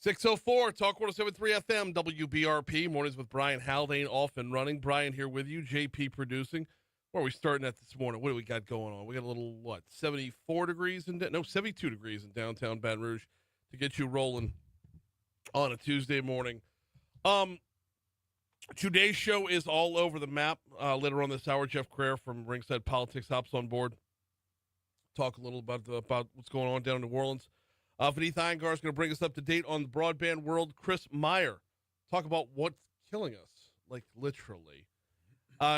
604 Talk 107.3 FM, WBRP. Mornings with Brian Haldane off and running. Brian here with you, JP producing. Where are we starting at this morning? What do we got going on? We got a little, 74 degrees 72 degrees in downtown Baton Rouge to get you rolling on a Tuesday morning. Today's show is all over the map. Later on this hour, Jeff Crouere from Ringside Politics hops on board. Talk a little about what's going on down in New Orleans. Veneeth Iyengar is going to bring us up to date on the broadband world. Chris Meyer, talk about what's killing us, like literally.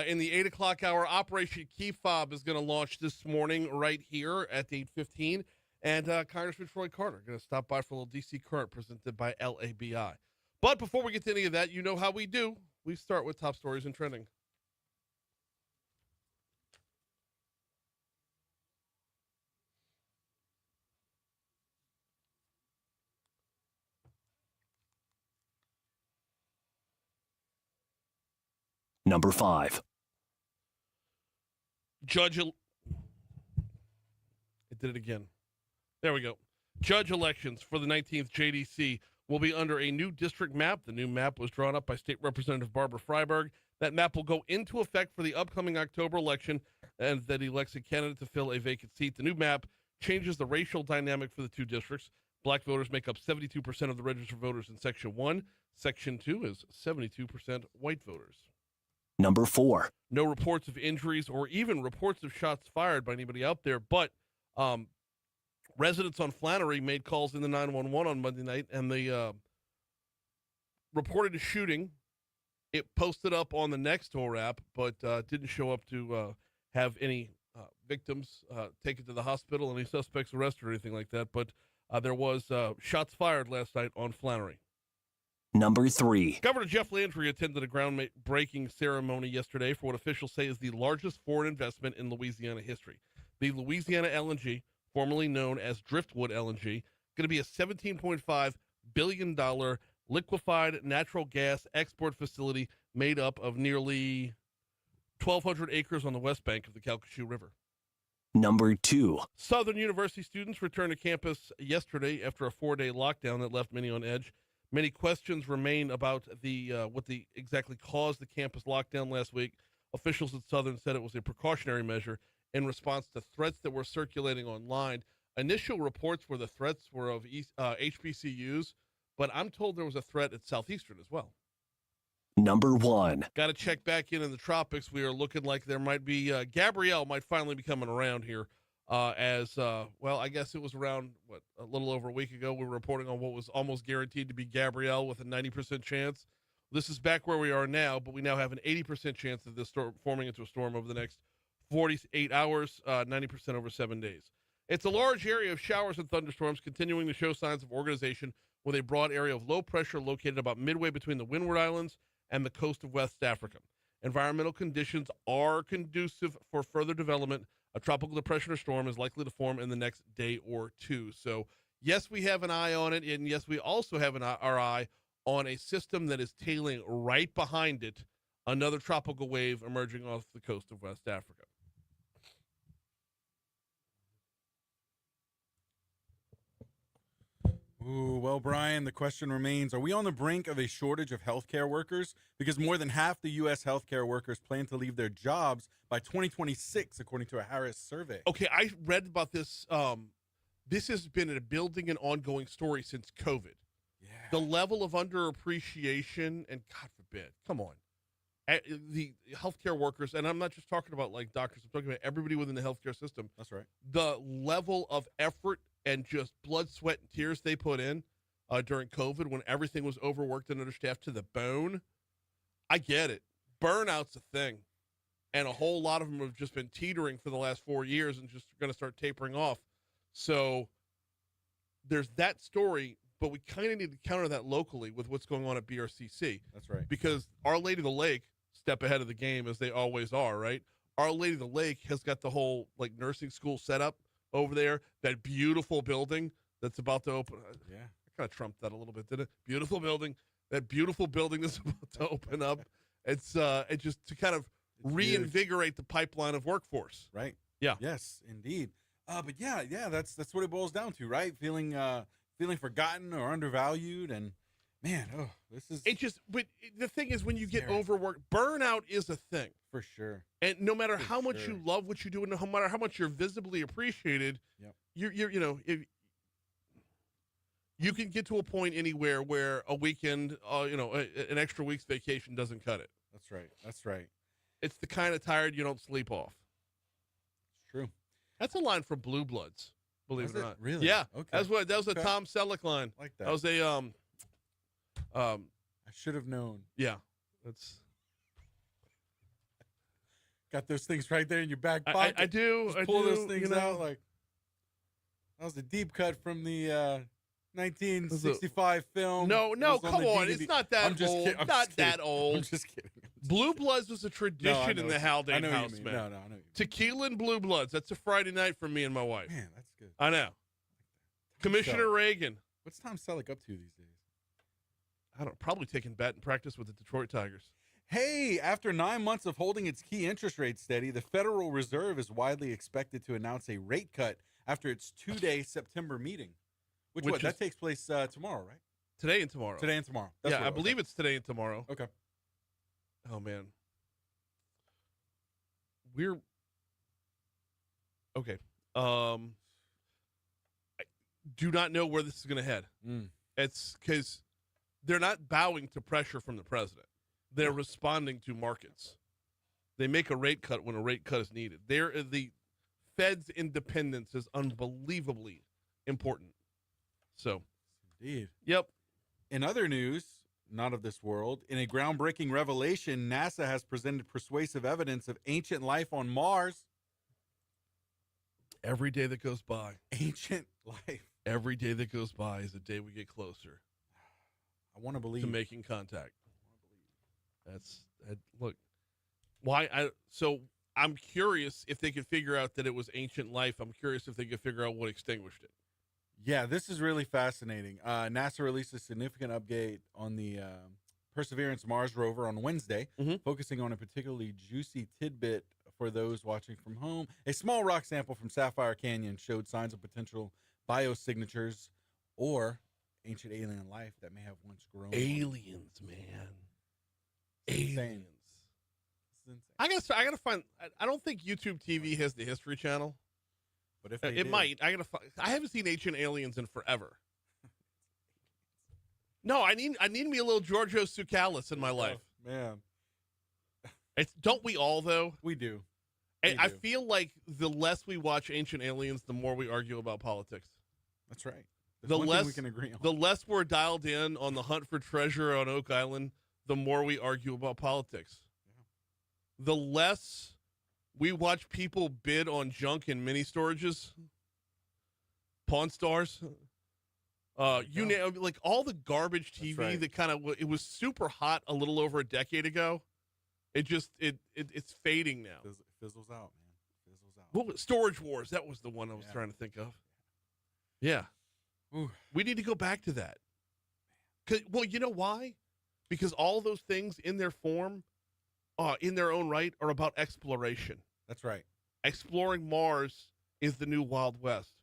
In the 8 o'clock hour, Operation Key Fob is going to launch this morning right here at 8:15. And Congressman Troy Carter going to stop by for a little DC Current presented by LABI. But before we get to any of that, you know how we do. We start with top stories and trending. Number 5. It did it again. There we go. Judge elections for the 19th JDC will be under a new district map. The new map was drawn up by State Representative Barbara Freiberg. That map will go into effect for the upcoming October election, and that elects a candidate to fill a vacant seat. The new map changes the racial dynamic for the two districts. Black voters make up 72% of the registered voters in Section 1. Section 2 is 72% white voters. Number 4. No reports of injuries or even reports of shots fired by anybody out there, but residents on Flannery made calls in the 911 on Monday night, and they reported a shooting. It posted up on the Nextdoor app, but didn't show up to have any victims taken to the hospital, any suspects arrested or anything like that. But there was shots fired last night on Flannery. Number 3. Governor Jeff Landry attended a groundbreaking ceremony yesterday for what officials say is the largest foreign investment in Louisiana history. The Louisiana LNG, formerly known as Driftwood LNG, going to be a $17.5 billion liquefied natural gas export facility made up of nearly 1,200 acres on the west bank of the Calcasieu River. Number 2. Southern University students returned to campus yesterday after a 4-day lockdown that left many on edge. Many questions remain about what exactly caused the campus lockdown last week. Officials at Southern said it was a precautionary measure in response to threats that were circulating online. Initial reports were the threats were of HBCUs, but I'm told there was a threat at Southeastern as well. Number 1. Got to check back in the tropics. We are looking like there might be Gabrielle might finally be coming around here. I guess it was around, a little over a week ago, we were reporting on what was almost guaranteed to be Gabrielle with a 90% chance. This is back where we are now, but we now have an 80% chance of this storm forming into a storm over the next 48 hours, 90% over 7 days. It's a large area of showers and thunderstorms continuing to show signs of organization with a broad area of low pressure located about midway between the Windward Islands and the coast of West Africa. Environmental conditions are conducive for further development. A tropical depression or storm is likely to form in the next day or two. So, yes, we have an eye on it, and yes, we also have our eye on a system that is tailing right behind it, another tropical wave emerging off the coast of West Africa. Ooh, well, Brian, the question remains, are we on the brink of a shortage of healthcare workers? Because more than half the U.S. healthcare workers plan to leave their jobs by 2026, according to a Harris survey. Okay, I read about this. This has been a building and ongoing story since COVID. Yeah. The level of underappreciation, and God forbid, come on, the healthcare workers, and I'm not just talking about like doctors, I'm talking about everybody within the healthcare system. That's right. The level of effort and just blood, sweat, and tears they put in during COVID when everything was overworked and understaffed to the bone. I get it. Burnout's a thing. And a whole lot of them have just been teetering for the last 4 years and just going to start tapering off. So there's that story, but we kind of need to counter that locally with what's going on at BRCC. That's right. Because Our Lady of the Lake, step ahead of the game as they always are, right? Our Lady of the Lake has got the whole like nursing school set up over there, that beautiful building that's about to open. Yeah. I kind of trumped that a little bit, didn't it? Beautiful building. That beautiful building that's about to open up. It's just to kind of reinvigorate the pipeline of workforce. Right. Yeah. Yes, indeed. But yeah, that's what it boils down to, right? Feeling feeling forgotten or undervalued. And man, this is But the thing is, when you get scary. overworked, burnout is a thing. for sure. And no matter For how much sure. you love what you do, and no matter how much you're visibly appreciated, Yep. you can get to a point anywhere where a weekend, an extra week's vacation doesn't cut it. That's right. That's right. It's the kind of tired you don't sleep off. It's true. That's a line from Blue Bloods, believe Was it or it? not. Really? Yeah. Okay. That was a Okay. Tom Selleck line. Like that. That was a I should have known. yeah. That's Got those things right there in your back pocket. I do. Just I pull do, those things out like that was a deep cut from the 1965 film. No, It was come the on. DVD. It's not that I'm just old. kidding. I'm Not just kidding. that old. I'm just kidding. Blue Bloods was a No, I tradition know in the what you- I Haldane know what you house, mean. man. No, I know. What you mean. Tequila and Blue Bloods. That's a Friday night for me and my wife. Man, that's good. I know. Commissioner Reagan. What's Tom Selleck up to these days? I don't know. Probably taking batting practice with the Detroit Tigers. Hey, after 9 months of holding its key interest rate steady, the Federal Reserve is widely expected to announce a rate cut after its 2-day September meeting. Which That is- takes place tomorrow, right? Today and tomorrow. Today and tomorrow. That's yeah, what I believe it's today and tomorrow. Okay. Oh, man. We're okay. I do not know where this is going to head. Mm. It's because they're not bowing to pressure from the president. They're responding to markets. They make a rate cut when a rate cut is needed. The Fed's independence is unbelievably important. So, Indeed. yep. In other news, not of this world, in a groundbreaking revelation, NASA has presented persuasive evidence of ancient life on Mars. Every day that goes by, Ancient life. every day that goes by is a day we get closer I want to believe. to making contact. Look. So I'm curious if they could figure out that it was ancient life. I'm curious if they could figure out what extinguished it. Yeah, this is really fascinating. NASA released a significant update on the Perseverance Mars rover on Wednesday, Mhm. focusing on a particularly juicy tidbit for those watching from home. A small rock sample from Sapphire Canyon showed signs of potential biosignatures or ancient alien life that may have once grown. Aliens, man. It's insane. Aliens. It's insane. I gotta find. I don't think YouTube TV has the History Channel. But if they It did, might. I haven't seen Ancient Aliens in forever. No, I need me a little Giorgio Tsoukalis in my life. Oh, man, Don't we all though? we do. I do. feel like the less we watch Ancient Aliens, the more we argue about politics. That's right. There's The one less thing we can agree on. the less we're dialed in on the hunt for treasure on Oak Island, the more we argue about politics. Yeah. The less we watch people bid on junk in mini storages, Pawn Stars, like all the garbage TV right. that kind of it was super hot a little over a decade ago. It's fading now. Fizzles out, man. Fizzles out. What was Storage Wars? That was the one I was Yeah. trying to think of. Yeah. Ooh. We need to go back to that. Well, you know why? Because all those things in their form, in their own right, are about exploration. That's right. Exploring Mars is the new Wild West.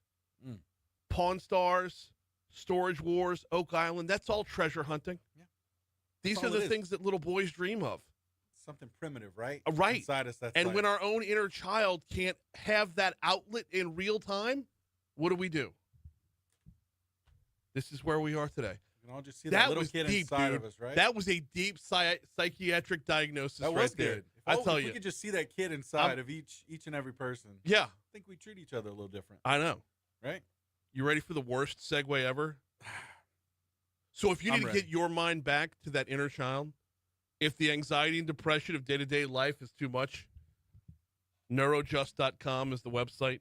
Mm. Pawn Stars, Storage Wars, Oak Island, that's all treasure hunting. Yeah. These That's are all the it is. things that little boys dream of. Something primitive, right? Right. Inside us, that's And like, when our own inner child can't have that outlet in real time, what do? This is where we are today. we can all just see That that little was kid deep, inside dude. of us, right? That was a deep psychiatric diagnosis That right was there. good. I tell if you. we could just see that kid inside of each and every person, I Yeah, think we treat each other a little different, I know. right? You ready for the worst segue ever? So if you I'm need to ready. get your mind back to that inner child, if the anxiety and depression of day-to-day life is too much, neurojust.com is the website.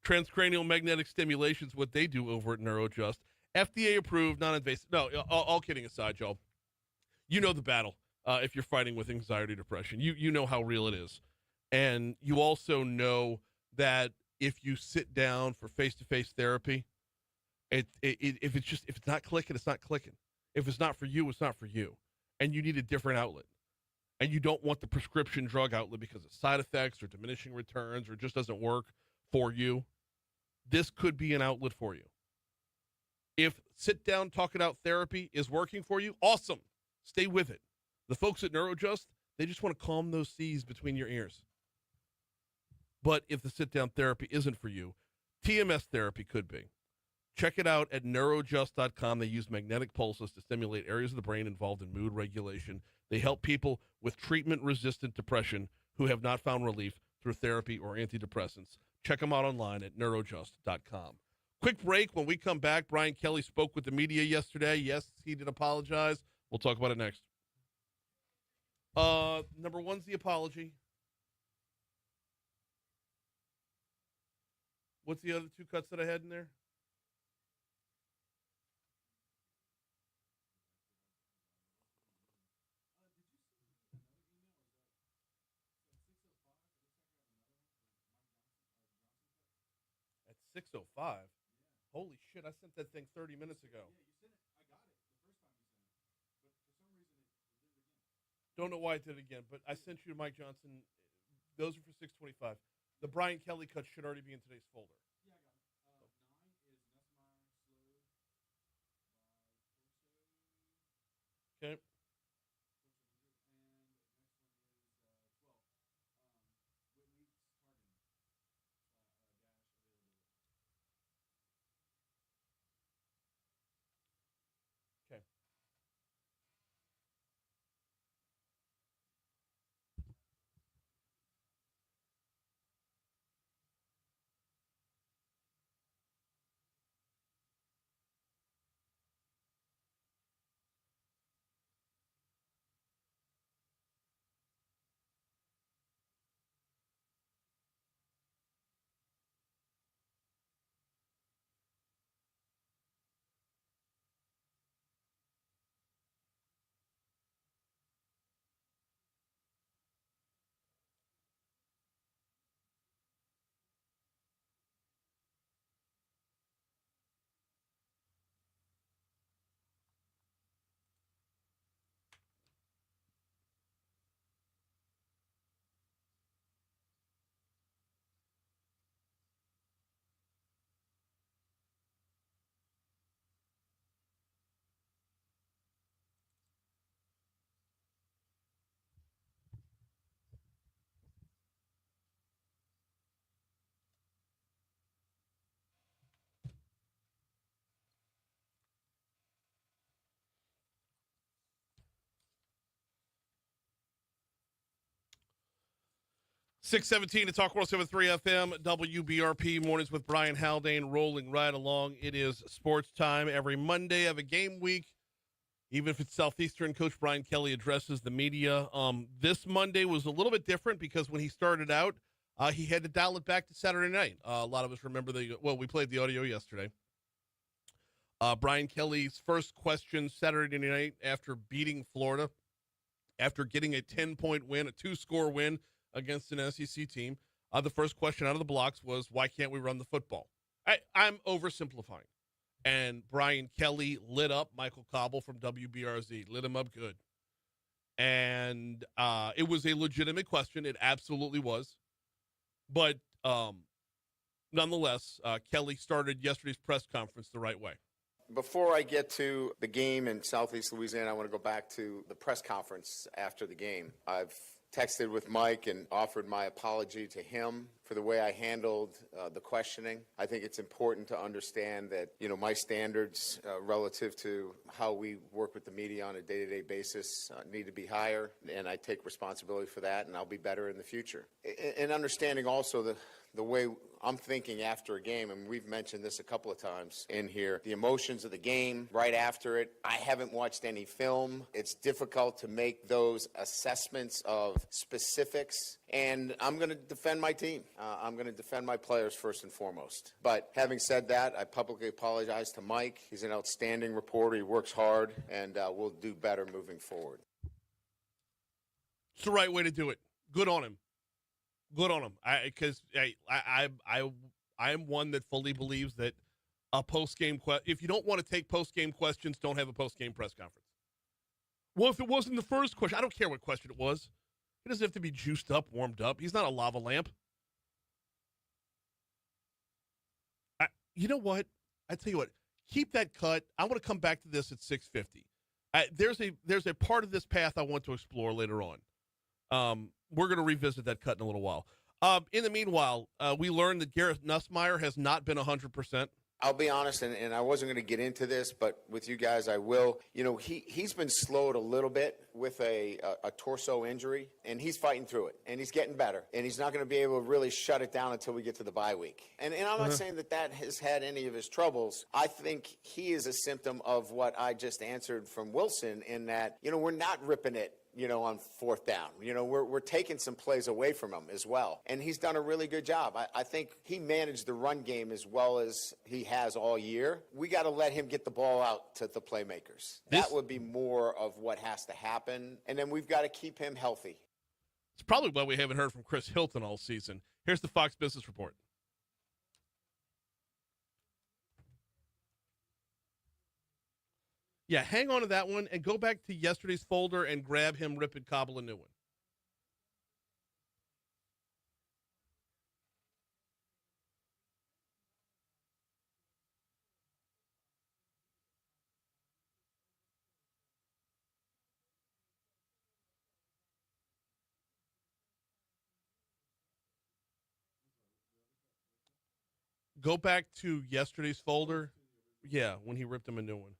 Transcranial magnetic stimulation is what they do over at Neurojust. FDA approved, non-invasive. No, all kidding aside, y'all. You know the battle if you're fighting with anxiety, depression. You know how real it is. And you also know that if you sit down for face-to-face therapy, if it's not clicking, it's not clicking. If it's not for you, it's not for you. And you need a different outlet. And you don't want the prescription drug outlet because of side effects or diminishing returns or just doesn't work for you. This could be an outlet for you. If sit down, talk it out therapy is working for you, awesome. Stay with it. The folks at NeuroJust, they just want to calm those seas between your ears. But if the sit down therapy isn't for you, TMS therapy could be. Check it out at neurojust.com. They use magnetic pulses to stimulate areas of the brain involved in mood regulation. They help people with treatment-resistant depression who have not found relief through therapy or antidepressants. Check them out online at neurojust.com. Quick break. When we come back, Brian Kelly spoke with the media yesterday. Yes, he did apologize. We'll talk about it next. Number one's the apology. What's the other two cuts that I had in there? At 6:05. Holy shit, I sent that thing 30 minutes ago. Don't know why I did it again, but I sent you to Mike Johnson. Those are for 6:25. The Brian Kelly cut should already be in today's folder. Okay. Okay. Six 617 to Talk 107.3 FM, WBRP, mornings with Brian Haldane, rolling right along. It is sports time every Monday of a game week. Even if it's Southeastern, Coach Brian Kelly addresses the media. This Monday was a little bit different because when he started out, he had to dial it back to Saturday night. A lot of us remember we played the audio yesterday. Brian Kelly's first question Saturday night after beating Florida, after getting a 10-point win, a 2-score win against an SEC team. The first question out of the blocks was, why can't we run the football? I'm oversimplifying. And Brian Kelly lit up Michael Cobble from WBRZ, lit him up good. And it was a legitimate question. It absolutely was. But nonetheless, Kelly started yesterday's press conference the right way. Before I get to the game in Southeast Louisiana, I want to go back to the press conference after the game. I've texted with Mike and offered my apology to him for the way I handled the questioning. I think it's important to understand that, my standards relative to how we work with the media on a day-to-day basis need to be higher, and I take responsibility for that, and I'll be better in the future. And understanding also the way I'm thinking after a game, and we've mentioned this a couple of times in here, the emotions of the game right after it. I haven't watched any film. It's difficult to make those assessments of specifics, and I'm going to defend my team. I'm going to defend my players first and foremost. But having said that, I publicly apologize to Mike. He's an outstanding reporter. He works hard, and we'll do better moving forward. It's the right way to do it. Good on him. Good on him. Because I am one that fully believes that a post-game if you don't want to take post-game questions, don't have a post-game press conference. Well, if it wasn't the first question, I don't care what question it was. He doesn't have to be juiced up, warmed up. He's not a lava lamp. You know what? I tell you what. keep that cut. I want to come back to this at 650. There's a part of this path I want to explore later on. We're going to revisit that cut in a little while. In the meanwhile, we learned that Garrett Nussmeier has not been 100%. I'll be honest, and I wasn't going to get into this, but with you guys, I will. You know, he's been slowed a little bit with a torso injury, and he's fighting through it, and he's getting better, and he's not going to be able to really shut it down until we get to the bye week. And I'm not saying that has had any of his troubles. I think he is a symptom of what I just answered from Wilson in that, you know, we're not ripping it, you know, on fourth down. You know, we're taking some plays away from him as well. And he's done a really good job. I think he managed the run game as well as he has all year. We got to let him get the ball out to the playmakers. That would be more of what has to happen. And then we've got to keep him healthy. It's probably why we haven't heard from Chris Hilton all season. Here's the Fox Business Report. Yeah, hang on to that one and go back to yesterday's folder and grab him, rip and cobble a new one. Go back to yesterday's folder. Yeah, when he ripped him a new one.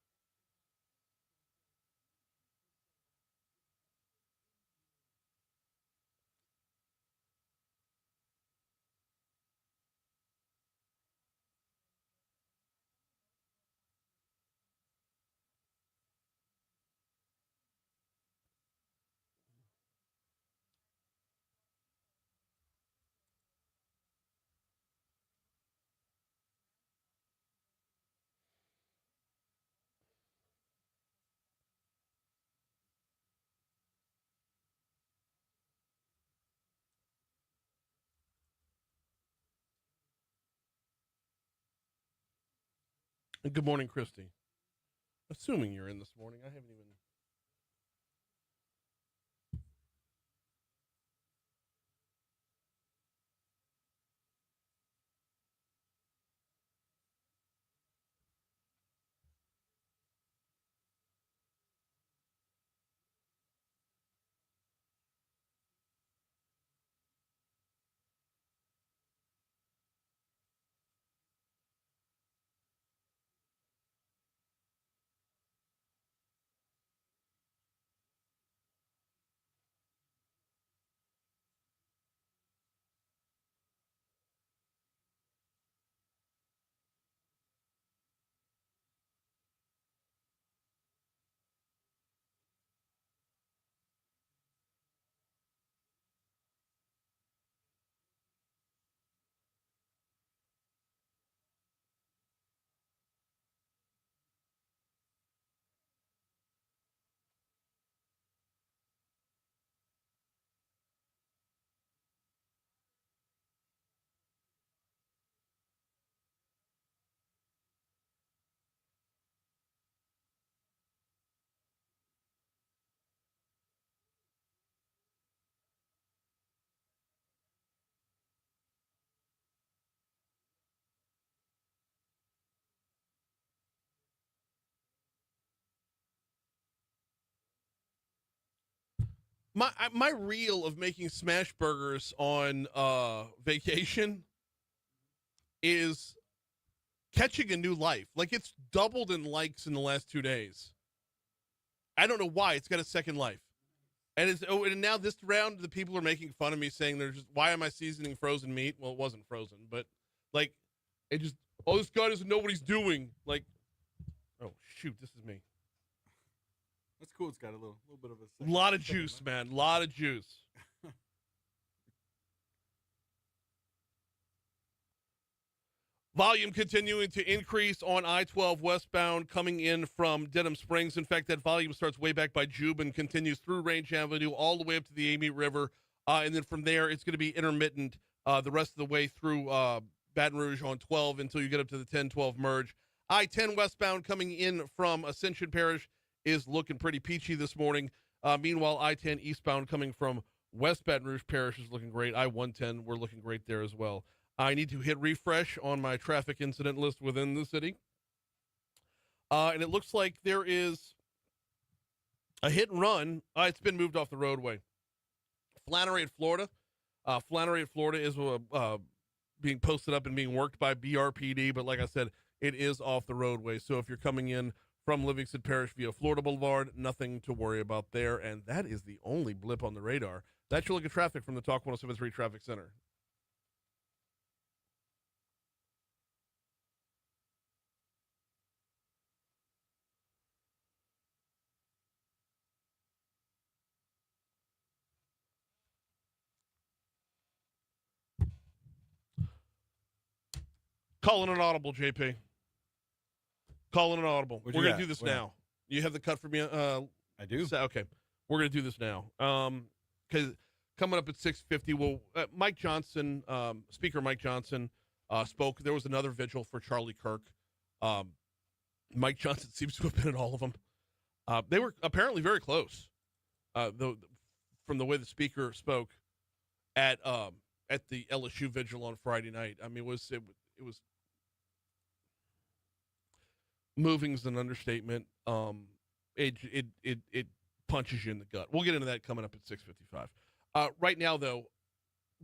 And good morning, Christy. Assuming you're in this morning, I haven't even. My reel of making smash burgers on vacation is catching a new life. Like, it's doubled in likes in the last 2 days. I don't know why. It's got a second life. And now this round, the people are making fun of me, saying they're just, why am I seasoning frozen meat? Well, it wasn't frozen, but like, it just, oh, this guy doesn't know what he's doing. Like, oh shoot, this is me. That's cool. It's got a little bit of a lot of juice, man. A lot of juice. Volume continuing to increase on I-12 westbound coming in from Denham Springs. In fact, that volume starts way back by Jube and continues through Range Avenue all the way up to the Amite River. And then from there, it's going to be intermittent the rest of the way through Baton Rouge on 12 until you get up to the 10-12 merge. I-10 westbound coming in from Ascension Parish is looking pretty peachy this morning. Meanwhile, I-10 eastbound coming from West Baton Rouge Parish is looking great. I-110, we're looking great there as well. I need to hit refresh on my traffic incident list within the city. And it looks like there is a hit and run. It's been moved off the roadway. Flannery at Florida. Flannery at Florida is being posted up and being worked by BRPD, but like I said, it is off the roadway. So if you're coming in from Livingston Parish via Florida Boulevard, nothing to worry about there. And that is the only blip on the radar. That's your look at traffic from the Talk 107.3 Traffic Center. Calling an audible, JP. Calling an audible. We're going to do this now. You have the cut for me? I do. Okay. We're going to do this now. Because coming up at 6:50, Mike Johnson, Speaker Mike Johnson, spoke. There was another vigil for Charlie Kirk. Mike Johnson seems to have been at all of them. They were apparently very close. From the way the speaker spoke at the LSU vigil on Friday night. I mean, it was moving's an understatement. It punches you in the gut. We'll get into that coming up at 6:55. Right now, though,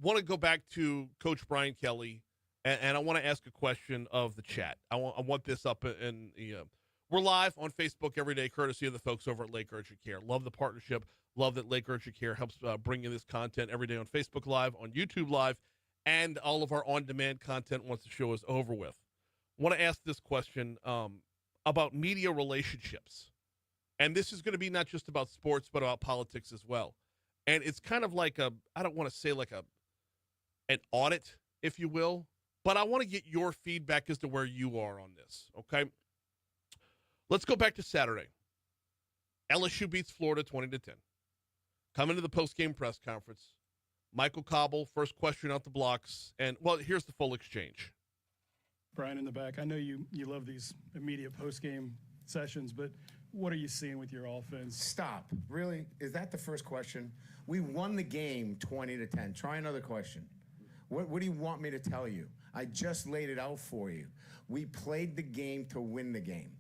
want to go back to Coach Brian Kelly, and I want to ask a question of the chat. I want this up in the. We're live on Facebook every day, courtesy of the folks over at Lake Urgent Care. Love the partnership. Love that Lake Urgent Care helps bring you this content every day on Facebook Live, on YouTube Live, and all of our on-demand content once the show is over with. Want to ask this question about media relationships. And this is going to be not just about sports, but about politics as well. And it's kind of like I don't want to say like an audit, if you will, but I want to get your feedback as to where you are on this, okay? Let's go back to Saturday. LSU beats Florida 20-10. Come into the post-game press conference. Michael Cobble, first question out the blocks. And, well, here's the full exchange. Brian in the back, I know you love these immediate post-game sessions, but what are you seeing with your offense? Stop. Really? Is that the first question? We won the game 20-10. Try another question. What do you want me to tell you? I just laid it out for you. We played the game to win the game.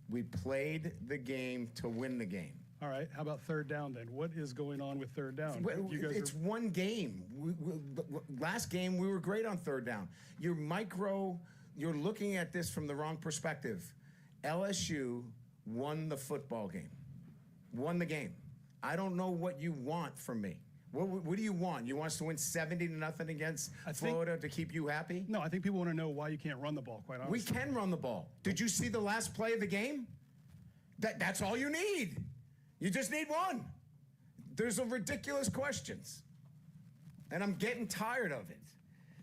We played the game to win the game. All right. How about third down then? What is going on with third down? It's one game. Last game, we were great on third down. You're looking at this from the wrong perspective. LSU won the football game. Won the game. I don't know what you want from me. What do you want? You want us to win 70-0 against Florida to keep you happy? No, I think people want to know why you can't run the ball, quite honestly. We can run the ball. Did you see the last play of the game? That's all you need. You just need one. There's ridiculous questions. And I'm getting tired of it.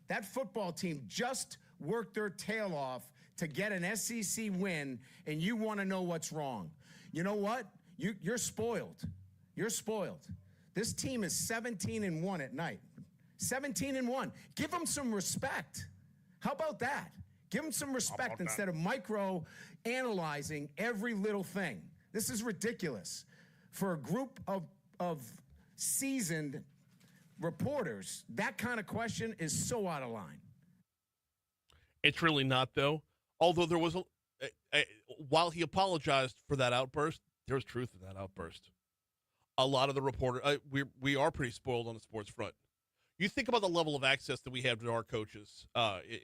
That football team just worked their tail off to get an SEC win, and you want to know what's wrong. You know what? You're spoiled. You're spoiled. This team is 17-1 at night. 17-1. Give them some respect. How about that? Give them some respect instead of micro-analyzing every little thing. This is ridiculous. For a group of seasoned reporters, that kind of question is so out of line. It's really not, though. Although there was while he apologized for that outburst, there was truth in that outburst. A lot of the reporters, we are pretty spoiled on the sports front. You think about the level of access that we have to our coaches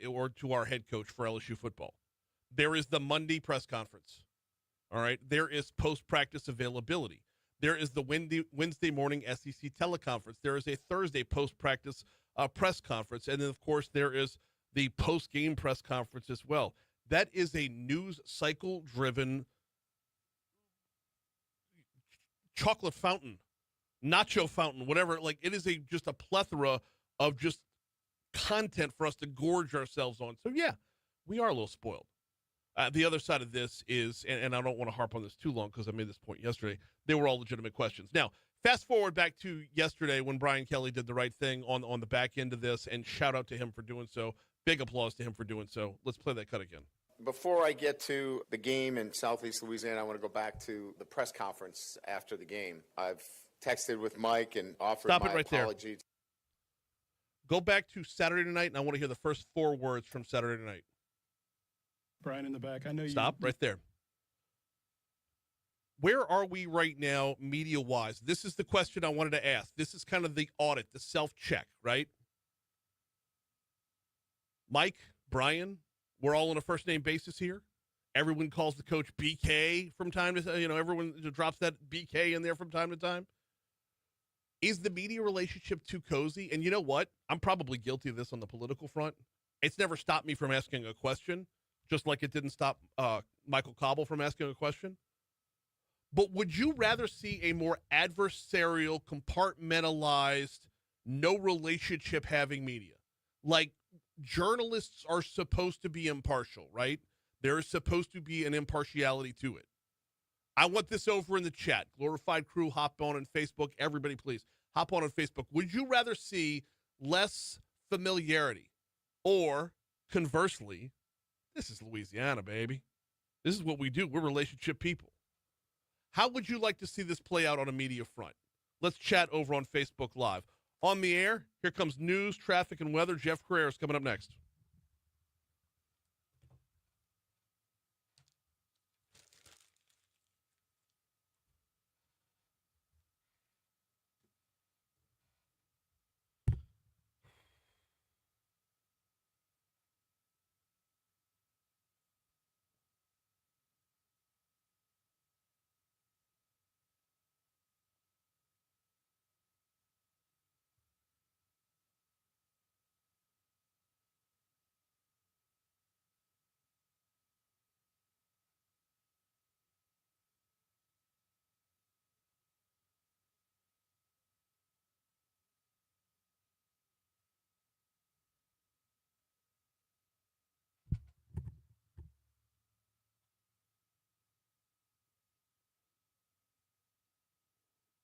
or to our head coach for LSU football. There is the Monday press conference. All right. There is post-practice availability. There is the Wednesday morning SEC teleconference. There is a Thursday post-practice press conference. And then, of course, there is the post-game press conference as well. That is a news cycle-driven chocolate fountain, nacho fountain, whatever. Like, it is just a plethora of just content for us to gorge ourselves on. So, yeah, we are a little spoiled. The other side of this is, and I don't want to harp on this too long because I made this point yesterday, they were all legitimate questions. Now, fast forward back to yesterday when Brian Kelly did the right thing on the back end of this, and shout out to him for doing so. Big applause to him for doing so. Let's play that cut again. Before I get to the game in Southeast Louisiana, I want to go back to the press conference after the game. I've texted with Mike and offered my apology. Go back to Saturday night, and I want to hear the first 4 words from Saturday night. Brian in the back, I know you. Stop right there. where are we right now, media wise? This is the question I wanted to ask. This is kind of the audit, the self check, right? Mike, Brian, we're all on a first name basis here. Everyone calls the coach BK from time to time. Everyone drops that BK in there from time to time. Is the media relationship too cozy? And you know what? I'm probably guilty of this on the political front. It's never stopped me from asking a question, just like it didn't stop Michael Cobble from asking a question. But would you rather see a more adversarial, compartmentalized, no relationship having media? Like, journalists are supposed to be impartial, right? There is supposed to be an impartiality to it. I want this over in the chat. Glorified Crew, hop on Facebook. Everybody, please, hop on Facebook. Would you rather see less familiarity? Or, conversely, this is Louisiana, baby. This is what we do. We're relationship people. How would you like to see this play out on a media front? Let's chat over on Facebook Live. On the air, here comes news, traffic, and weather. Jeff Crouere is coming up next.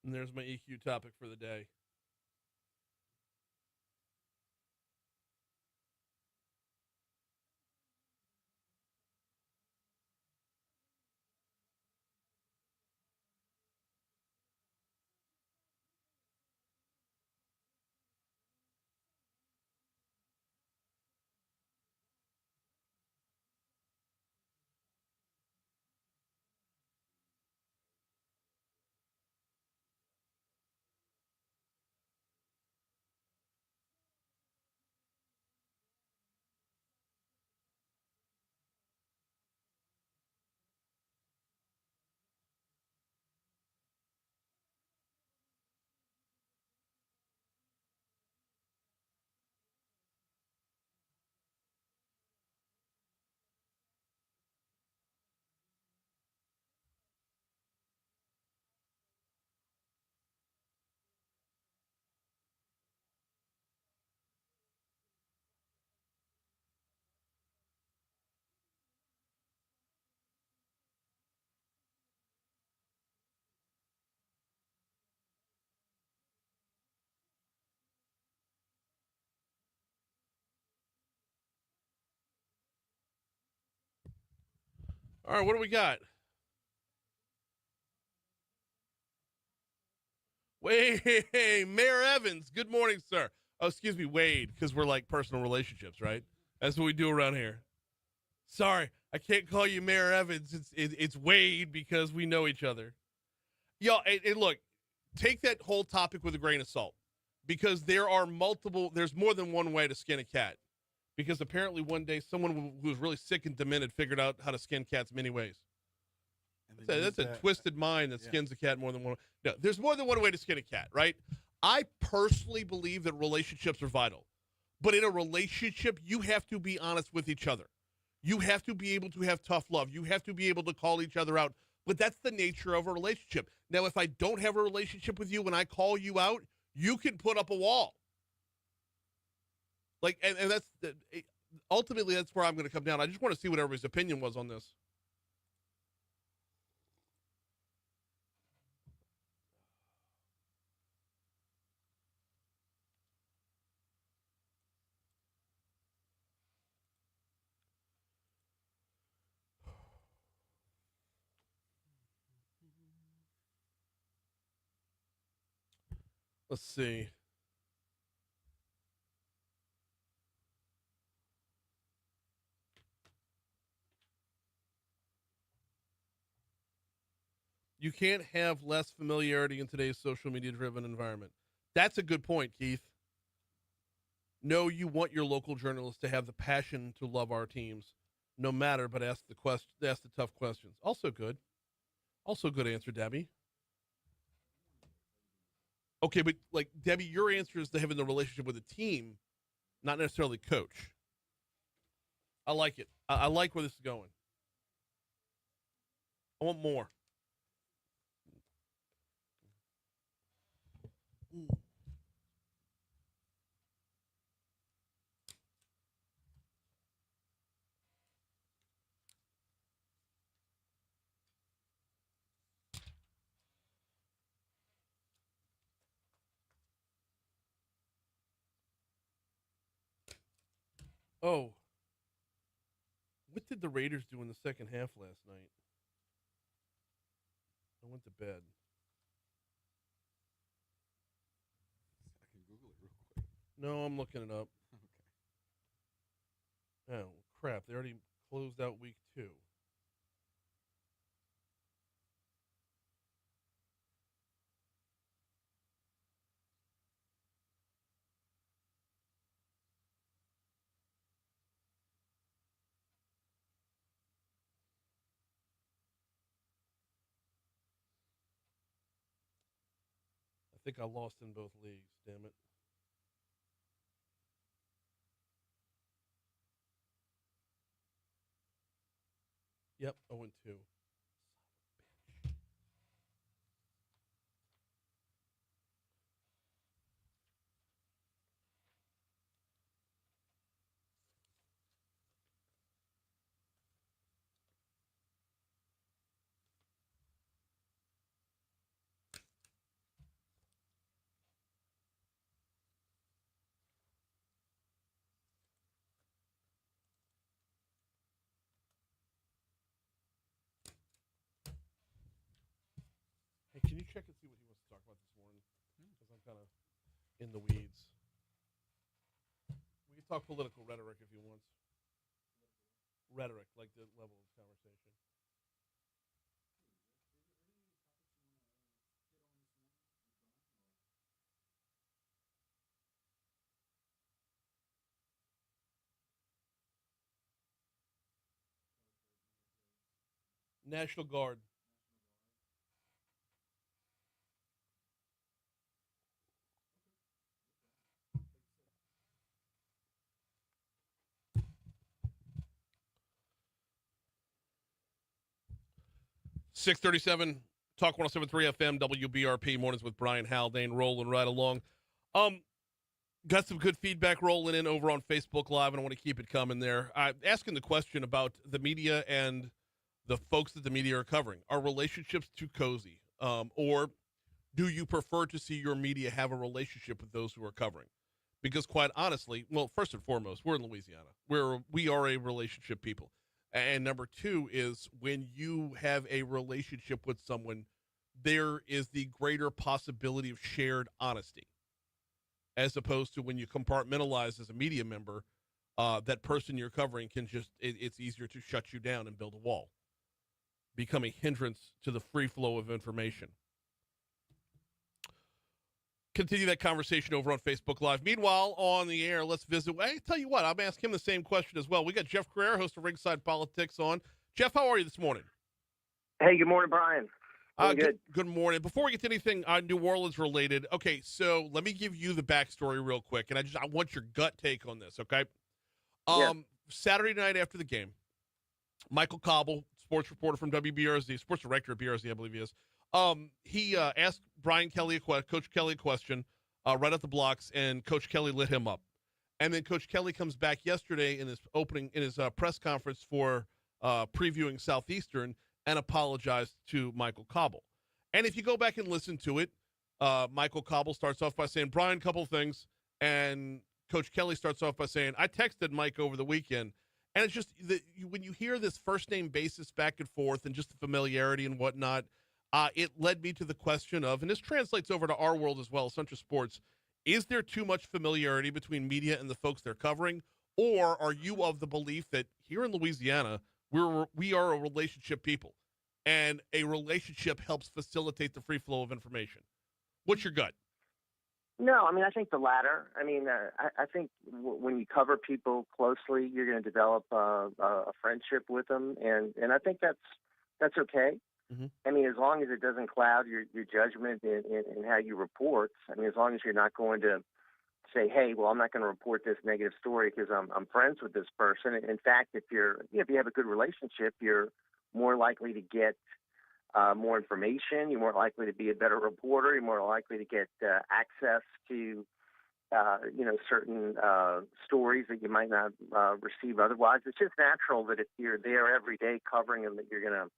And there's my EQ topic for the day. All right, what do we got? Wait, Mayor Evans. Good morning, sir. Oh, excuse me, Wade, because we're like personal relationships, right? That's what we do around here. Sorry, I can't call you Mayor Evans. It's Wade because we know each other. Yo, and look, take that whole topic with a grain of salt, because there's more than one way to skin a cat. Because apparently one day someone who was really sick and demented figured out how to skin cats many ways. That's a twisted mind that skins a cat more than one way. No, there's more than one way to skin a cat, right? I personally believe that relationships are vital. But in a relationship, you have to be honest with each other. You have to be able to have tough love. You have to be able to call each other out. But that's the nature of a relationship. Now, if I don't have a relationship with you and I call you out, you can put up a wall. Like, and that's ultimately that's where I'm going to come down. I just want to see what everybody's opinion was on this. Let's see. You can't have less familiarity in today's social media driven environment. That's a good point, Keith. No, you want your local journalists to have the passion to love our teams, no matter, but ask the tough questions. Also good. Also good answer, Debbie. Okay, but like Debbie, your answer is to having the relationship with a team, not necessarily coach. I like it. I like where this is going. I want more. Oh, what did the Raiders do in the second half last night? I went to bed. I can Google it real quick. No, I'm looking it up. Okay. Oh, crap. They already closed out week 2. I think I lost in both leagues, damn it. Yep, 0-2. Hey, can you check and see what he wants to talk about this morning? Because I'm kind of in the weeds. We can talk political rhetoric if you want. Rhetoric, like the level of conversation. National Guard. .637 Talk 107.3 FM WBRP mornings with Brian Haldane rolling right along. Got some good feedback rolling in over on Facebook Live, and I want to keep it coming there. Asking the question about the media and the folks that the media are covering. Are relationships too cozy? Or do you prefer to see your media have a relationship with those who are covering? Because quite honestly, well, first and foremost, we're in Louisiana. We are a relationship people. And number two is when you have a relationship with someone, there is the greater possibility of shared honesty, as opposed to when you compartmentalize as a media member, that person you're covering can it's easier to shut you down and build a wall, become a hindrance to the free flow of information. Continue that conversation over on Facebook Live. Meanwhile, on the air, let's visit. I tell you what, I'm asking him the same question as well. We got Jeff Crouere, host of Ringside Politics, on. Jeff, how are you this morning? Hey, good morning, Brian. Good. Good morning. Before we get to anything New Orleans related, okay, so let me give you the backstory real quick, and I want your gut take on this, okay? Yeah. Saturday night after the game, Michael Cobble, sports reporter from WBRZ, sports director at BRZ, I believe he is. He asked Coach Kelly a question right at the blocks, and Coach Kelly lit him up. And then Coach Kelly comes back yesterday in his press conference for previewing Southeastern and apologized to Michael Cobble. And if you go back and listen to it, Michael Cobble starts off by saying, Brian, couple things. And Coach Kelly starts off by saying, I texted Mike over the weekend. And it's just when you hear this first name basis back and forth and just the familiarity and whatnot, it led me to the question of, and this translates over to our world as well, Central Sports, is there too much familiarity between media and the folks they're covering? Or are you of the belief that here in Louisiana, we are a relationship people? and a relationship helps facilitate the free flow of information? What's your gut? No, I mean, I think the latter. I mean, I think when you cover people closely, you're going to develop a friendship with them, and I think that's okay. Mm-hmm. I mean, as long as it doesn't cloud your judgment in how you report. I mean, as long as you're not going to say, hey, well, I'm not going to report this negative story because I'm friends with this person. In fact, if you have a good relationship, you're more likely to get more information. You're more likely to be a better reporter. You're more likely to get access to certain stories that you might not receive otherwise. It's just natural that if you're there every day covering them, that you're going to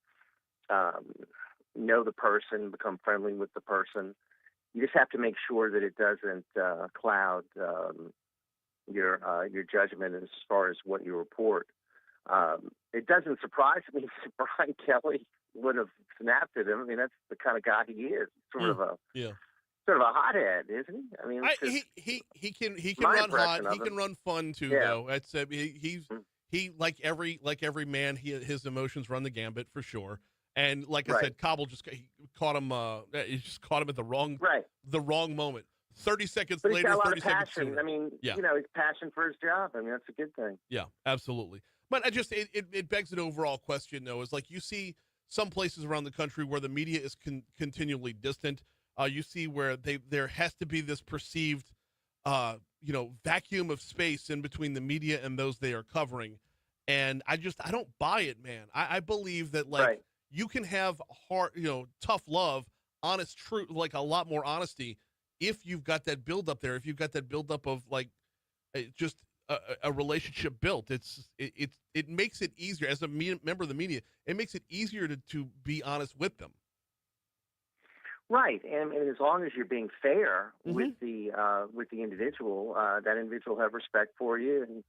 know the person, become friendly with the person. You just have to make sure that it doesn't cloud your judgment as far as what you report. It doesn't surprise me that Brian Kelly would have snapped at him. I mean, that's the kind of guy he is. Sort of a hothead, isn't he? I mean, he can run hot. He can run fun too, though. That's he like every man. His emotions run the gambit for sure. And like I said, Cobble just caught him. He just caught him at the wrong moment. 30 seconds but later, he's got a lot 30 of seconds passion. sooner. I mean, his passion for his job. I mean, that's a good thing. Yeah, absolutely. But it begs an overall question, though, is like you see some places around the country where the media is continually distant. You see where there has to be this perceived, vacuum of space in between the media and those they are covering. And I don't buy it, man. I believe that you can have hard, tough love, honest truth, like a lot more honesty if you've got that build up there. If you've got that build up of just a relationship built, it makes it easier as a member of the media. It makes it easier to be honest with them. Right, and as long as you're being fair with the individual, that individual will have respect for you, and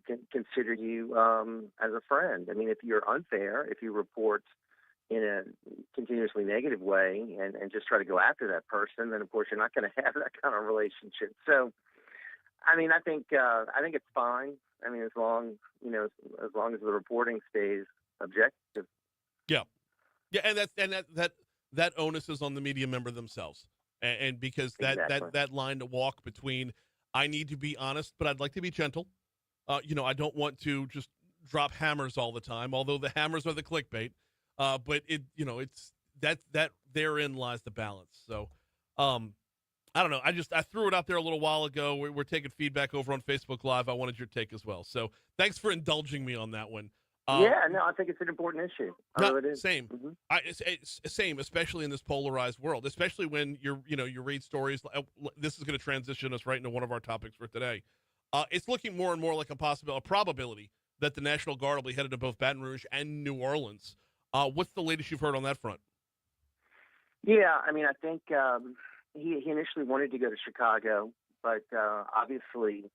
can consider you as a friend. I mean, if you're unfair, if you report in a continuously negative way and just try to go after that person, then of course you're not going to have that kind of relationship. So, I mean, I think it's fine. I mean, as long as the reporting stays objective. Yeah, and that onus is on the media member themselves, and because that line to walk between I need to be honest, but I'd like to be gentle. I don't want to just drop hammers all the time, although the hammers are the clickbait. But it's that therein lies the balance. So, I don't know. I threw it out there a little while ago. We're taking feedback over on Facebook Live. I wanted your take as well. So thanks for indulging me on that one. I think it's an important issue. It is. Same. Mm-hmm. It's same, especially in this polarized world, especially when you read stories. This is going to transition us right into one of our topics for today. It's looking more and more like a probability that the National Guard will be headed to both Baton Rouge and New Orleans. What's the latest you've heard on that front? Yeah, I mean, I think he initially wanted to go to Chicago, but obviously,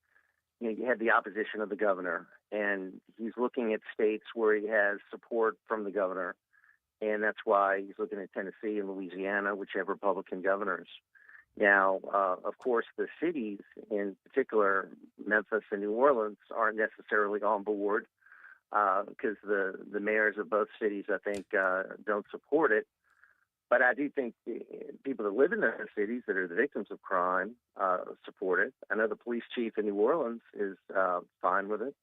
you had the opposition of the governor, and he's looking at states where he has support from the governor, and that's why he's looking at Tennessee and Louisiana, which have Republican governors. Now, of course, the cities, in particular Memphis and New Orleans, aren't necessarily on board because the mayors of both cities, I think, don't support it. But I do think people that live in those cities that are the victims of crime support it. I know the police chief in New Orleans is fine with it.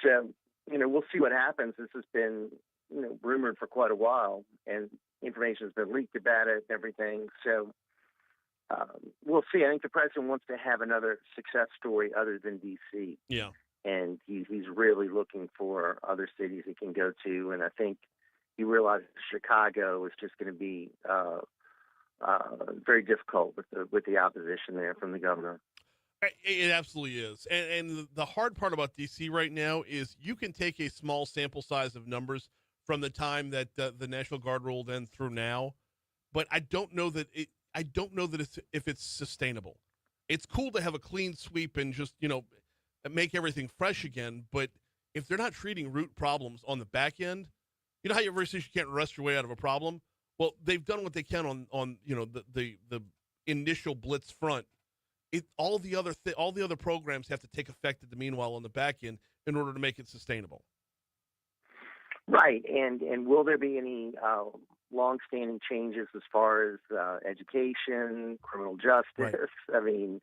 So, we'll see what happens. This has been, rumored for quite a while, and information has been leaked about it and everything. So, we'll see. I think the president wants to have another success story other than D.C. Yeah. And he's really looking for other cities he can go to. And I think he realizes Chicago is just going to be very difficult with the opposition there from the governor. It absolutely is. And the hard part about D.C. right now is you can take a small sample size of numbers from the time that the National Guard rolled in through now, but I don't know that if it's sustainable. It's cool to have a clean sweep and just, make everything fresh again. But if they're not treating root problems on the back end, you know how you ever say you can't rust your way out of a problem? Well, they've done what they can on the initial blitz front. All the other programs have to take effect at the meanwhile on the back end in order to make it sustainable. Right, and will there be any long-standing changes as far as education, criminal justice? Right. I mean,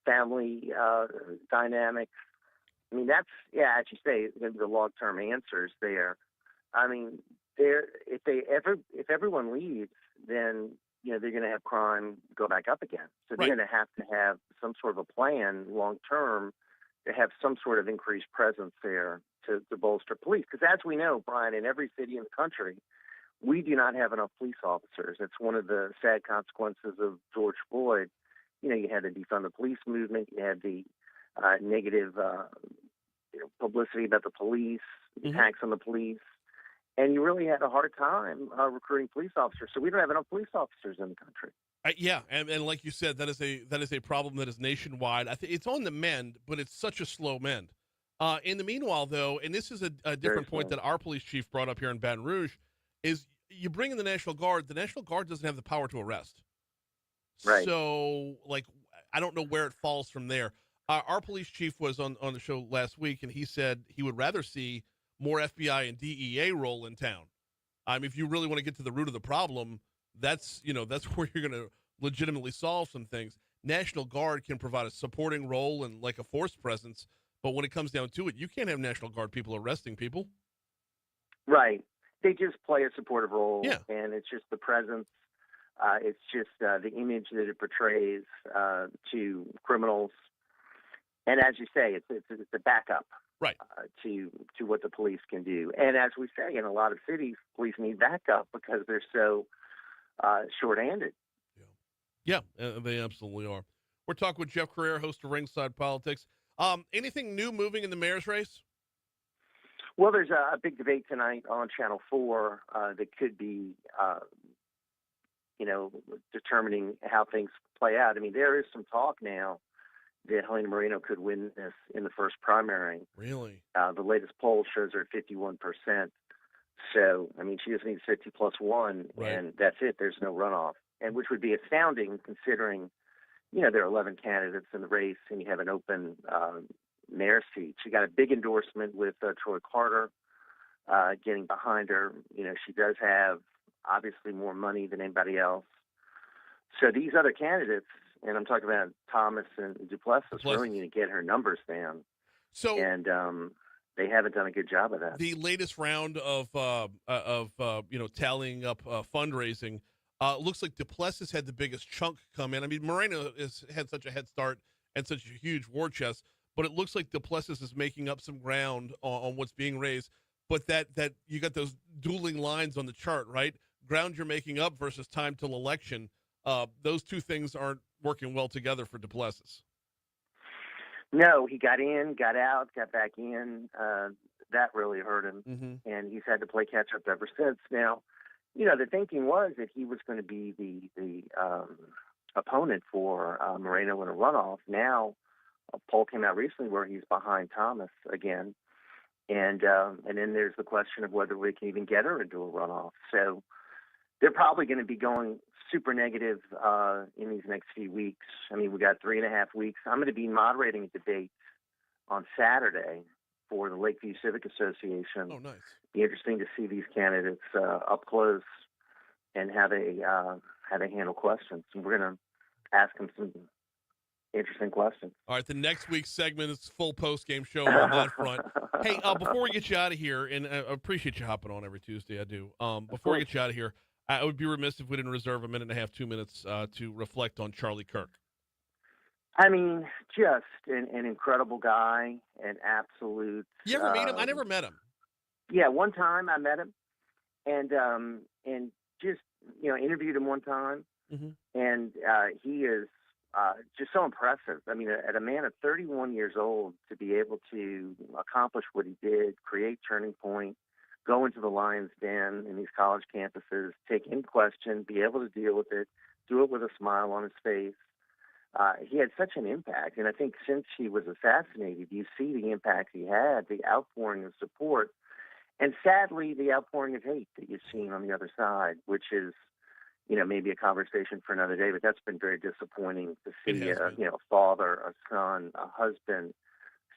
family dynamics. I mean, that's as you say, the long-term answers there. I mean, if everyone leaves, then they're going to have crime go back up again. So they're Right. going to have some sort of a plan long term to have some sort of increased presence there to bolster police. Because as we know, Brian, in every city in the country, we do not have enough police officers. It's one of the sad consequences of George Floyd. You had the defund the police movement. You had the negative publicity about the police, attacks on the police. And you really had a hard time recruiting police officers. So we don't have enough police officers in the country. Yeah, and like you said, that is a problem that is nationwide. I think it's on the mend, but it's such a slow mend. In the meanwhile, though, and this is a different point that our police chief brought up here in Baton Rouge, is you bring in the National Guard. The National Guard doesn't have the power to arrest. Right. So, I don't know where it falls from there. Our police chief was on the show last week, and he said he would rather see more FBI and DEA role in town. If you really want to get to the root of the problem, that's where you're going to legitimately solve some things. National Guard can provide a supporting role and like a force presence, but when it comes down to it, you can't have National Guard people arresting people. Right. They just play a supportive role, Yeah. and it's just the presence. It's just the image that it portrays to criminals. And as you say, it's a backup. Right. To what the police can do. And as we say, in a lot of cities, police need backup because they're so short-handed. Yeah, they absolutely are. We're talking with Jeff Crouere, host of Ringside Politics. Anything new moving in the mayor's race? Well, there's a big debate tonight on Channel 4 that could be, determining how things play out. I mean, there is some talk now that Helena Moreno could win this in the first primary. Really? The latest poll shows her at 51%. So, I mean, she just needs 50 plus 1, Right. and that's it. There's no runoff, and which would be astounding considering, there are 11 candidates in the race, and you have an open mayor seat. She got a big endorsement with Troy Carter getting behind her. She does have, obviously, more money than anybody else. So these other candidates, and I'm talking about Thomas and Duplessis, really need to get her numbers down. So, and they haven't done a good job of that. The latest round of tallying up fundraising looks like Duplessis had the biggest chunk come in. I mean, Moreno had such a head start and such a huge war chest, but it looks like Duplessis is making up some ground on what's being raised. But that you got those dueling lines on the chart, right? Ground you're making up versus time till election. Those two things aren't working well together for Duplessis. No, he got in, got out, got back in. That really hurt him, and he's had to play catch up ever since. Now, the thinking was that he was going to be the opponent for Moreno in a runoff. Now, a poll came out recently where he's behind Thomas again, and then there's the question of whether we can even get her into a runoff. So they're probably going to be going super negative in these next few weeks. I mean, we got 3.5 weeks. I'm going to be moderating a debate on Saturday for the Lakeview Civic Association. Oh, nice. Be interesting to see these candidates up close and how they handle questions. And we're going to ask them some interesting questions. All right, the next week's segment is full post-game show on that front. Hey, before we get you out of here, and I appreciate you hopping on every Tuesday, I do. Before we get you out of here, I would be remiss if we didn't reserve a minute and a half, 2 minutes to reflect on Charlie Kirk. I mean, just an incredible guy, an absolute. You ever meet him? I never met him. Yeah, one time I met him, and just interviewed him one time, and he is just so impressive. I mean, at a man of 31 years old to be able to accomplish what he did, create Turning Point, go into the lion's den in these college campuses, take any question, be able to deal with it, do it with a smile on his face. He had such an impact. And I think since he was assassinated, you see the impact he had, the outpouring of support, and sadly, the outpouring of hate that you've seen on the other side, which is, maybe a conversation for another day, but that's been very disappointing to see, a father, a son, a husband,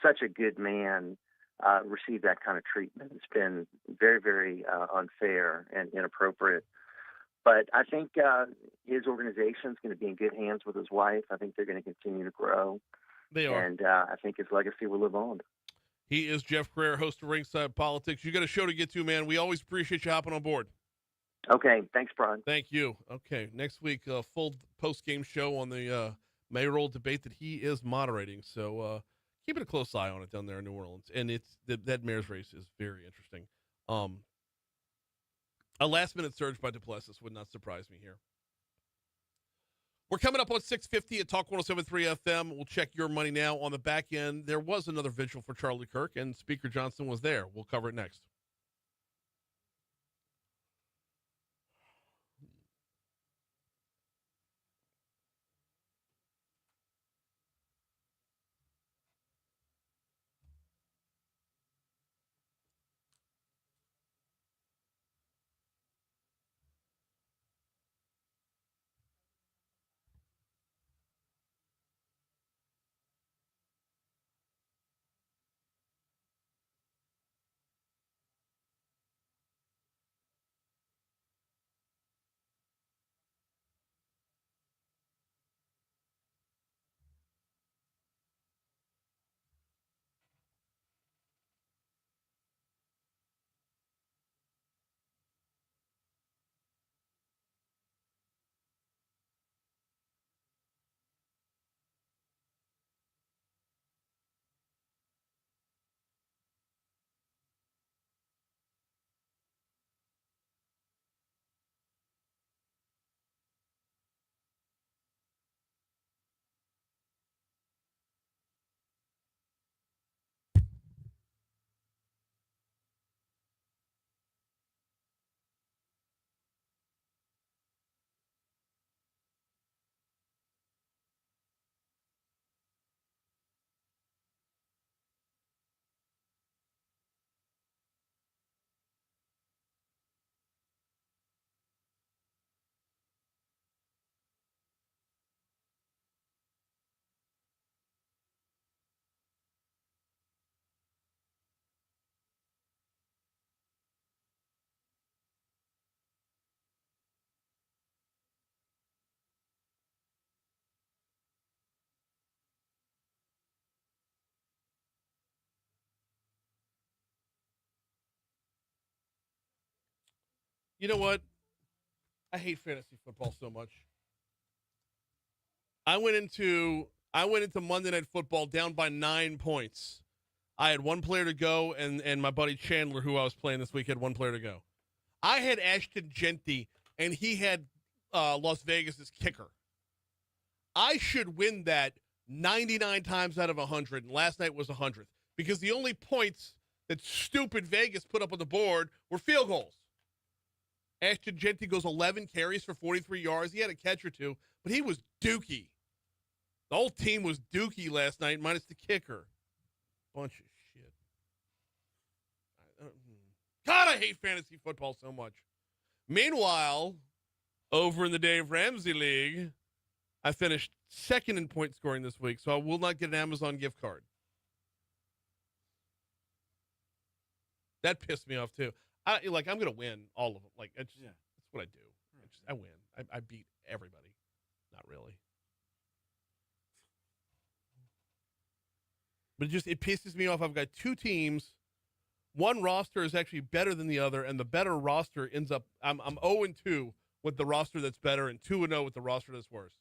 such a good man, receive that kind of treatment. It's been very, very unfair and inappropriate. But I think his organization is going to be in good hands with his wife. I think they're going to continue to grow. They are. And I think his legacy will live on. He is Jeff Crouere, host of Ringside Politics. You got a show to get to, man. We always appreciate you hopping on board. Okay. Thanks, Brian. Thank you. Okay. Next week, full post-game show on the mayoral debate that he is moderating. So keeping a close eye on it down there in New Orleans. And that mayor's race is very interesting. A last-minute surge by DuPlessis would not surprise me here. We're coming up on 6:50 at Talk 107.3 FM. We'll check your money now. On the back end, there was another vigil for Charlie Kirk, and Speaker Johnson was there. We'll cover it next. You know what? I hate fantasy football so much. I went into Monday Night Football down by 9 points. I had one player to go, and my buddy Chandler, who I was playing this week, had one player to go. I had Ashton Genty, and he had Las Vegas as kicker. I should win that 99 times out of 100, and last night was 100th, because the only points that stupid Vegas put up on the board were field goals. Ashton Genty goes 11 carries for 43 yards. He had a catch or two, but he was dookie. The whole team was dookie last night, minus the kicker. Bunch of shit. God, I hate fantasy football so much. Meanwhile, over in the Dave Ramsey League, I finished second in point scoring this week, so I will not get an Amazon gift card. That pissed me off, too. I'm going to win all of them. That's what I do. I win. I beat everybody. Not really. But it pisses me off. I've got two teams. One roster is actually better than the other, and the better roster ends up. I'm 0-2 with the roster that's better, and 2-0 with the roster that's worse.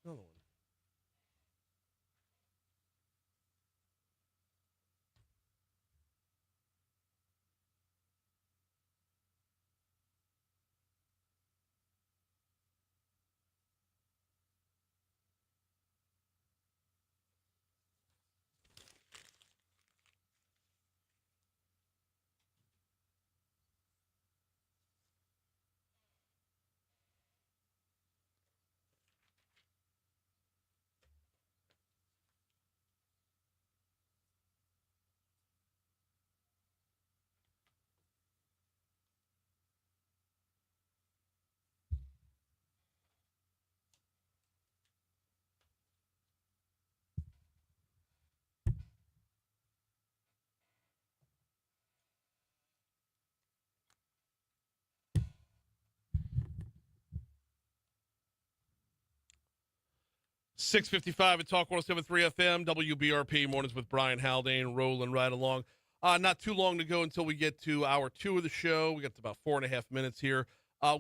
Another one. .655 at Talk 107.3 FM, WBRP, mornings with Brian Haldane, rolling right along. Not too long to go until we get to hour 2 of the show. We got about 4.5 minutes here.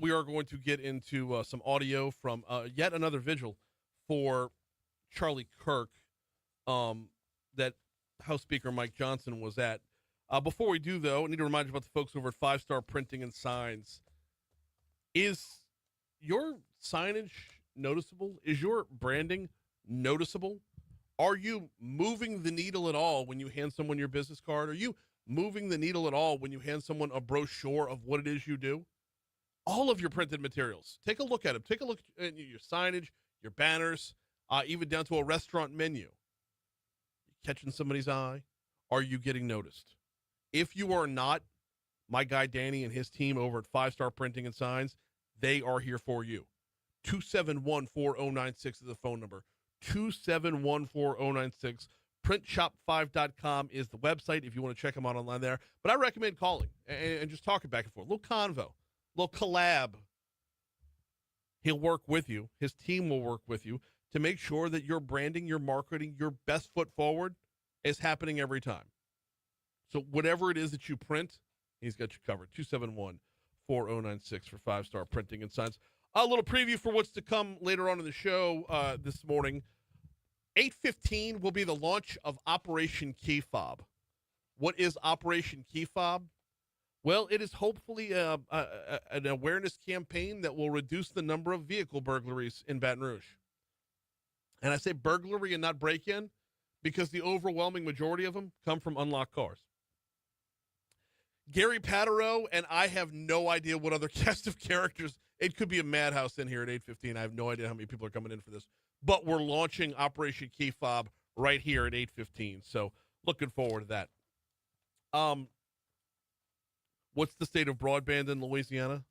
We are going to get into some audio from yet another vigil for Charlie Kirk that House Speaker Mike Johnson was at. Before we do, though, I need to remind you about the folks over at 5 Star Printing and Signs. Is your signage noticeable? Is your branding noticeable? Are you moving the needle at all when you hand someone your business card? Are you moving the needle at all when you hand someone a brochure of what it is you do? All of your printed materials. Take a look at them. Take a look at your signage, your banners, even down to a restaurant menu. Catching somebody's eye? Are you getting noticed? If you are not, my guy Danny and his team over at 5 Star Printing and Signs, they are here for you. 271-4096 is the phone number. 271-4096. Printshop5.com is the website if you want to check them out online there. But I recommend calling and just talking back and forth. A little convo, a little collab. He'll work with you. His team will work with you to make sure that your branding, your marketing, your best foot forward is happening every time. So whatever it is that you print, he's got you covered. 271-4096 for 5 Star Printing and Signs. A little preview for what's to come later on in the show this morning. 8:15 will be the launch of Operation Key Fob. What is Operation Key Fob? Well, it is hopefully an awareness campaign that will reduce the number of vehicle burglaries in Baton Rouge. And I say burglary and not break-in because the overwhelming majority of them come from unlocked cars. Gary Patureau, and I have no idea what other cast of characters. It could be a madhouse in here at 8:15. I have no idea how many people are coming in for this. But we're launching Operation Key Fob right here at 8:15. So looking forward to that. What's the state of broadband in Louisiana?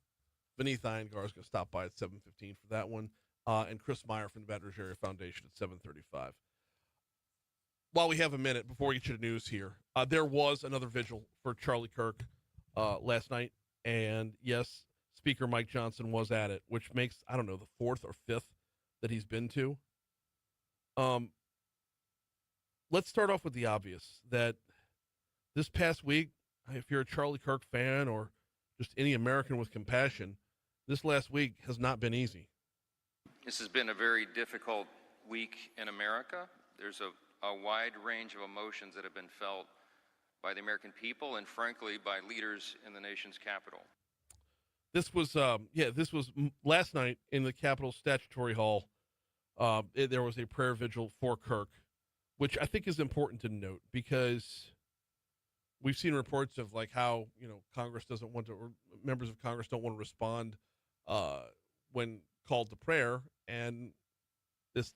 Veneeth Iyengar is going to stop by at 7:15 for that one. And Chris Meyer from the Baton Rouge Area Foundation at 7:35. While we have a minute before we get you to news here, there was another vigil for Charlie Kirk last night. And yes, Speaker Mike Johnson was at it, which makes, I don't know, the 4th or 5th that he's been to. Let's start off with the obvious, that this past week, if you're a Charlie Kirk fan or just any American with compassion, this last week has not been easy. This has been a very difficult week in America. There's a wide range of emotions that have been felt by the American people and, frankly, by leaders in the nation's capital. This was, this was last night in the Capitol Statutory Hall. There was a prayer vigil for Kirk, which I think is important to note because we've seen reports of like how, Congress doesn't want to, or members of Congress don't want to respond when called to prayer. And this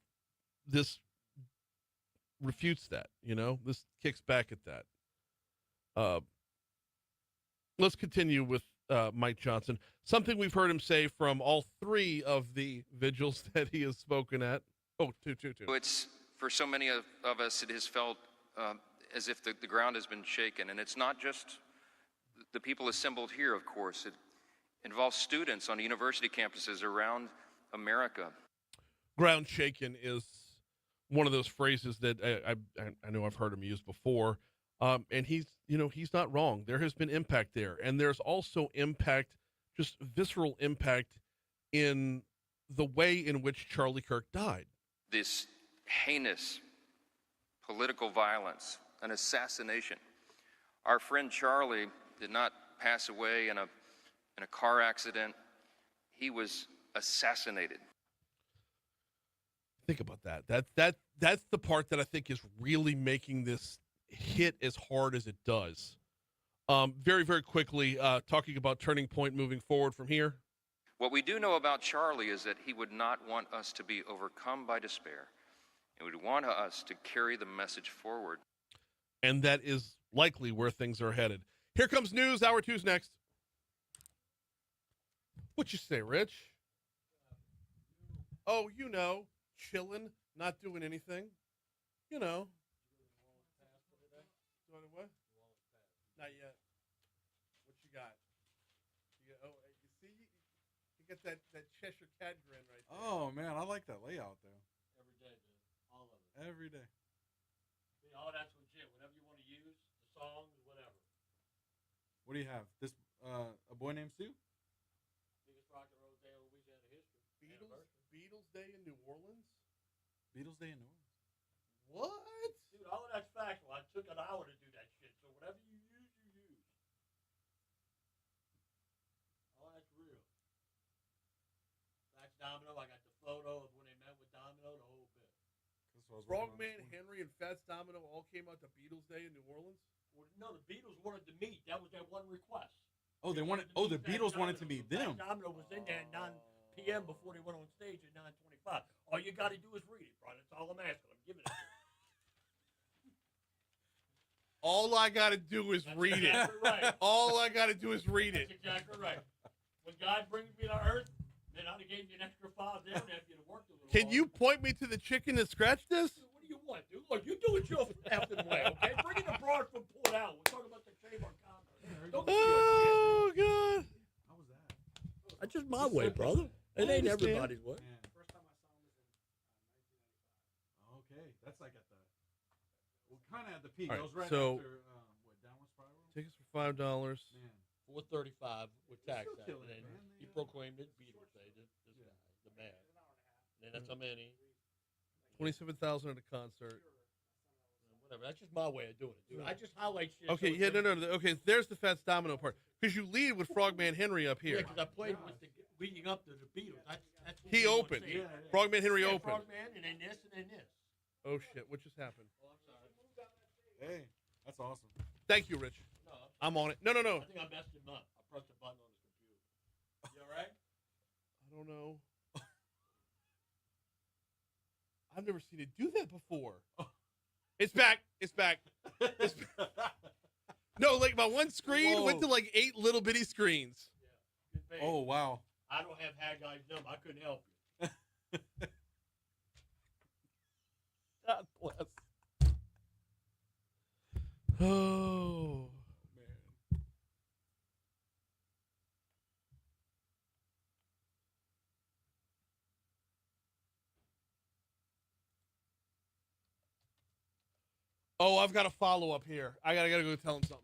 refutes that, this kicks back at that. Let's continue with Mike Johnson. Something we've heard him say from all 3 of the vigils that he has spoken at. Oh, two. It's, for so many of us, it has felt as if the ground has been shaken. And it's not just the people assembled here, of course. It involves students on university campuses around America. Ground shaken is one of those phrases that I know I've heard him use before. And he's not wrong. There has been impact there. And there's also impact, just visceral impact in the way in which Charlie Kirk died. this heinous political violence, an assassination. Our friend Charlie did not pass away in a car accident. He was assassinated. Think about that. That's the part that I think is really making this hit as hard as it does. Very, very quickly, talking about turning point moving forward from here. What we do know about Charlie is that he would not want us to be overcome by despair. He would want us to carry the message forward. And that is likely where things are headed. Here comes news. Hour 2's next. What you say, Rich? Oh, you know, chilling, not doing anything. You know. Doing what? Not yet. What you got? You see, you get that Cheshire Cat grin right there. Oh man, I like that layout though. Every day, dude. All of it. Every day. All that's legit. Whatever you want to use, the songs, whatever. What do you have? This a boy named Sue? Biggest rock and roll day in Louisiana history. Beatles Day in New Orleans? Beatles Day in New Orleans. What? Dude, all of that's factual. I took an hour to do that shit. So whatever you use, you use. All that's real. That's Domino. I got the photo of when they met with Domino, the whole bit. Frogman, Henry, and Fats Domino all came out to Beatles Day in New Orleans? Well, no, the Beatles wanted to meet. That was their one request. Oh, they wanted. to Oh, meet the Fats Beatles wanted to Domino. meet them. Fats Domino was in there at 9 p.m. before they went on stage at 9:25. All you got to do is read it, bro. That's all I'm asking. I'm giving it to you. All I got to do is That's read exactly it. Right. All I got to do is read That's it. exactly right. When God brings me to earth, then I'd have gave you an extra $5 there and have you to work a little Can you harder. point me to the chicken that scratched this? Dude, what do you want, dude? Look, you do it your effing way, okay? Bring it abroad from Port Allen. We're talking about the Chamber of Commerce. Don't do Oh, God. How was that? That's just my way, brother. It I ain't understand. everybody's way. Man, first time I saw him was in 1995. Okay, that's like at the. Well, kind of at the peak. All That right, was right so- after what Downward Spiral. Tickets for $5. Man, $435 with tax. still on killing it. it, And man. he proclaimed it Beatles Day. This guy, the man. And that's how many. 27,000 at a concert. Whatever. That's just my way of doing it, dude. I just highlight shit. Okay, so yeah, it's no. Okay, there's the Fats Domino part. Because you lead with Frogman Henry up Yeah, here. because I played with the leading up to the Beatles. That's what He we wanna opened. see. Frogman Henry Yeah, opened. Frogman, and then this, and then this. Oh, shit. What just happened? Oh, I'm sorry. hey, that's awesome. Thank you, Rich. No, I'm on it. No. I think I messed him up. I pressed a button on his computer. You all right? I don't know. I've never seen it do that before. It's back. It's back. It's back. No, like my one screen went to like 8 little bitty screens. Good man. Oh wow. I don't have Haggai's number. I couldn't help you. God bless. Oh, man. Oh, I've got a follow up here. I gotta go tell him something.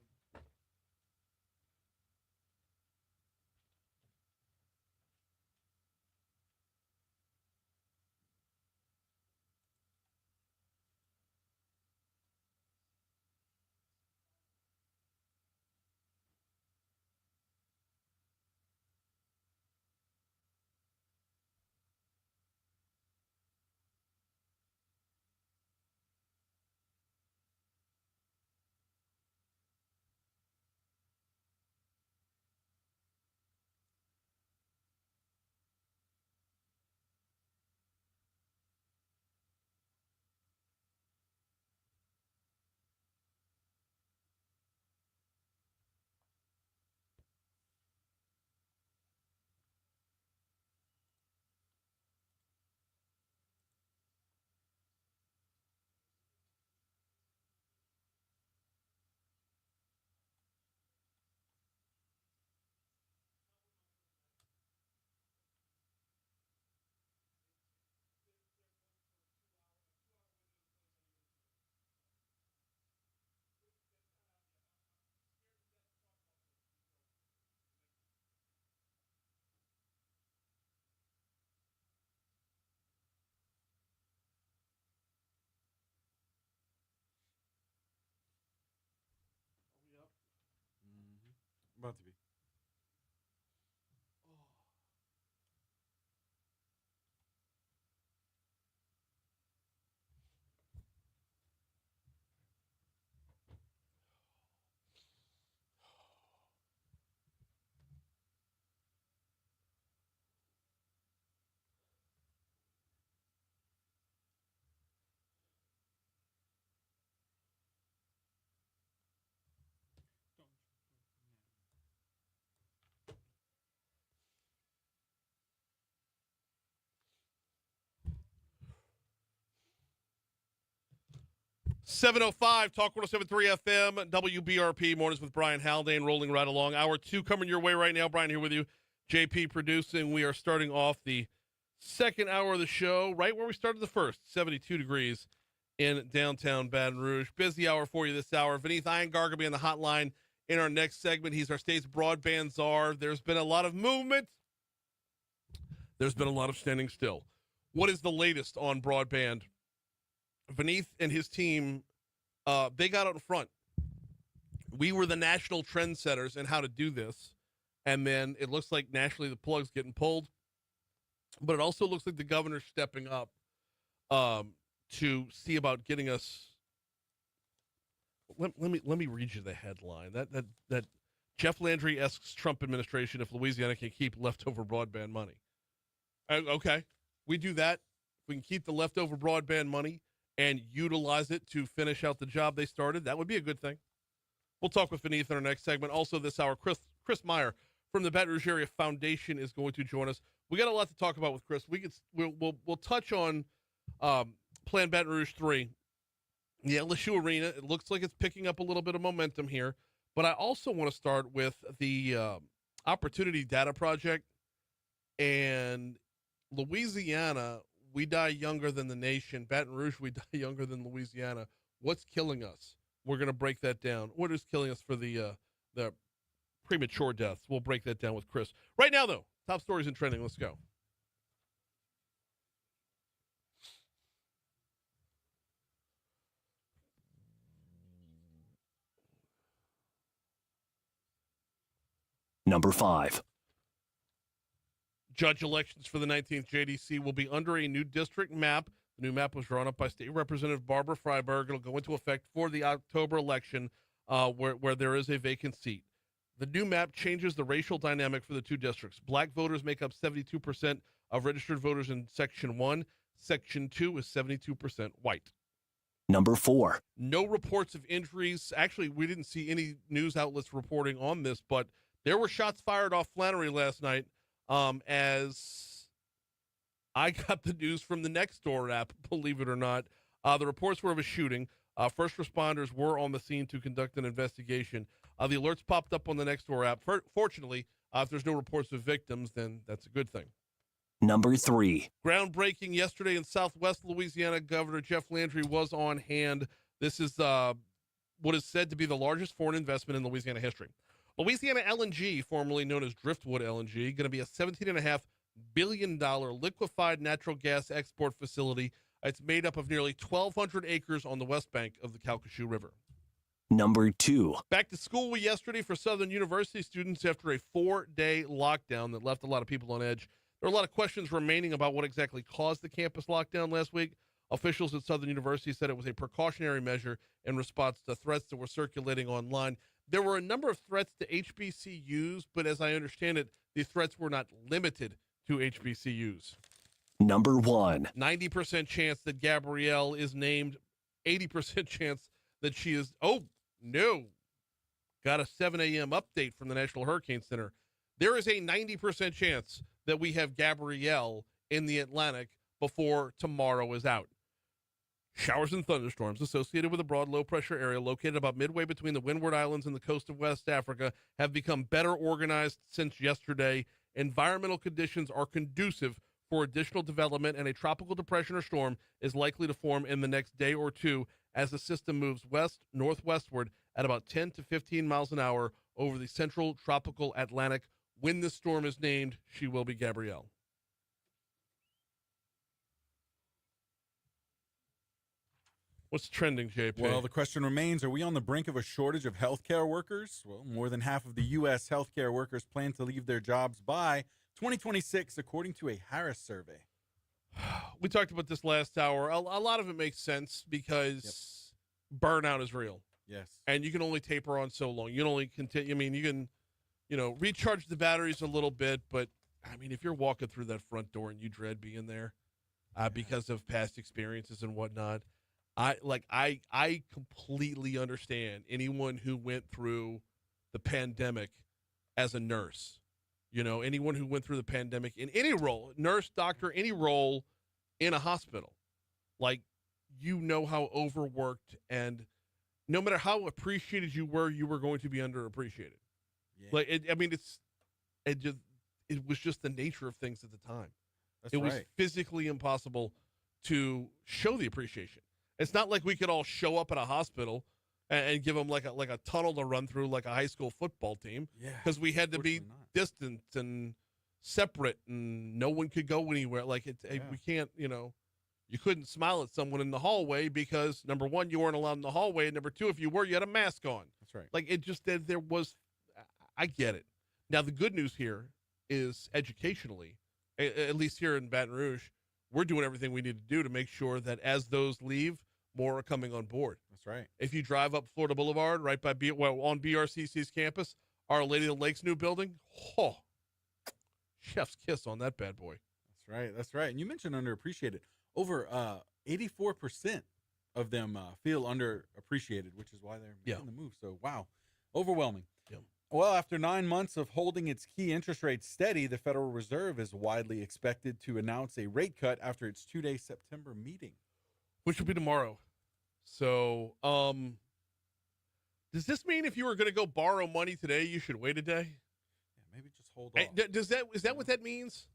7:05, Talk 107.3 FM, WBRP, Mornings with Brian Haldane, rolling right along. Hour 2 coming your way right now. Brian here with you. JP producing. We are starting off the second hour of the show right where we started the first, 72 degrees in downtown Baton Rouge. Busy hour for you this hour. Veneeth Iyengar going to be on the hotline in our next segment. He's our state's broadband czar. There's been a lot of movement. There's been a lot of standing still. What is the latest on broadband? Veneeth and his team, they got out in front. We were the national trendsetters in how to do this. And then it looks like nationally the plug's getting pulled. But it also looks like the governor's stepping up to see about getting us. Let me read you the headline. That Jeff Landry asks Trump administration if Louisiana can keep leftover broadband money. Okay, we do that. If we can keep the leftover broadband money and utilize it to finish out the job they started, that would be a good thing. We'll talk with Veneeth in our next segment. Also this hour, Chris Meyer from the Baton Rouge Area Foundation is going to join us. We got a lot to talk about with Chris. We'll touch on Plan Baton Rouge 3. The LSU Arena, it looks like it's picking up a little bit of momentum here. But I also want to start with the Opportunity Data Project. And Louisiana, we die younger than the nation. Baton Rouge, we die younger than Louisiana. What's killing us? We're going to break that down. What is killing us for the premature deaths? We'll break that down with Chris. Right now, though, top stories and trending. Let's go. Number 5. Judge elections for the 19th JDC will be under a new district map. The new map was drawn up by State Representative Barbara Freiberg. It'll go into effect for the October election where there is a vacant seat. The new map changes the racial dynamic for the two districts. Black voters make up 72% of registered voters in Section 1. Section 2 is 72% white. Number 4. No reports of injuries. Actually, we didn't see any news outlets reporting on this, but there were shots fired off Flannery last night. As I got the news from the Nextdoor app, believe it or not, the reports were of a shooting. First responders were on the scene to conduct an investigation. The alerts popped up on the Nextdoor app. Fortunately, if there's no reports of victims, then that's a good thing. Number 3. Groundbreaking yesterday in Southwest Louisiana. Governor Jeff Landry was on hand. This is what is said to be the largest foreign investment in Louisiana history. Louisiana LNG, formerly known as Driftwood LNG, going to be a $17.5 billion liquefied natural gas export facility. It's made up of nearly 1,200 acres on the west bank of the Calcasieu River. Number 2. Back to school yesterday for Southern University students after a 4-day lockdown that left a lot of people on edge. There are a lot of questions remaining about what exactly caused the campus lockdown last week. Officials at Southern University said it was a precautionary measure in response to threats that were circulating online. There were a number of threats to HBCUs, but as I understand it, the threats were not limited to HBCUs. Number 1. 90% chance that Gabrielle is named, 80% chance that she is, oh, no. Got a 7 a.m. update from the National Hurricane Center. There is a 90% chance that we have Gabrielle in the Atlantic before tomorrow is out. Showers and thunderstorms associated with a broad low-pressure area located about midway between the Windward Islands and the coast of West Africa have become better organized since yesterday. Environmental conditions are conducive for additional development, and a tropical depression or storm is likely to form in the next day or two as the system moves west-northwestward at about 10 to 15 miles an hour over the central tropical Atlantic. When this storm is named, she will be Gabrielle. What's trending, JP? Well, the question remains, are we on the brink of a shortage of healthcare workers? Well, more than half of the U.S. healthcare workers plan to leave their jobs by 2026, according to a Harris survey. We talked about this last hour. A lot of it makes sense because burnout is real. Yes. And you can only taper on so long. You can only continue. I mean, you can, recharge the batteries a little bit, but I mean, if you're walking through that front door and you dread being there because of past experiences and whatnot, I completely understand anyone who went through the pandemic as a nurse. Anyone who went through the pandemic in any role, nurse, doctor, any role in a hospital. Like, you know how overworked and no matter how appreciated you were going to be underappreciated. Yeah. Like, it was just the nature of things at the time. That's It was right. physically impossible to show the appreciation. It's not like we could all show up at a hospital and give them like a tunnel to run through like a high school football team. Yeah. Because we had to be Unfortunately not. distant and separate and no one could go anywhere. Like we can't, you couldn't smile at someone in the hallway because number one, you weren't allowed in the hallway. And number two, if you were, you had a mask on. That's right. Like there was, I get it. Now the good news here is educationally, at least here in Baton Rouge, we're doing everything we need to do to make sure that as those leave, more are coming on board. That's right. If you drive up Florida Boulevard, right by on BRCC's campus, Our Lady of the Lake's new building, chef's kiss on that bad boy. That's right. That's right. And you mentioned underappreciated. Over 84% of them feel underappreciated, which is why they're making the move. So, wow, overwhelming. Yeah. Well, after 9 months of holding its key interest rate steady, the Federal Reserve is widely expected to announce a rate cut after its 2-day September meeting, which will be tomorrow. So, does this mean if you were going to go borrow money today, you should wait a day? Yeah, maybe just hold on. Is that what that means?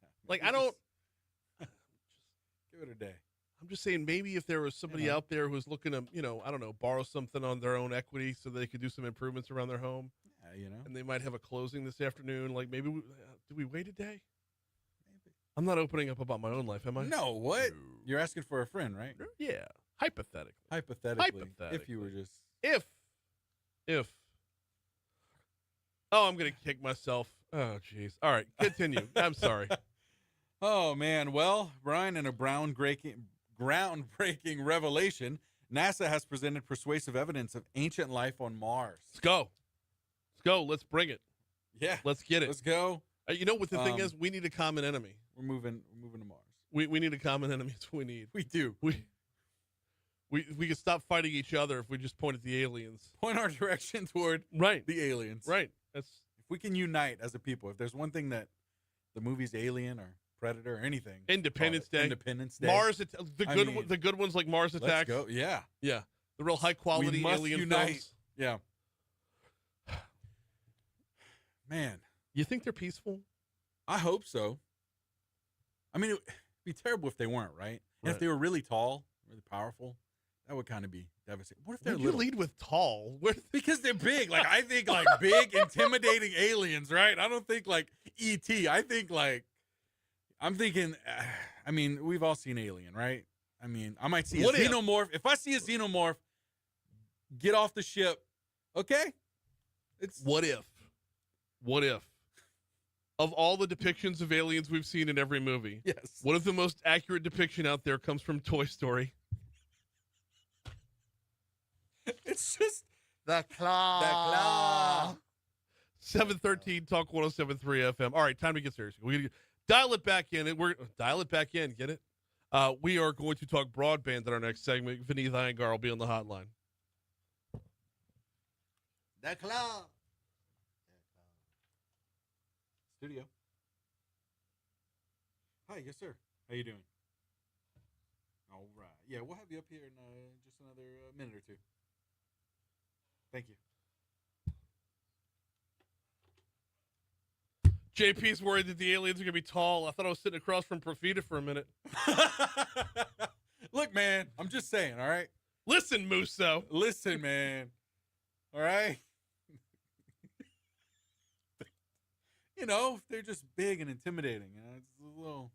Yeah, Like, maybe I don't. just give it a day. I'm just saying maybe if there was somebody out there who's looking to, I don't know, borrow something on their own equity so they could do some improvements around their home. Yeah, And they might have a closing this afternoon. Like maybe, do we wait a day? Maybe. I'm not opening up about my own life, am I? No, what? You're asking for a friend, right? Yeah. Hypothetically. Hypothetically. If you were just. If. Oh, I'm going to kick myself. Oh, jeez. All right. Continue. I'm sorry. Oh, man. Well, Brian, in a groundbreaking revelation, NASA has presented persuasive evidence of ancient life on Mars. Let's go. Let's bring it. Yeah. Let's get it. Let's go. You know what the thing is? We need a common enemy. We're moving to Mars. We need a common enemy. That's what we need. We do. We can stop fighting each other if we just point at the aliens. Point our direction toward the aliens. Right. If we can unite as a people. If there's one thing that the movies Alien or Predator or anything. Independence Day. Mars, the good ones like Mars Attacks. Let's go. Yeah. Yeah. The real high quality alien films. Yeah. Man. You think they're peaceful? I hope so. I mean, it'd be terrible if they weren't, right? And if they were really tall, really powerful, that would kind of be devastating. What if they're little? You lead with tall? Because they're big. Like, I think like big, intimidating aliens, right? I don't think like E.T. I'm thinking, I mean, we've all seen Alien, right? I mean, I might see a xenomorph. If I see a xenomorph, get off the ship. Okay? What if? Of all the depictions of aliens we've seen in every movie, yes, what if the most accurate depiction out there comes from Toy Story? It's just the claw. 713 Talk 107.3 FM. All right, time to get serious. We dial it back in. Get it? We are going to talk broadband in our next segment. Veneeth Iyengar will be on the hotline. The claw. Studio. Hi, yes, sir. How you doing? All right. Yeah, we'll have you up here in just another minute or two. Thank you. JP's worried that the aliens are going to be tall. I thought I was sitting across from Profita for a minute. Look, man, I'm just saying, all right? Listen, Musso. Listen, man. All right? You know, they're just big and intimidating. You know, it's a little,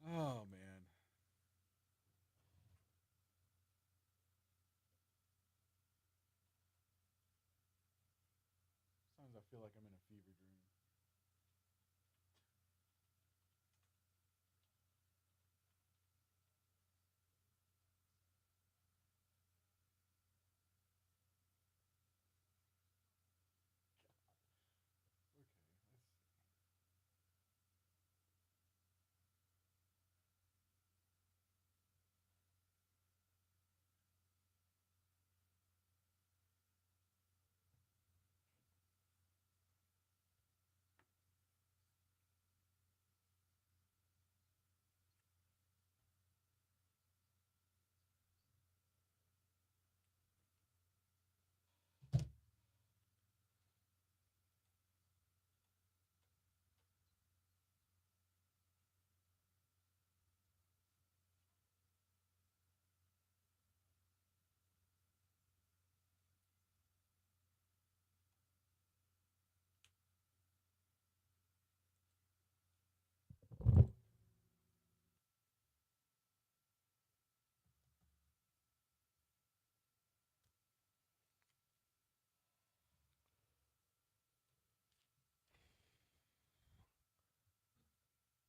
Oh, man. Sometimes I feel like I'm in a fever dream.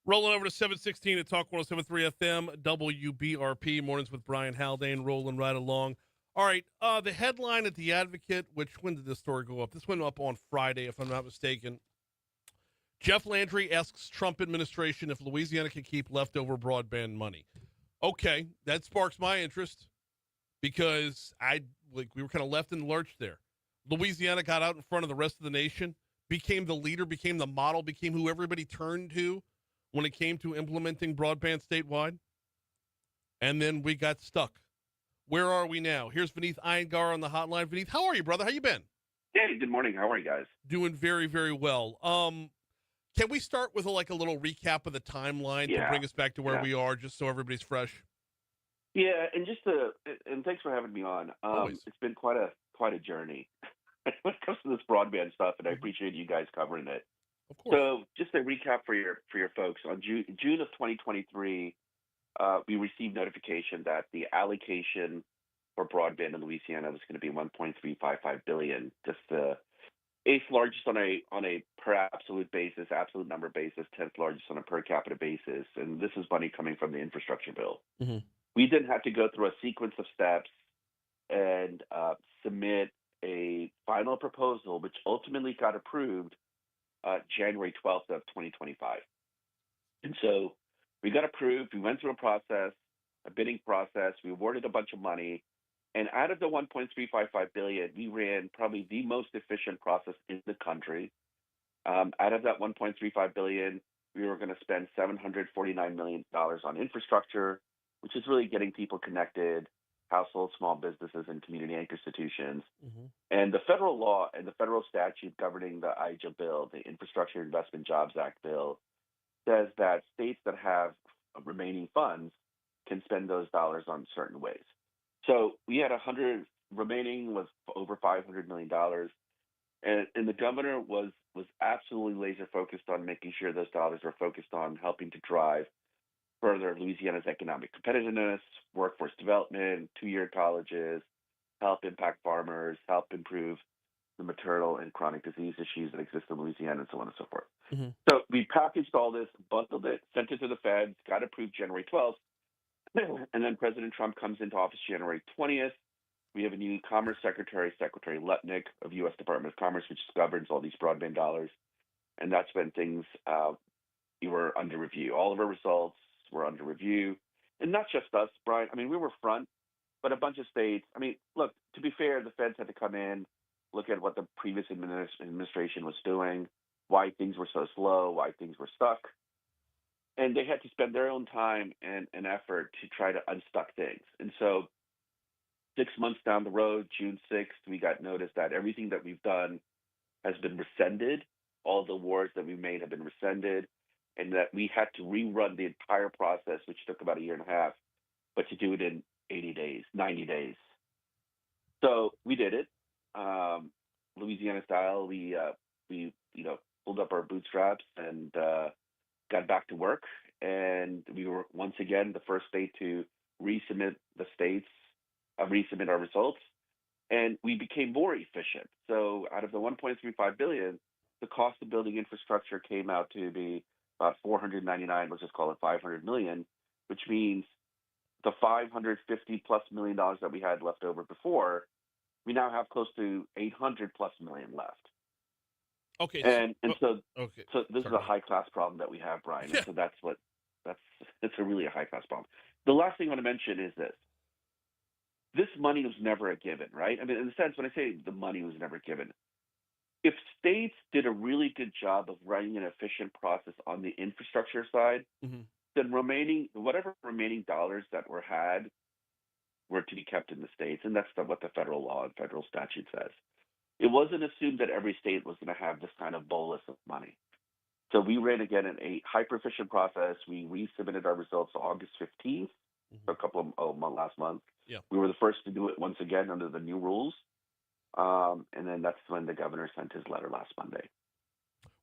Rolling over to 716 at Talk 107.3 FM, WBRP, Mornings with Brian Haldane, rolling right along. All right, the headline at The Advocate, when did this story go up? This went up on Friday, if I'm not mistaken. Jeff Landry asks Trump administration if Louisiana can keep leftover broadband money. Okay, that sparks my interest because we were kind of left in the lurch there. Louisiana got out in front of the rest of the nation, became the leader, became the model, became who everybody turned to when it came to implementing broadband statewide. And then we got stuck. Where are we now? Here's Veneeth Iyengar on the hotline. Veneeth, how are you, brother? How you been? Hey, good morning. How are you guys? Doing very, very well. Can we start with a little recap of the timeline to bring us back to where we are, just so everybody's fresh? Yeah, and thanks for having me on. It's been quite a journey when it comes to this broadband stuff, and I appreciate you guys covering it. Of course. So, just a recap for your folks. On June of 2023, we received notification that the allocation for broadband in Louisiana was going to be $1.355 billion, just the eighth largest on a per absolute number basis, 10th largest on a per capita basis, and this is money coming from the infrastructure bill. Mm-hmm. We then had to go through a sequence of steps and submit a final proposal, which ultimately got approved January 12th of 2025. And so we got approved. We went through a bidding process. We awarded a bunch of money. And out of the $1.355 billion, we ran probably the most efficient process in the country. Out of that $1.35 billion, we were going to spend $749 million on infrastructure, which is really getting people connected, households, small businesses, and community anchor institutions. Mm-hmm. And the federal law and the federal statute governing the IJA bill, the Infrastructure Investment Jobs Act bill, says that states that have remaining funds can spend those dollars on certain ways. So we had remaining was over $500 million. And the governor was absolutely laser focused on making sure those dollars were focused on helping to drive further Louisiana's economic competitiveness, workforce development, two-year colleges, help impact farmers, help improve the maternal and chronic disease issues that exist in Louisiana, and so on and so forth. Mm-hmm. So we packaged all this, bundled it, sent it to the feds, got approved January 12th, and then President Trump comes into office January 20th. We have a new Commerce Secretary, Secretary Lutnick of U.S. Department of Commerce, which governs all these broadband dollars. And that's when things were under review. All of our results were under review. And not just us, Brian. I mean, we were front, but a bunch of states. I mean, look, to be fair, the feds had to come in, look at what the previous administration was doing, why things were so slow, why things were stuck. And they had to spend their own time and effort to try to unstuck things. And so 6 months down the road, June 6th, we got notice that everything that we've done has been rescinded. All the awards that we made have been rescinded, and that we had to rerun the entire process, which took about a year and a half, but to do it in 90 days. So we did it. Louisiana style, we pulled up our bootstraps and got back to work, and we were once again the first state to resubmit our results, and we became more efficient. So out of the $1.35 billion, the cost of building infrastructure came out to be about $499, let's just call it $500 million, which means the $550+ million that we had left over before, we now have close to $800+ million left. Okay. So this is a high class problem that we have, Brian. Yeah. And so it's really a high class problem. The last thing I want to mention is this. This money was never a given, right? I mean, in the sense, when I say the money was never given, if states did a really good job of running an efficient process on the infrastructure side, mm-hmm. then whatever remaining dollars that were had were to be kept in the states, and that's what the federal law and federal statute says. It wasn't assumed that every state was going to have this kind of bolus of money. So we ran again in a hyper-efficient process. We resubmitted our results August 15th, mm-hmm. Last month. Yeah. We were the first to do it once again under the new rules. And then that's when the governor sent his letter last Monday.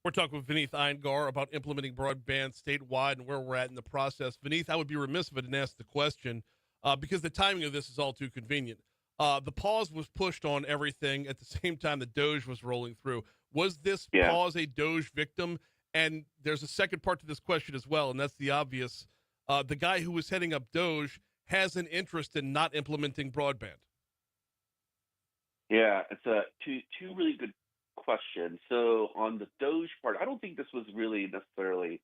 We're talking with Veneeth Iyengar about implementing broadband statewide and where we're at in the process. Veneeth, I would be remiss if I didn't ask the question because the timing of this is all too convenient. The pause was pushed on everything at the same time the Doge was rolling through. Was this pause a Doge victim? And there's a second part to this question as well, and that's the obvious. The guy who was heading up Doge has an interest in not implementing broadband. Yeah, it's two really good questions. So on the Doge part, I don't think this was really necessarily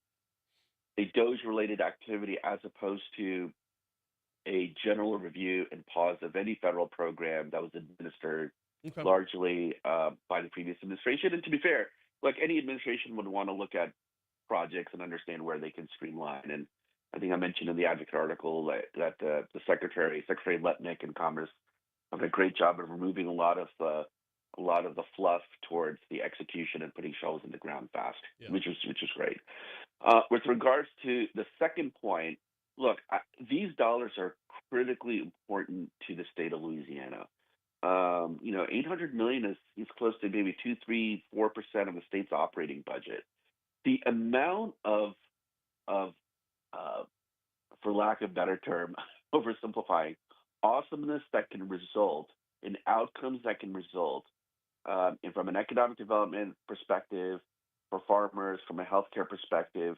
a Doge-related activity as opposed to a general review and pause of any federal program that was administered Okay. largely by the previous administration. And to be fair, like any administration would want to look at projects and understand where they can streamline. And I think I mentioned in the Advocate article that the Secretary Letnick in Commerce did a great job of removing a lot of the fluff towards the execution and putting shovels in the ground fast, Yeah. which was great. With regards to the second point, look, these dollars are critically important to the state of Louisiana. 800 million is close to maybe 2, 3, 4% of the state's operating budget. The amount of for lack of a better term, oversimplifying, awesomeness that can result in outcomes that can result, and from an economic development perspective, for farmers, from a healthcare perspective,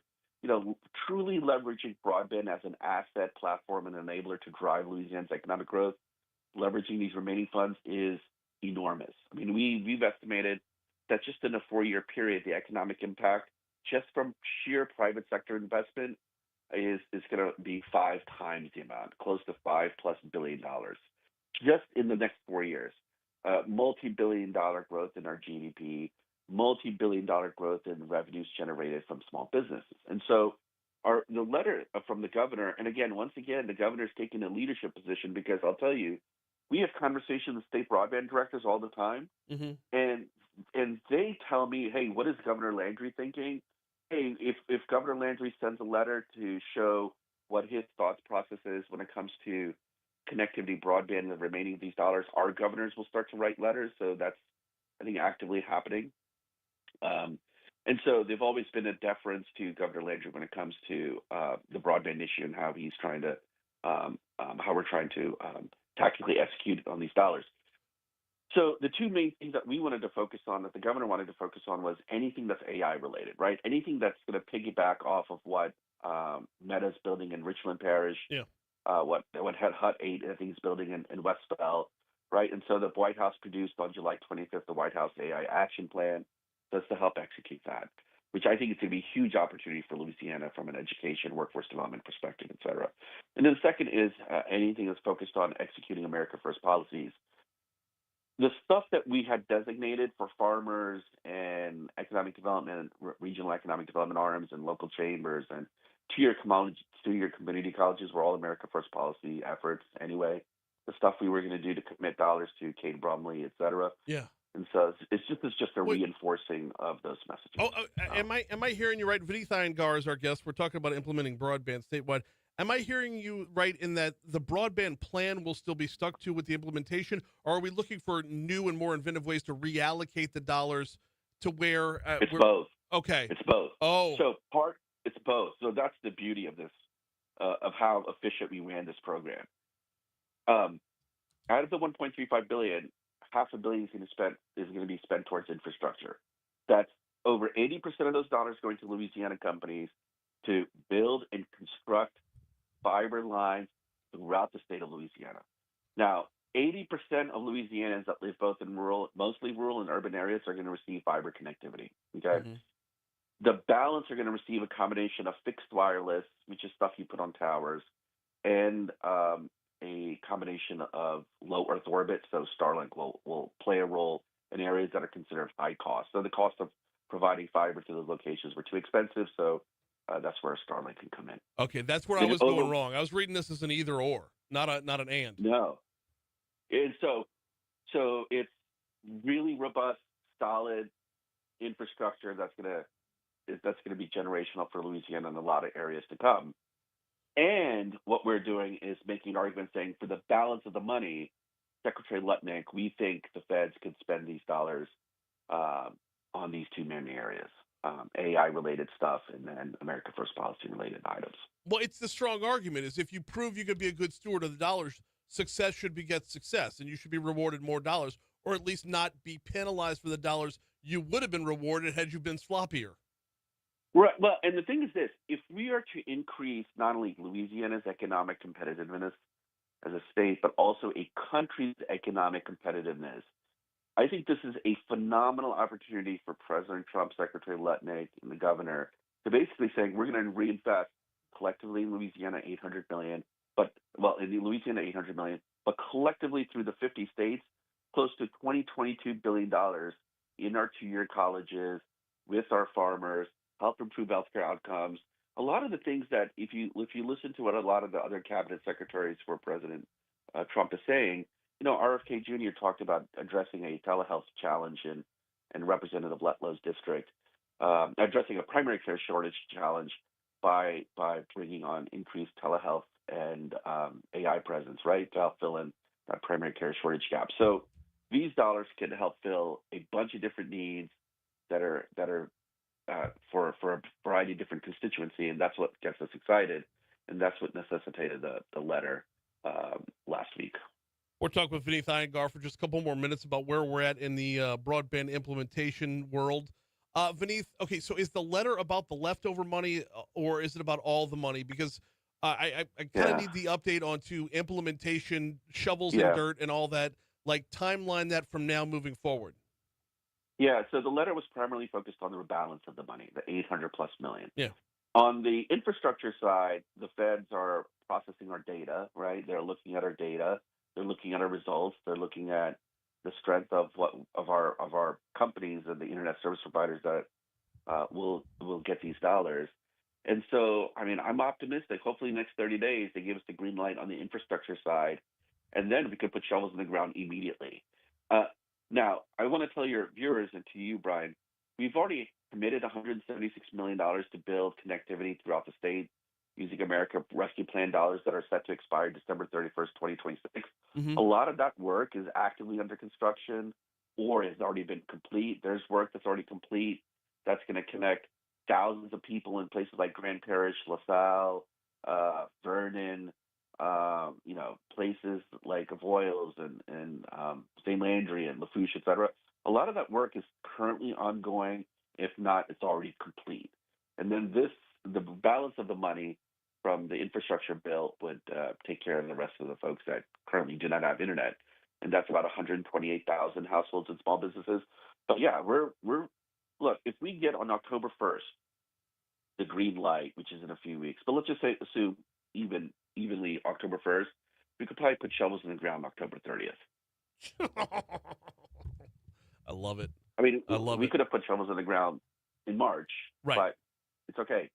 truly leveraging broadband as an asset, platform, and enabler to drive Louisiana's economic growth, leveraging these remaining funds is enormous. I mean, we've estimated that just in a 4-year period, the economic impact just from sheer private sector investment is going to be 5 times the amount, close to $5+ billion, just in the next 4 years. Multi-billion-dollar growth in our GDP, multi-billion-dollar growth in revenues generated from small businesses. And so the letter from the governor, and once again, the governor's taking a leadership position because I'll tell you, we have conversations with state broadband directors all the time, Mm-hmm. and they tell me, hey, what is Governor Landry thinking? Hey, if Governor Landry sends a letter to show what his thoughts process is when it comes to connectivity, broadband, and the remaining of these dollars, our governors will start to write letters. So that's, I think, actively happening. And so they've always been a deference to Governor Landry when it comes to the broadband issue and how he's trying to, how we're trying to tactically execute on these dollars. So the two main things that we wanted to focus on, that the governor wanted to focus on, was anything that's AI related, right? Anything that's going to piggyback off of what Meta's building in Richland Parish, Yeah. What Hut 8 I think is building in West Bell, right? And so the White House produced on July 25th the White House AI Action Plan. That's to help execute that, which I think is going to be a huge opportunity for Louisiana from an education, workforce development perspective, et cetera. And then the second is anything that's focused on executing America First policies. The stuff that we had designated for farmers and economic development, regional economic development arms and local chambers and two-year community colleges were all America First policy efforts anyway. The stuff we were going to do to commit dollars to Kate Brumley, et cetera. Yeah. And so it's just a reinforcing of those messages. Am I hearing you right? Veneeth Iyengar is our guest. We're talking about implementing broadband statewide. Am I hearing you right in that the broadband plan will still be stuck to with the implementation, or are we looking for new and more inventive ways to reallocate the dollars to where it's both? Okay, it's both. Oh, so it's both. So that's the beauty of this, of how efficient we ran this program. Out of the 1.35 billion, $500 million is going to be spent towards infrastructure. That's over 80% of those dollars going to Louisiana companies to build and construct fiber lines throughout the state of Louisiana. Now, 80% of Louisianans that live both in mostly rural and urban areas are going to receive fiber connectivity. Okay. Mm-hmm. The balance are going to receive a combination of fixed wireless, which is stuff you put on towers, and a combination of low Earth orbit. So Starlink will play a role in areas that are considered high cost. So the cost of providing fiber to those locations were too expensive. So that's where Starlink can come in. Okay, that's where I was going wrong. I was reading this as an either or, not an and. No, and so it's really robust, solid infrastructure that's gonna be generational for Louisiana and a lot of areas to come. And what we're doing is making an argument saying for the balance of the money, Secretary Letnick, we think the feds could spend these dollars on these two main areas. AI-related stuff and then America First policy-related items. Well, it's the strong argument is if you prove you could be a good steward of the dollars, success should beget success, and you should be rewarded more dollars, or at least not be penalized for the dollars you would have been rewarded had you been sloppier. Right. Well, and the thing is this: if we are to increase not only Louisiana's economic competitiveness as a state, but also a country's economic competitiveness, I think this is a phenomenal opportunity for President Trump, Secretary Lutnick, and the governor to basically saying we're going to reinvest collectively in Louisiana $800 million, in Louisiana $800 million, but collectively through the 50 states, close to $22 billion in our two-year colleges, with our farmers, help improve healthcare outcomes. A lot of the things that if you listen to what a lot of the other cabinet secretaries for President Trump is saying, RFK Jr. talked about addressing a telehealth challenge in Representative Letlow's district, addressing a primary care shortage challenge by bringing on increased telehealth and AI presence, right, to help fill in that primary care shortage gap. So these dollars can help fill a bunch of different needs that are for a variety of different constituency, and that's what gets us excited, and that's what necessitated the letter last week. We're talking with Veneeth Iyengar for just a couple more minutes about where we're at in the broadband implementation world. Veneeth, okay, so is the letter about the leftover money, or is it about all the money? Because I kind of need the update onto implementation, shovels and dirt, and all that. Like timeline that from now moving forward. Yeah, so the letter was primarily focused on the rebalance of the money, the $800+ million. Yeah. On the infrastructure side, the feds are processing our data, right? They're looking at our data. They're looking at our results. They're looking at the strength of our companies and the internet service providers that will get these dollars. And so, I mean, I'm optimistic. Hopefully, next 30 days they give us the green light on the infrastructure side, and then we could put shovels in the ground immediately. Now, I want to tell your viewers and to you, Brian, we've already committed $176 million to build connectivity throughout the state using America Rescue Plan dollars that are set to expire December 31st, 2026. Mm-hmm. A lot of that work is actively under construction or has already been complete. There's work that's already complete that's going to connect thousands of people in places like Grand Parish, LaSalle, Vernon, places like Avoyelles and St. Landry and Lafourche, et cetera. A lot of that work is currently ongoing. If not, it's already complete. And then the balance of the money from the infrastructure bill would take care of the rest of the folks that currently do not have internet. And that's about 128,000 households and small businesses. But yeah, look, if we get on October 1st, the green light, which is in a few weeks, but let's just assume evenly October 1st, we could probably put shovels in the ground October 30th. I love it. I mean, we could have put shovels in the ground in March, right? But it's okay.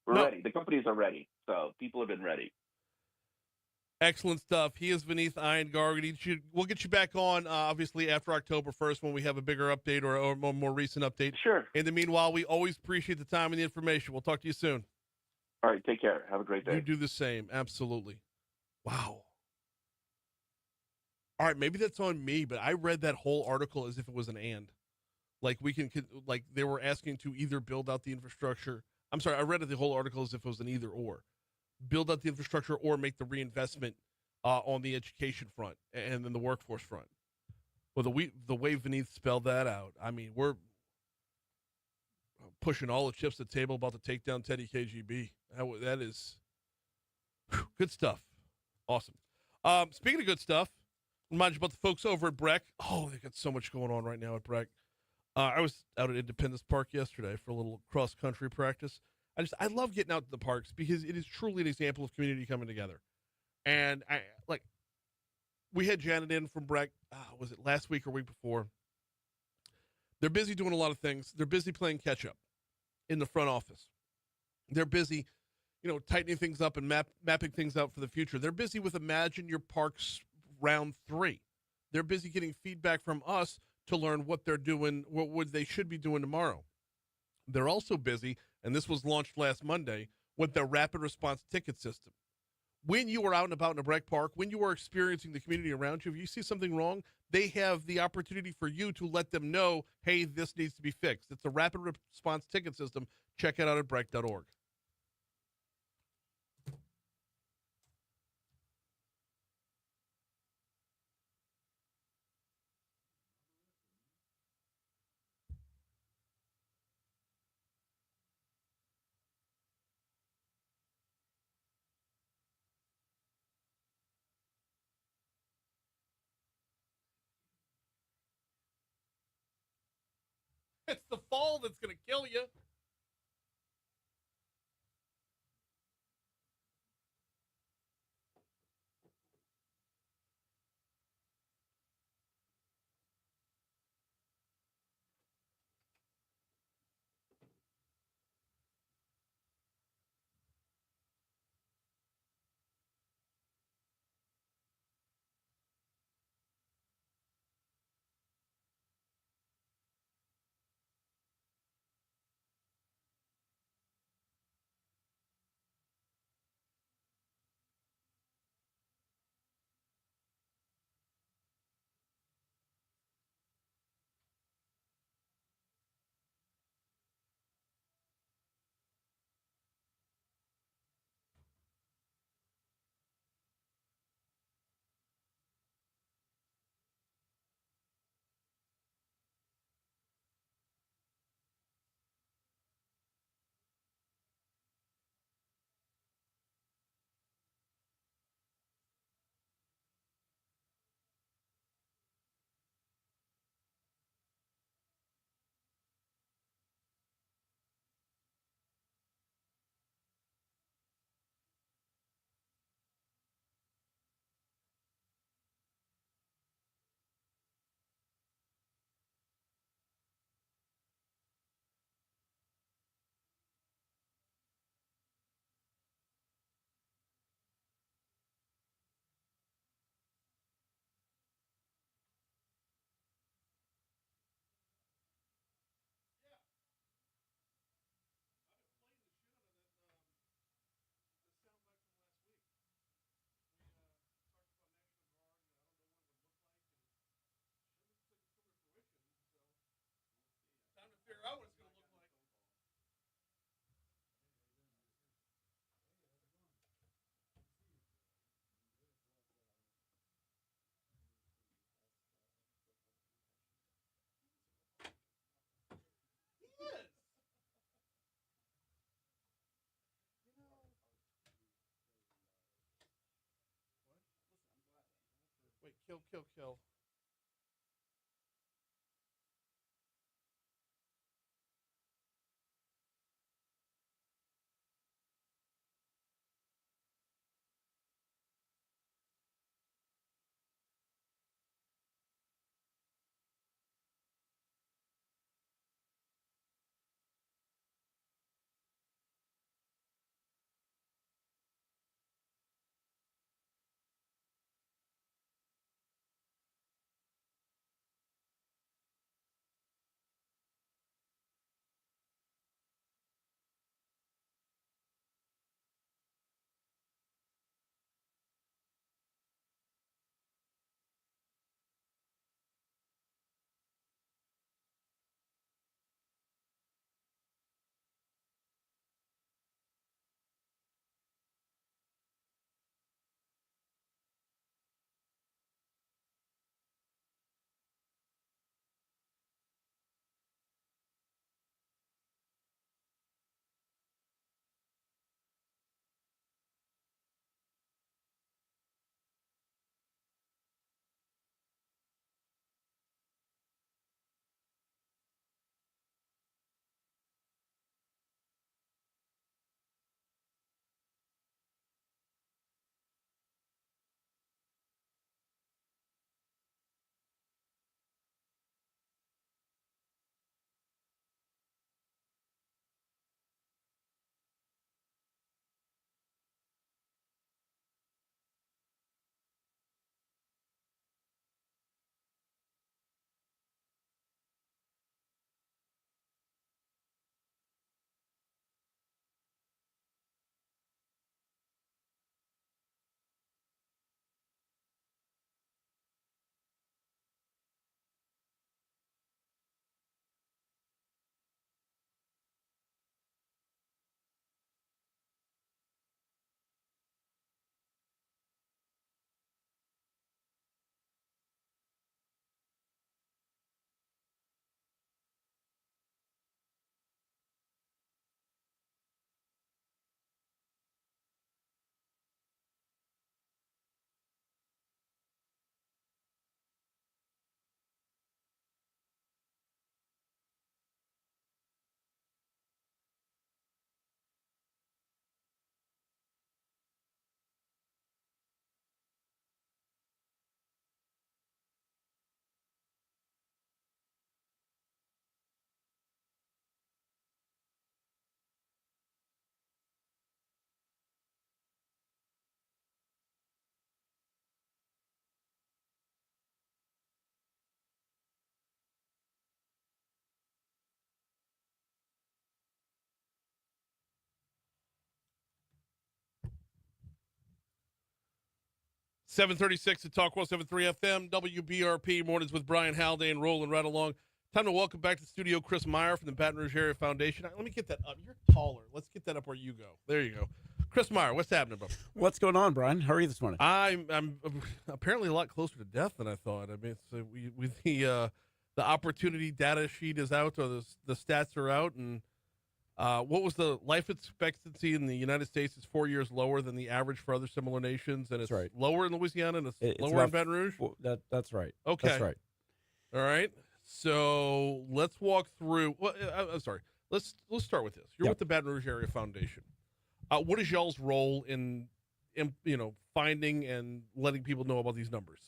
We're ready. The companies are ready. So people have been ready. Excellent stuff. He is Veneeth Iyengar. We'll get you back on, obviously, after October 1st when we have a bigger update or a more recent update. Sure. In the meanwhile, we always appreciate the time and the information. We'll talk to you soon. All right. Take care. Have a great day. You do the same. Absolutely. Wow. All right. Maybe that's on me, but I read that whole article as if it was an and. Like they were asking to either build out the infrastructure. I'm sorry. I read the whole article as if it was an either or. Build out the infrastructure or make the reinvestment on the education front and then the workforce front. Well, the way Veneeth spelled that out, I mean, we're pushing all the chips to the table about to take down Teddy KGB. That is good stuff. Awesome. Speaking of good stuff, remind you about the folks over at Breck. Oh, they got so much going on right now at Breck. I was out at Independence Park yesterday for a little cross-country practice. I love getting out to the parks because it is truly an example of community coming together. And we had Janet in from Breck, was it last week or week before? They're busy doing a lot of things. They're busy playing catch up in the front office. They're busy, tightening things up and mapping things out for the future. They're busy with Imagine Your Parks Round 3. They're busy getting feedback from us to learn what they're doing, what they should be doing tomorrow. They're also busy, and this was launched last Monday, with their rapid response ticket system. When you are out and about in a Breck Park, when you are experiencing the community around you, if you see something wrong, they have the opportunity for you to let them know, hey, this needs to be fixed. It's a rapid response ticket system. Check it out at breck.org. It's the fall that's going to kill you. Time to figure out what it's going to look like. He is. Wait, kill. 736 at Talk 107.3 FM, WBRP, mornings with Brian Haldane, rolling right along. Time to welcome back to the studio Chris Meyer from the Baton Rouge Area Foundation. Let me get that up. You're taller. Let's get that up where you go. There you go. Chris Meyer, what's happening, bro? What's going on, Brian? How are you this morning? I'm apparently a lot closer to death than I thought. I mean, so with the opportunity data sheet is out, or the stats are out, and what was the life expectancy in the United States is 4 years lower than the average for other similar nations, and it's right. lower in Louisiana and it's lower about in Baton Rouge? That's right. Okay. That's right. All right. So let's walk through. Well, I'm sorry. Let's start with this. You're with the Baton Rouge Area Foundation. What is y'all's role in finding and letting people know about these numbers?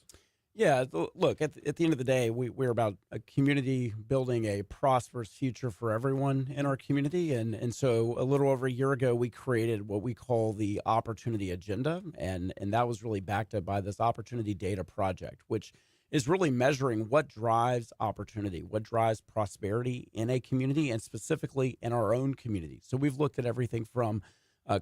Yeah, Look, at the end of the day, we're about a community building a prosperous future for everyone in our community. And so a little over a year ago, we created what we call the Opportunity Agenda. And that was really backed up by this Opportunity Data Project, which is really measuring what drives opportunity, what drives prosperity in a community, and specifically in our own community. So we've looked at everything from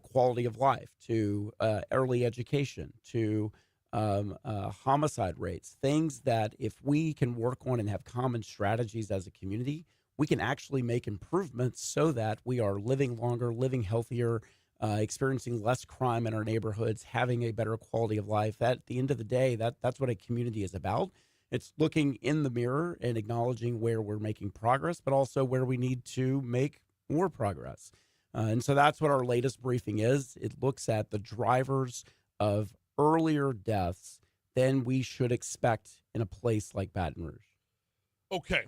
quality of life to early education to homicide rates, things that if we can work on and have common strategies as a community, we can actually make improvements so that we are living longer, living healthier, experiencing less crime in our neighborhoods, having a better quality of life. At the end of the day, that's what a community is about. It's looking in the mirror and acknowledging where we're making progress, but also where we need to make more progress. And so that's what our latest briefing is. It looks at the drivers of earlier deaths than we should expect in a place like Baton Rouge. Okay.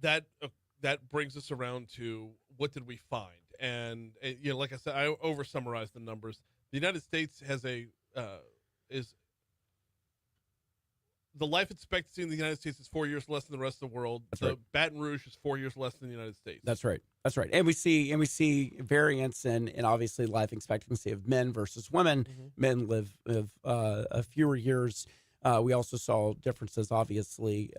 That brings us around to what did we find? And like I said, I over summarized the numbers. The United States has the life expectancy in the United States is 4 years less than the rest of the world. That's right. Baton Rouge is 4 years less than the United States. That's right. That's right. And we see variance in obviously life expectancy of men versus women. Mm-hmm. Men live a fewer years. We also saw differences, obviously,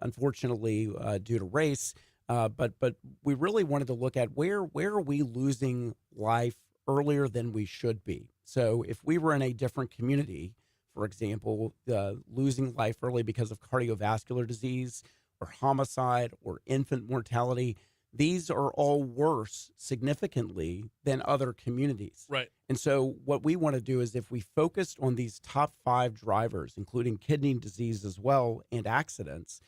unfortunately, due to race. But we really wanted to look at where are we losing life earlier than we should be. So if we were in a different community, for example, losing life early because of cardiovascular disease or homicide or infant mortality, these are all worse significantly than other communities. Right. And so what we want to do is if we focused on these top 5 drivers, including kidney disease as well and accidents,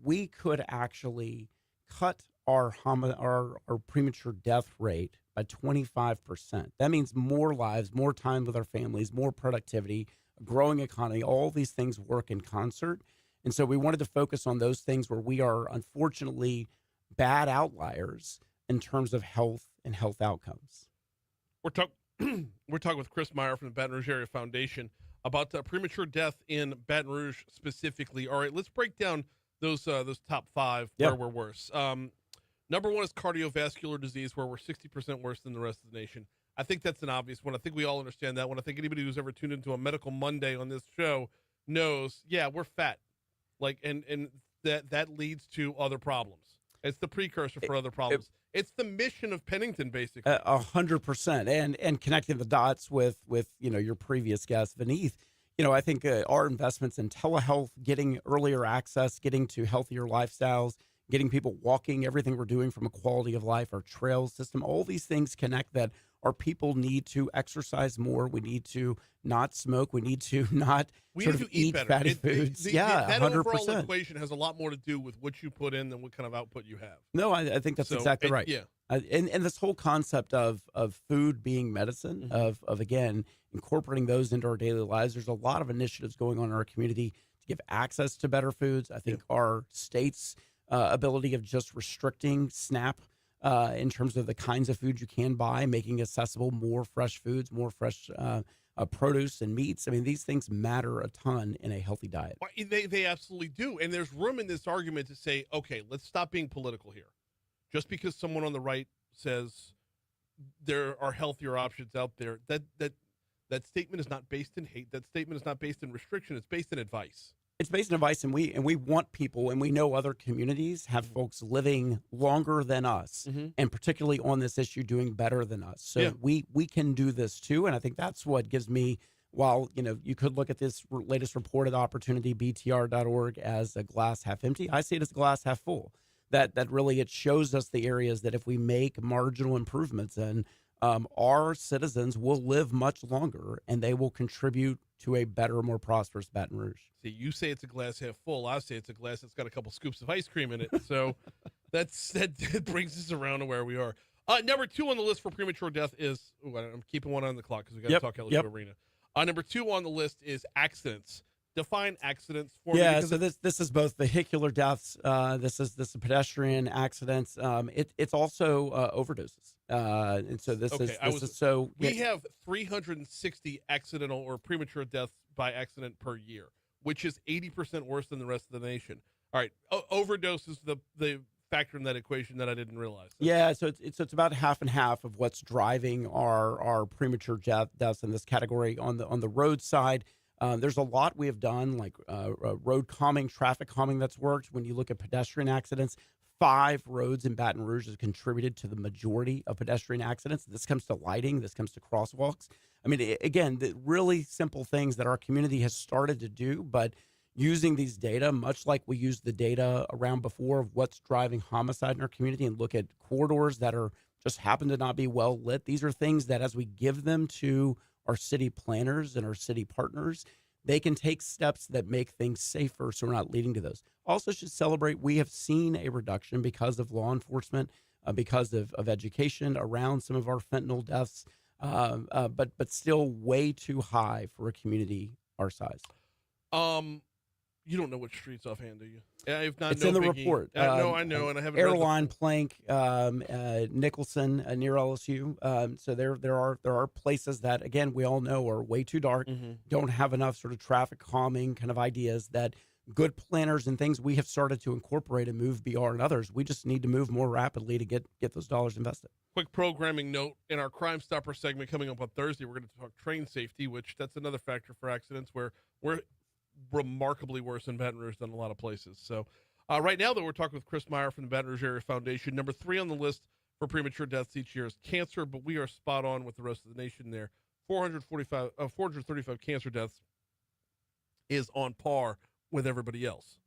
we could actually cut our premature death rate by 25%. That means more lives, more time with our families, more productivity, a growing economy. All these things work in concert. And so we wanted to focus on those things where we are unfortunately bad outliers in terms of health and health outcomes. We're talking with Chris Meyer from the Baton Rouge Area Foundation about premature death in Baton Rouge specifically. All right, let's break down those top 5 where we're worse. Number 1 is cardiovascular disease, where we're 60% worse than the rest of the nation. I think that's an obvious one. I think we all understand that one. I think anybody who's ever tuned into a Medical Monday on this show knows, we're fat. And that leads to other problems. It's the precursor for other problems. It's the mission of Pennington, basically. 100%. And connecting the dots with your previous guest, Veneeth, I think our investments in telehealth, getting earlier access, getting to healthier lifestyles, getting people walking, everything we're doing from a quality of life, our trail system, all these things connect that our people need to exercise more. We need to not smoke. We need to not eat better. Fatty foods. That 100%. overall equation has a lot more to do with what you put in than what kind of output you have. No, I think that's exactly right. Yeah. And this whole concept of food being medicine, mm-hmm. of again, incorporating those into our daily lives. There's a lot of initiatives going on in our community to give access to better foods. I think our state's ability of just restricting SNAP in terms of the kinds of food you can buy, making accessible more fresh foods, more fresh produce and meats. I mean, these things matter a ton in a healthy diet. They absolutely do. And there's room in this argument to say, okay, let's stop being political here. Just because someone on the right says there are healthier options out there, that statement is not based in hate. That statement is not based in restriction. It's based in advice. It's based on advice, and we want people, and we know other communities have folks living longer than us, mm-hmm. and particularly on this issue, doing better than us. So we can do this too, and I think that's what gives me while, you could look at this latest reported opportunity, btr.org, as a glass half empty, I see it as a glass half full. That really, it shows us the areas that if we make marginal improvements in, our citizens will live much longer and they will contribute to a better, more prosperous Baton Rouge. See, you say it's a glass half full. I say it's a glass that's got a couple scoops of ice cream in it. So that brings us around to where we are. Number 2 on the list for premature death is, I'm keeping one on the clock because we got to talk LSU Arena. Number 2 on the list is accidents. Define accidents for me. Yeah, so this is both vehicular deaths. This is pedestrian accidents. It's also overdoses. And so we have 360 accidental or premature deaths by accident per year, which is 80% worse than the rest of the nation. All right, overdose is the factor in that equation that I didn't realize. Yeah, so it's about half and half of what's driving our premature deaths in this category. On the road side, there's a lot we have done, like road calming, traffic calming that's worked. When you look at pedestrian accidents, 5 roads in Baton Rouge has contributed to the majority of pedestrian accidents. This comes to lighting. This comes to crosswalks. I mean, again, the really simple things that our community has started to do, but using these data, much like we used the data around before of what's driving homicide in our community, and look at corridors that are just happen to not be well lit. These are things that, as we give them to our city planners and our city partners, they can take steps that make things safer so we're not leading to those. Also should celebrate, we have seen a reduction because of law enforcement, because of education around some of our fentanyl deaths, but still way too high for a community our size. You don't know which streets offhand, do you? It's in the report. I know, and I haven't. Airline, Plank, Nicholson, near LSU. So there are places that, again, we all know are way too dark, don't have enough sort of traffic calming kind of ideas that good planners and things we have started to incorporate and move BR and others. We just need to move more rapidly to get those dollars invested. Quick programming note: in our Crime Stopper segment coming up on Thursday, we're going to talk train safety, which that's another factor for accidents where we're remarkably worse in Baton Rouge than a lot of places. So right now, though, we're talking with Chris Meyer from the Baton Rouge Area Foundation. Number 3 on the list for premature deaths each year is cancer, but we are spot on with the rest of the nation there. 435 cancer deaths is on par with everybody else.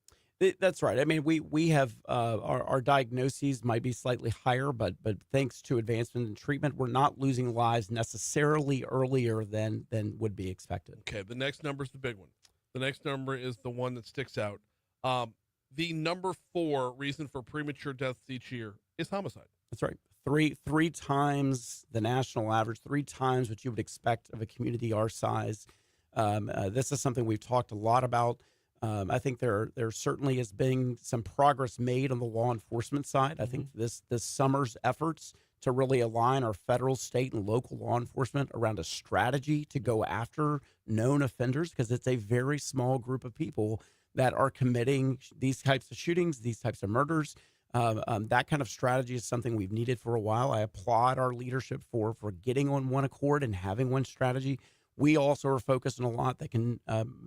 That's right. I mean, we have our diagnoses might be slightly higher, but thanks to advancement in treatment, we're not losing lives necessarily earlier than would be expected. Okay, the next number is the big one. The next number is the one that sticks out. The number 4 reason for premature deaths each year is homicide. That's right. Three times the national average, 3 times what you would expect of a community our size. This is something we've talked a lot about. I think there certainly has been some progress made on the law enforcement side. I think this summer's efforts to really align our federal, state, and local law enforcement around a strategy to go after known offenders, because it's a very small group of people that are committing these types of shootings, these types of murders. That kind of strategy is something we've needed for a while. I applaud our leadership for getting on one accord and having one strategy. We also are focused on a lot that can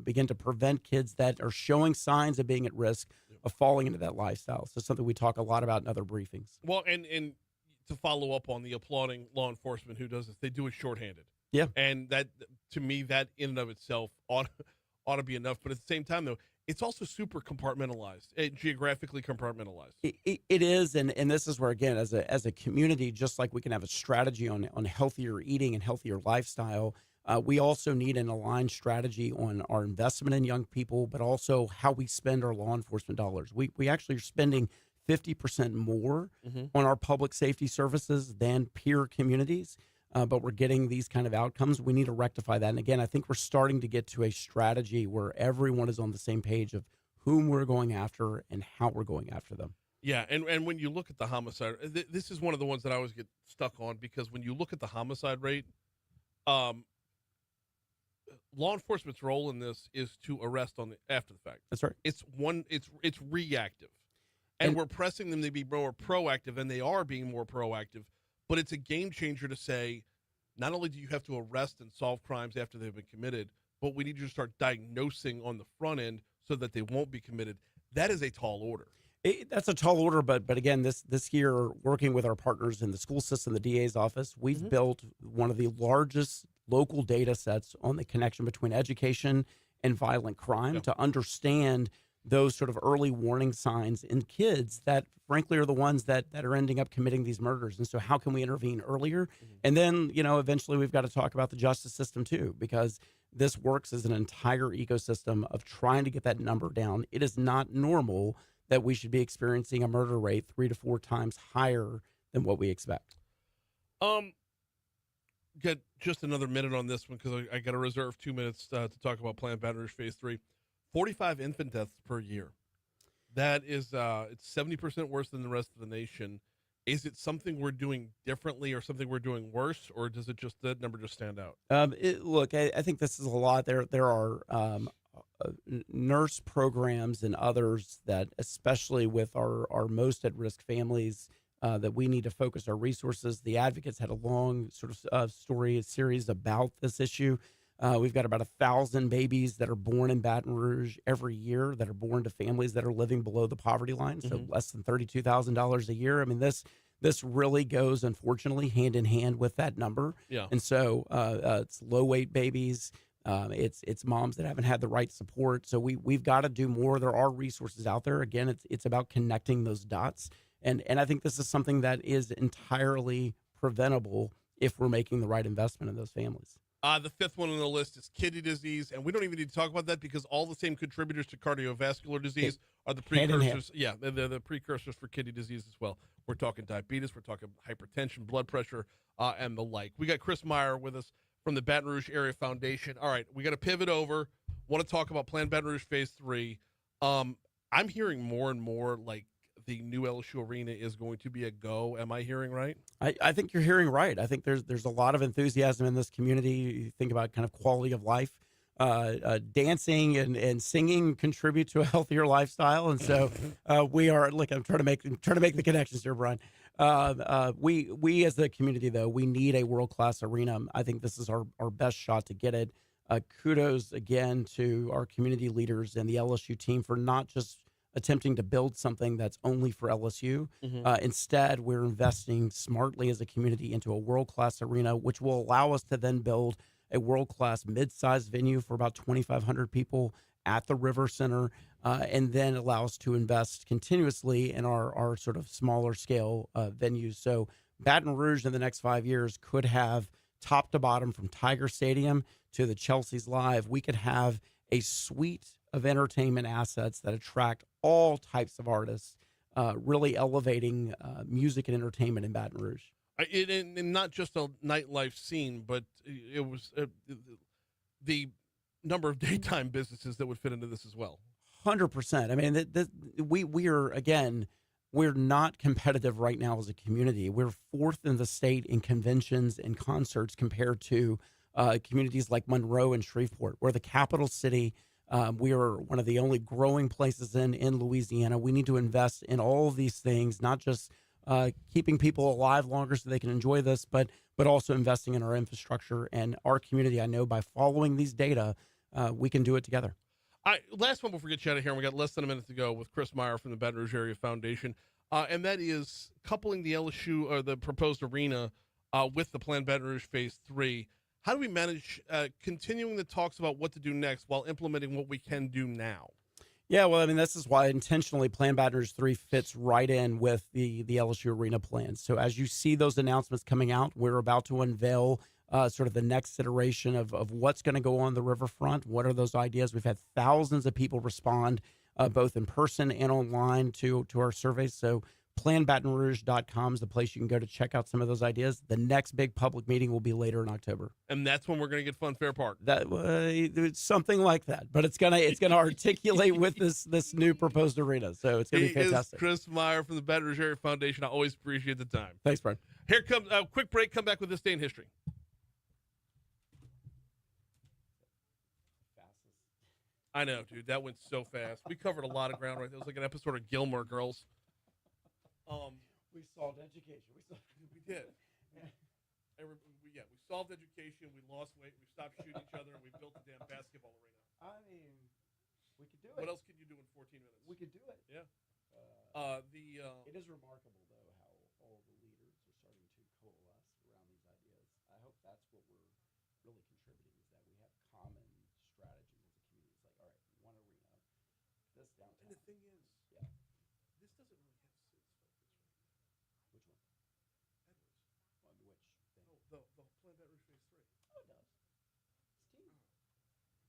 begin to prevent kids that are showing signs of being at risk of falling into that lifestyle. So something we talk a lot about in other briefings. Well, and to follow up on the applauding law enforcement who does this, they do it shorthanded. Yeah. And that, to me, that in and of itself ought to be enough. But at the same time, though, it's also super compartmentalized, geographically compartmentalized. It is, and this is where, again, as a community, just like we can have a strategy on healthier eating and healthier lifestyle, we also need an aligned strategy on our investment in young people, but also how we spend our law enforcement dollars. We actually are spending 50% more on our public safety services than peer communities, but we're getting these kind of outcomes. We need to rectify that. And again, I think we're starting to get to a strategy where everyone is on the same page of whom we're going after and how we're going after them. Yeah, and when you look at the homicide, this is one of the ones that I always get stuck on, because when you look at the homicide rate, law enforcement's role in this is to arrest after the fact. That's right. It's reactive. And we're pressing them to be more proactive, and they are being more proactive. But it's a game changer to say, not only do you have to arrest and solve crimes after they've been committed, but we need you to start diagnosing on the front end so that they won't be committed. That is a tall order. That's a tall order, but again, this year, working with our partners in the school system, the DA's office, we've built one of the largest local data sets on the connection between education and violent crime to understand those sort of early warning signs in kids that frankly are the ones that are ending up committing these murders. And so how can we intervene earlier? And then, eventually we've got to talk about the justice system too, because this works as an entire ecosystem of trying to get that number down. It is not normal that we should be experiencing a murder rate 3 to 4 times higher than what we expect. Get just another minute on this one because I got to reserve 2 minutes to talk about Planned Baton Rouge Phase 3. 45 infant deaths per year. That is, it's 70% worse than the rest of the nation. Is it something we're doing differently or something we're doing worse, or does it just, that number just stand out? Look, I think this is a lot. There are nurse programs and others that, especially with our most at-risk families, that we need to focus our resources. The Advocates had a long sort of series about this issue. We've got about 1,000 babies that are born in Baton Rouge every year that are born to families that are living below the poverty line, so less than $32,000 a year. I mean, this really goes, unfortunately, hand in hand with that number. Yeah. And so it's low-weight babies. It's moms that haven't had the right support. So we've got to do more. There are resources out there. Again, it's about connecting those dots. And I think this is something that is entirely preventable if we're making the right investment in those families. The fifth one on the list is kidney disease, and we don't even need to talk about that because all the same contributors to cardiovascular disease are the precursors. Yeah, they're the precursors for kidney disease as well. We're talking diabetes, we're talking hypertension, blood pressure, and the like. We got Chris Meyer with us from the Baton Rouge Area Foundation. All right, we got to pivot over. Want to talk about Planned Baton Rouge Phase 3. I'm hearing more and more like the new LSU Arena is going to be a go. Am I hearing right? I think you're hearing right. I think there's a lot of enthusiasm in this community. You think about kind of quality of life. Dancing and singing contribute to a healthier lifestyle, and so we are. Look, I'm trying to make the connections here, Brian. We as the community, though, we need a world-class arena. I think this is our best shot to get it. Kudos again to our community leaders and the LSU team for not just attempting to build something that's only for LSU. Instead, we're investing smartly as a community into a world-class arena, which will allow us to then build a world-class mid-sized venue for about 2,500 people at the River Center, and then allow us to invest continuously in our sort of smaller scale venues. So Baton Rouge in the next 5 years could have top to bottom from Tiger Stadium to the Chelsea's Live. We could have a suite of entertainment assets that attract all types of artists, really elevating music and entertainment in Baton Rouge. And not just a nightlife scene, but it was the number of daytime businesses that would fit into this as well. 100%. I mean, we're not competitive right now as a community. We're fourth in the state in conventions and concerts compared to communities like Monroe and Shreveport. We're the capital city. We are one of the only growing places in Louisiana. We need to invest in all of these things, not just keeping people alive longer so they can enjoy this, but also investing in our infrastructure and our community. I know by following these data, we can do it together. Last one before we get you out of here, and we got less than a minute to go with Chris Meyer from the Baton Rouge Area Foundation, and that is coupling the LSU or the proposed arena with the Planned Baton Rouge Phase 3. How do we manage continuing the talks about what to do next while implementing what we can do now? Yeah, well, I mean, this is why intentionally Planned Baton Rouge 3 fits right in with the LSU Arena plans. So as you see those announcements coming out, we're about to unveil sort of the next iteration of what's going to go on the riverfront. What are those ideas? We've had thousands of people respond both in person and online to our surveys. So planbatonrouge.com is the place you can go to check out some of those ideas. The next big public meeting will be later in October, and that's when we're going to get Fun Fair Park. That something like that, but it's gonna articulate with this new proposed arena. So it's gonna be fantastic. Is Chris Meyer from the Baton Rouge Area Foundation. I always appreciate the time. Thanks, Brian. Here comes a quick break. Come back with This Day in History. I know, dude. That went so fast. We covered a lot of ground right there. It was like an episode of Gilmore Girls. We solved education. We did. We solved education. We lost weight. We stopped shooting each other, and we built a damn basketball arena. I mean, we could do it. What else could you do in 14 minutes? We could do it. Yeah. It is remarkable, though, how all the leaders are starting to coalesce around these ideas. I hope that's what we're really contributing is that we have common strategies as a community. It's like, all right, one arena, this downtown. And the thing is, Yeah. this doesn't really have SIDS focus right now. Which one? Edwards. On which thing? No, the Plan Baton Rouge Phase 3. Oh, it does. It's team.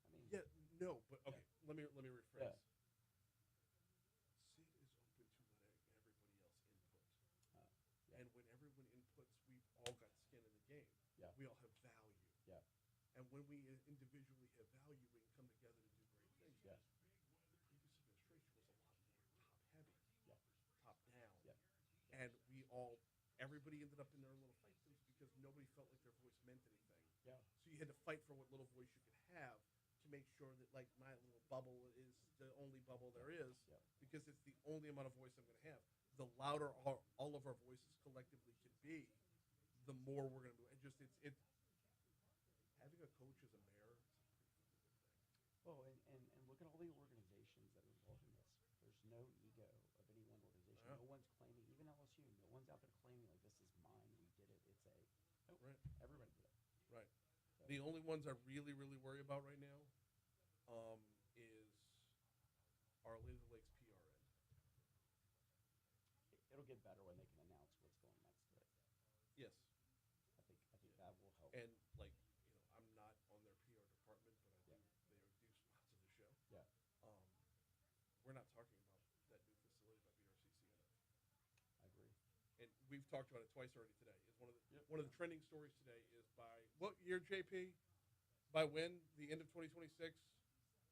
I mean, Yeah, no, but okay. Let me rephrase. Yeah. SID is open to letting everybody else input, yeah. and when everyone inputs, we've all got skin in the game. Yeah. We all have value. Yeah. And when we individually have value, we can come together to do great things. Yeah. The previous administration was a lot more top heavy, Yeah. top down. Yeah. And everybody ended up in their little fiefdoms because nobody felt like their voice meant anything. Yeah. So you had to fight for what little voice you could have to make sure that, like, my little bubble is the only bubble there is, Yeah. because it's the only amount of voice I'm going to have. The louder all of our voices collectively can be, the more we're going to do. And just it's having a coach as a mayor is a pretty fucking good thing. Well, and look at all the organizations that are involved in this. There's no ego of any one organization. Yeah. No one's claiming, even LSU, no one's out there claiming, like, this is mine, we did it. It's nope, Right. everybody did it. Right. So, The only ones I really, really worry about right now is our Lady of the Lakes PR end. it'll get better when they can announce what's going next to it. Yes. I think that will help. And, like, I'm not on their PR department, but they do sponsor the show. Yeah. We're not talking about that new facility by BRCC enough. I agree. And we've talked about it twice already today. Is one of the trending stories today is by what year, JP? By when? The end of 2026?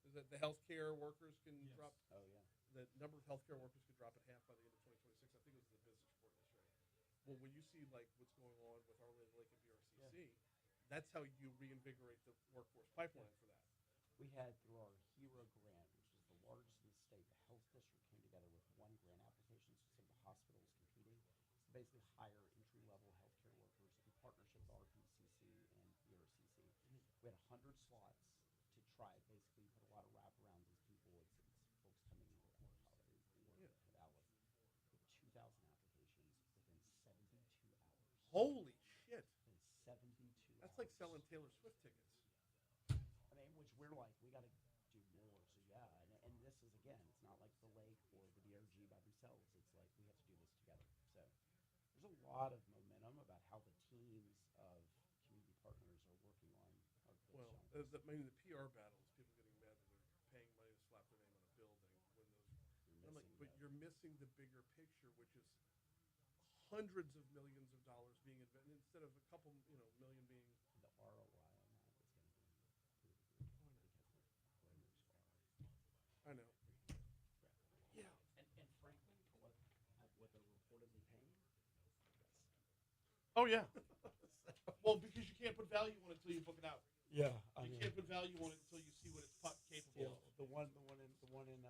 Is that the healthcare workers can drop? Oh, yeah. The number of healthcare workers could drop in half by the end of 2026. I think it was the business report yesterday. Well, when you see, like, what's going on with Our Lady of the Lake and BRCC, that's how you reinvigorate the workforce pipeline for that. We had, through our HERO grant, which is the largest in the state, the health district came together with one grant application, so some of the hospitals competing, to basically hire entry-level healthcare workers in partnership with RPCC and BRCC. We had 100 slots to try it. Basically, put a lot of wraparounds as people. It's folks coming in with holidays, with hours. We had 2,000 applications within 72 hours. Holy shit. Within 72 That's hours. like selling Taylor Swift tickets. I mean, which we're like, we got to do more. So, yeah. And this is, again, it's not like the lake or the BRG by themselves. It's like we have to do this together. So there's a lot of momentum about how the teams of community partners are working on our big Well, challenges. the PR battle is people getting mad that they're paying money to slap their name on a building. I'm like, but you're missing the bigger picture, which is hundreds of millions of dollars being invested instead of a couple, million being. The ROI on that is going to be through the roof because the owners are. I know. Yeah. And frankly, for what they're reportedly paying, Oh yeah. Well, because you can't put value on it until you book it out. yeah, You can't put value on it until you see what it's capable of. The one in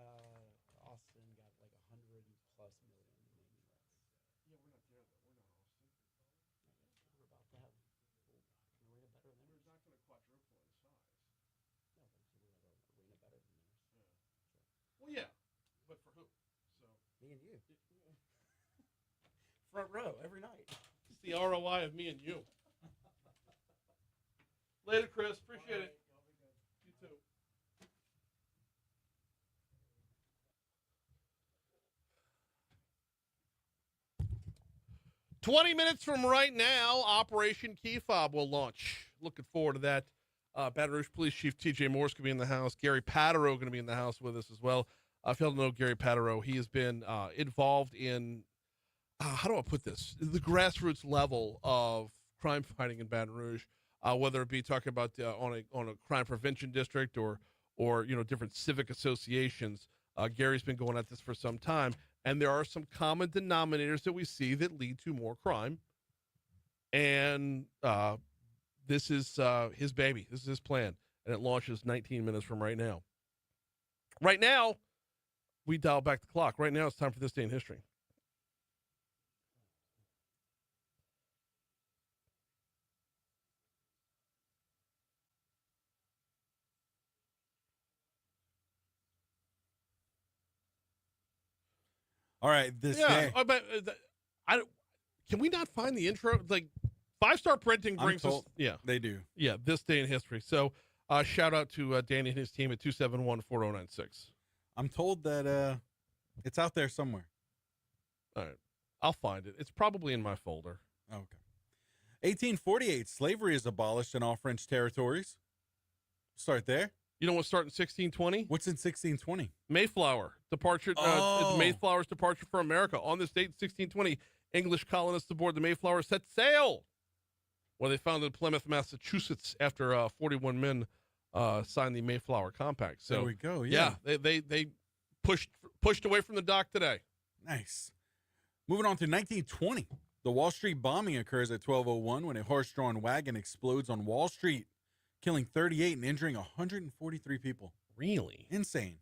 Austin got like 100+ million in naming rights. Yeah, we're not there though. We're not Austin. We're about to have an arena better than We're theirs. not going to quadruple in size. No, but so we're have an arena better than theirs. Yeah. Well, yeah, but for who? So Me and you, front row every night. it's the ROI of me and you. Later, Chris. Appreciate it. You too. "20 minutes from right now, Operation Key Fob will launch. Looking forward to that. Baton Rouge Police Chief TJ Morse going to be in the house. Gary Patureau going to be in the house with us as well. If you don't know Gary Patureau, he has been involved in, how do I put this, the grassroots level of crime fighting in Baton Rouge, whether it be talking about on a crime prevention district or different civic associations. Gary's been going at this for some time, and there are some common denominators that we see that lead to more crime. And this is his baby. This is his plan, and it launches 19 minutes from right now. Right now, we dial back the clock. Right now, it's time for This Day in History. All right, this Yeah, day. but can we not find the intro? Like, 5-star printing I'm brings us, told they do. this day in history. So shout out to Danny and his team at 271-4096. I'm told that it's out there somewhere. All right. I'll find it. It's probably in my folder. Okay. 1848, slavery is abolished in all French territories. Start there. You know what started in 1620? What's in 1620? Mayflower departure. Mayflower's departure for America. On this date, in 1620, English colonists aboard the Mayflower set sail, where they founded Plymouth, Massachusetts, after 41 men signed the Mayflower Compact. So there we go. Yeah, they pushed away from the dock today. Nice. Moving on to 1920, the Wall Street bombing occurs at 12:01 when a horse-drawn wagon explodes on Wall Street, killing 38 and injuring 143 people. Really? Insane.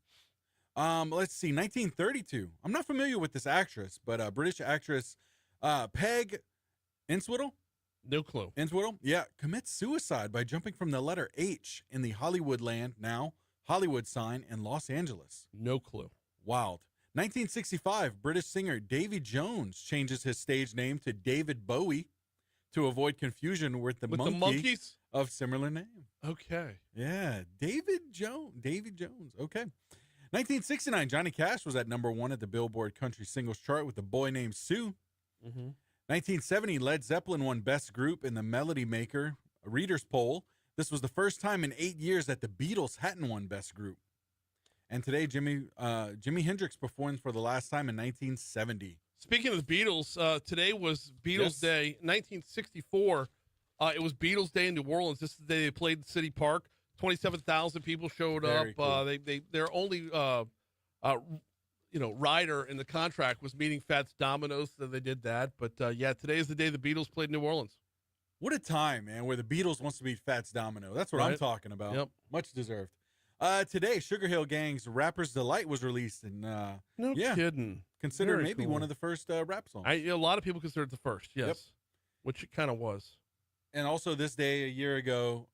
Let's see, 1932. I'm not familiar with this actress, but British actress Peg Inswittle. No clue. Inswittle, yeah, commits suicide by jumping from the letter H in the Hollywoodland, now Hollywood sign in Los Angeles. No clue. Wild. 1965, British singer Davy Jones changes his stage name to David Bowie to avoid confusion with the Monkees of similar name. Okay. Yeah, Davy Jones. Okay. 1969, Johnny Cash was at #1 at the Billboard Country Singles Chart with The Boy Named Sue. 1970, Led Zeppelin won Best Group in the Melody Maker Readers Poll. This was the first time in 8 years that the Beatles hadn't won Best Group. And today, Jimi Hendrix performed for the last time in 1970. Speaking of the Beatles, today was Beatles Day. 1964, it was Beatles Day in New Orleans. This is the day they played in City Park. 27,000 people showed up. Cool. Their only rider in the contract was meeting Fats Domino's, so they did that. But today is the day the Beatles played in New Orleans. What a time, man, where the Beatles wants to beat Fats Domino. That's what I'm talking about. Yep. Much deserved. Today, Sugar Hill Gang's Rapper's Delight was released. And no kidding. Considered Very maybe cool. one of the first rap songs. A lot of people consider it the first, yes. Yep. Which it kind of was. And also this day, a year ago,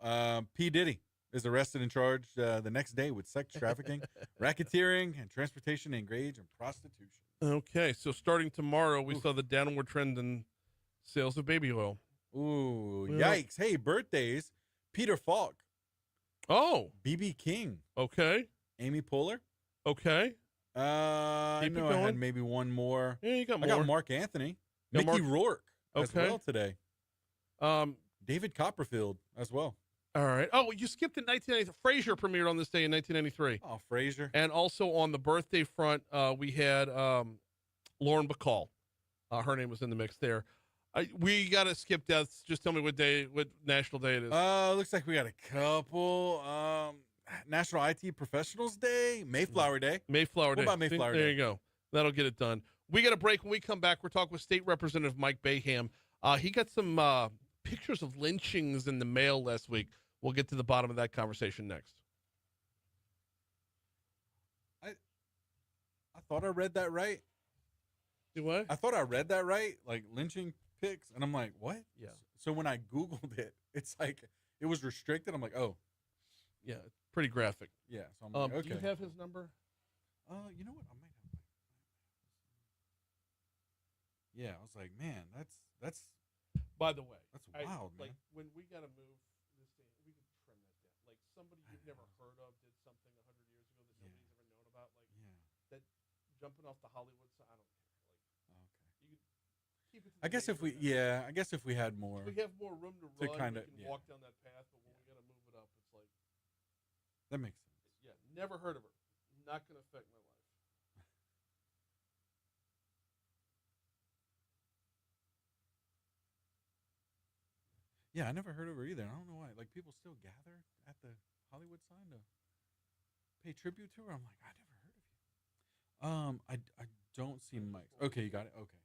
P. Diddy is arrested and charged the next day with sex trafficking, racketeering, and transportation, engage, and prostitution. Okay, so starting tomorrow, we saw the downward trend in sales of baby oil. Ooh, Yeah. yikes. Hey, birthdays. Peter Falk. Oh. B.B. King. Okay. Amy Poehler. Okay. I Keep it know I had going. maybe one more. Yeah, you got I more. got Mark Anthony. Got Mickey Rourke as Okay. well today. David Copperfield as well. All right. Oh, you skipped in 1993. Frasier premiered on this day in 1993. Oh, Frasier. And also on the birthday front, we had Lauren Bacall. Her name was in the mix there. We got to skip deaths. Just tell me what national day it is. Looks like we got a couple. National IT Professionals Day, Mayflower Day. Mayflower Day. What about Mayflower Day? There you go. That'll get it done. We got a break. When we come back, we're talking with State Representative Mike Bayham. He got some pictures of lynchings in the mail last week. We'll get to the bottom of that conversation next. I thought I read that right. Do what? I thought I read that right, like lynching pics, and I'm like, what? Yeah. So when I Googled it, it's like it was restricted. I'm like, oh, Yeah, pretty graphic. yeah. So I'm like, okay. Do you have his number? You know what? I might have. Yeah, I was like, man, that's By the way, wild, man. Like when we got to move this thing, we could trim that down. Like somebody you've never heard of did something 100 years ago that nobody's ever known about. Like that jumping off the Hollywood side. I don't care. Like you could keep it. To I guess if we, had more. If we have more room to run, kinda- we can walk down that path. But when we got to move it up, it's like That makes sense. yeah, never heard of her. Not going to affect my life. Yeah, I never heard of her either. I don't know why. Like people still gather at the Hollywood sign to pay tribute to her. I'm like, I never heard of you. I don't see Mike. Okay, you got it. Okay.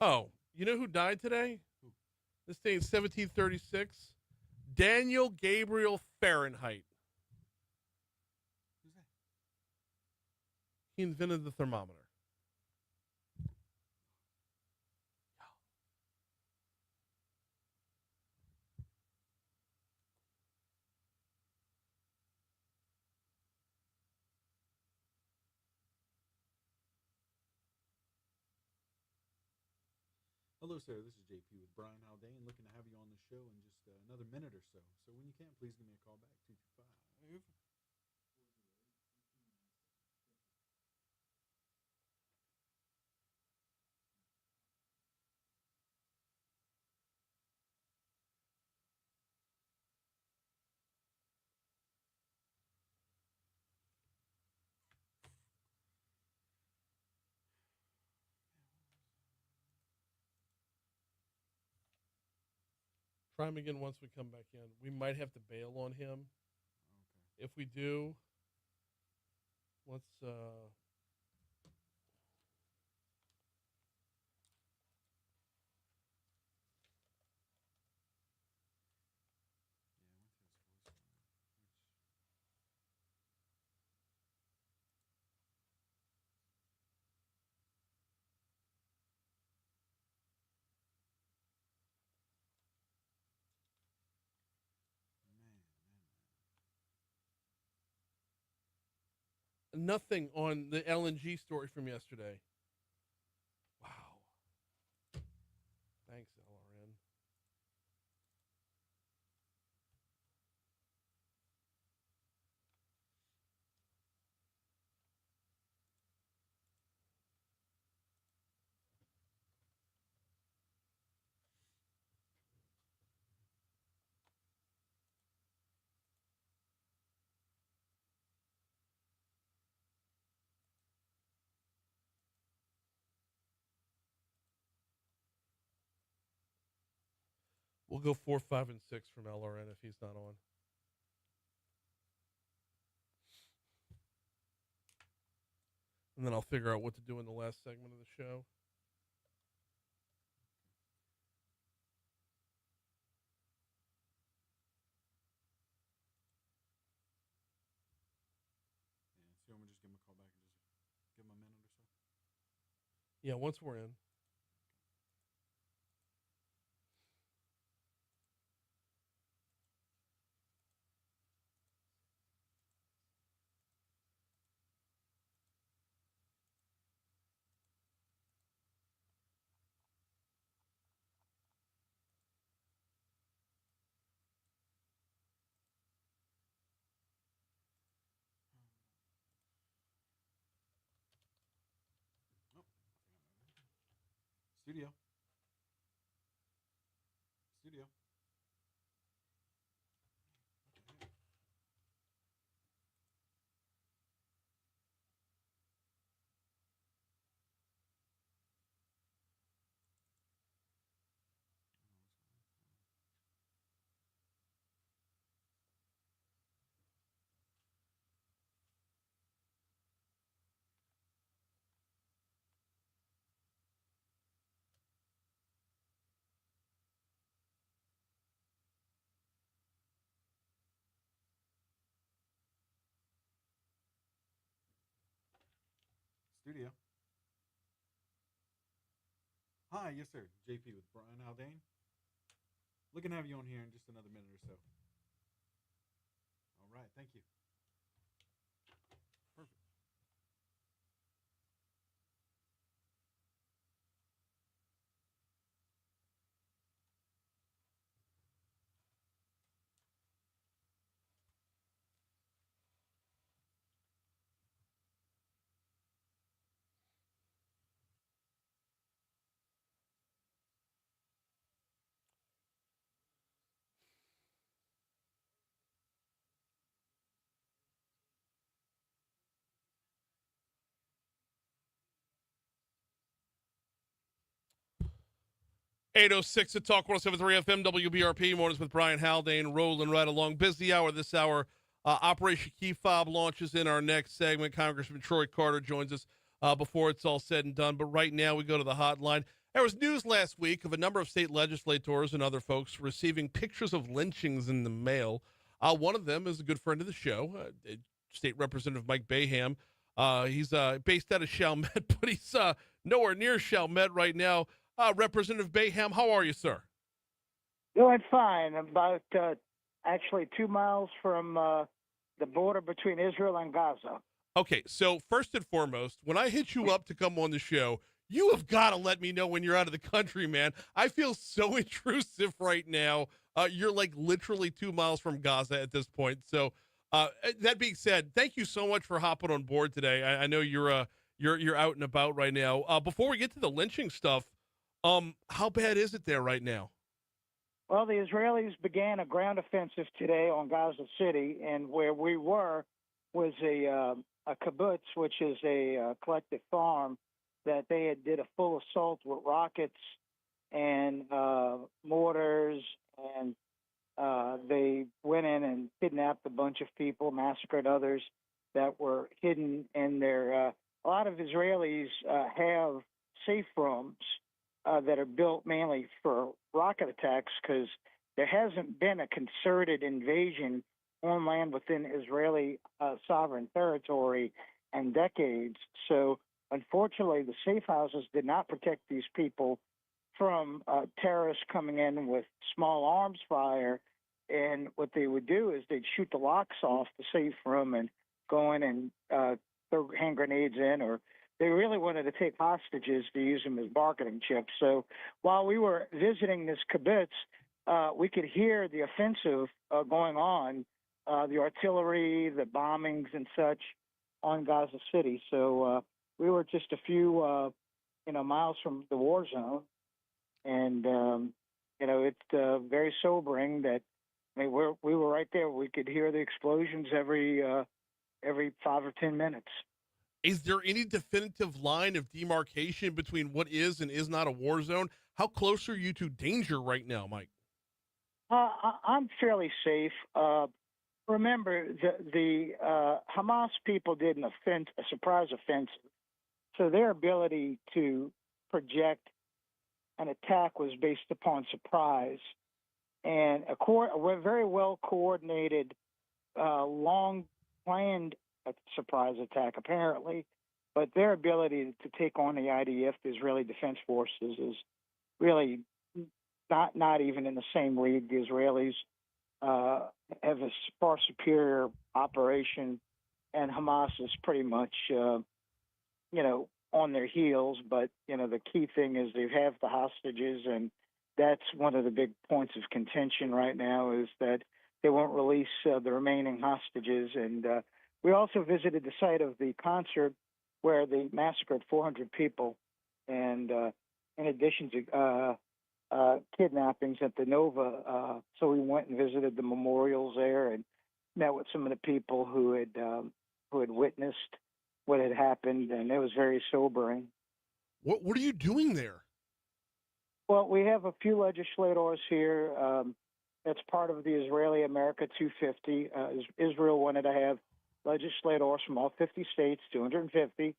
Oh, you know who died today? This day in 1736, Daniel Gabriel Fahrenheit. Who's that? He invented the thermometer. Hello, sir. This is JP with Brian Haldane, looking to have you on the show in just another minute or so. So when you can, please give me a call back, 225. Try him again once we come back in. We might have to bail on him. Okay. If we do, let's nothing on the LNG story from yesterday. Wow. Thanks, LRN. We'll go 4, 5, and 6 from LRN if he's not on. And then I'll figure out what to do in the last segment of the show. Yeah, so you want me to just give him a call back and just give him a minute or so? Yeah, once we're in. Studio. Studio. Studio. Hi, yes, sir. JP with Brian Haldane. Looking to have you on here in just another minute or so. All right, thank you. Perfect. .806 at Talk 107.3 FM WBRP. Mornings with Brian Haldane rolling right along. Busy hour this hour. Operation Key Fob launches in our next segment. Congressman Troy Carter joins us before it's all said and done. But right now we go to the hotline. There was news last week of a number of state legislators and other folks receiving pictures of lynchings in the mail. One of them is a good friend of the show, State Representative Mike Bayham. He's based out of Chalmette, but he's nowhere near Chalmette right now. Representative Bayham, how are you, sir? Doing fine. About actually 2 miles from the border between Israel and Gaza. Okay, so first and foremost, when I hit you up to come on the show, You have got to let me know when you're out of the country, man. I feel so intrusive right now. You're like literally 2 miles from Gaza at this point. So that being said, thank you so much for hopping on board today. I know you're out and about right now. Before we get to the lynching stuff, how bad is it there right now? Well, the Israelis began a ground offensive today on Gaza City, and where we were was a kibbutz, which is a collective farm that they did a full assault with rockets and mortars, and they went in and kidnapped a bunch of people, massacred others that were hidden in their. A lot of Israelis have safe rooms that are built mainly for rocket attacks because there hasn't been a concerted invasion on land within Israeli sovereign territory in decades. So, unfortunately, the safe houses did not protect these people from terrorists coming in with small arms fire. And what they would do is they'd shoot the locks off the safe room and go in and throw hand grenades in, or they really wanted to take hostages to use them as bargaining chips. So while we were visiting this kibbutz, we could hear the offensive going on, the artillery, the bombings and such on Gaza City. So we were just a few, miles from the war zone. And, it's very sobering that, we were right there. We could hear the explosions every 5 or 10 minutes. Is there any definitive line of demarcation between what is and is not a war zone? How close are you to danger right now, Mike? I'm fairly safe. Remember, the Hamas people did a surprise offensive, so their ability to project an attack was based upon surprise, and a very well coordinated, long planned surprise attack, apparently, but their ability to take on the IDF, the Israeli Defense Forces, is really not even in the same league. The Israelis have a far superior operation, and Hamas is pretty much, on their heels. But, the key thing is they have the hostages, and that's one of the big points of contention right now is that they won't release the remaining hostages. And we also visited the site of the concert where they massacred 400 people. And in addition to kidnappings at the Nova, so we went and visited the memorials there and met with some of the people who had witnessed what had happened, and it was very sobering. What are you doing there? Well, we have a few legislators here. That's part of the Israeli America 250. Israel wanted to have legislators from all 50 states, 250,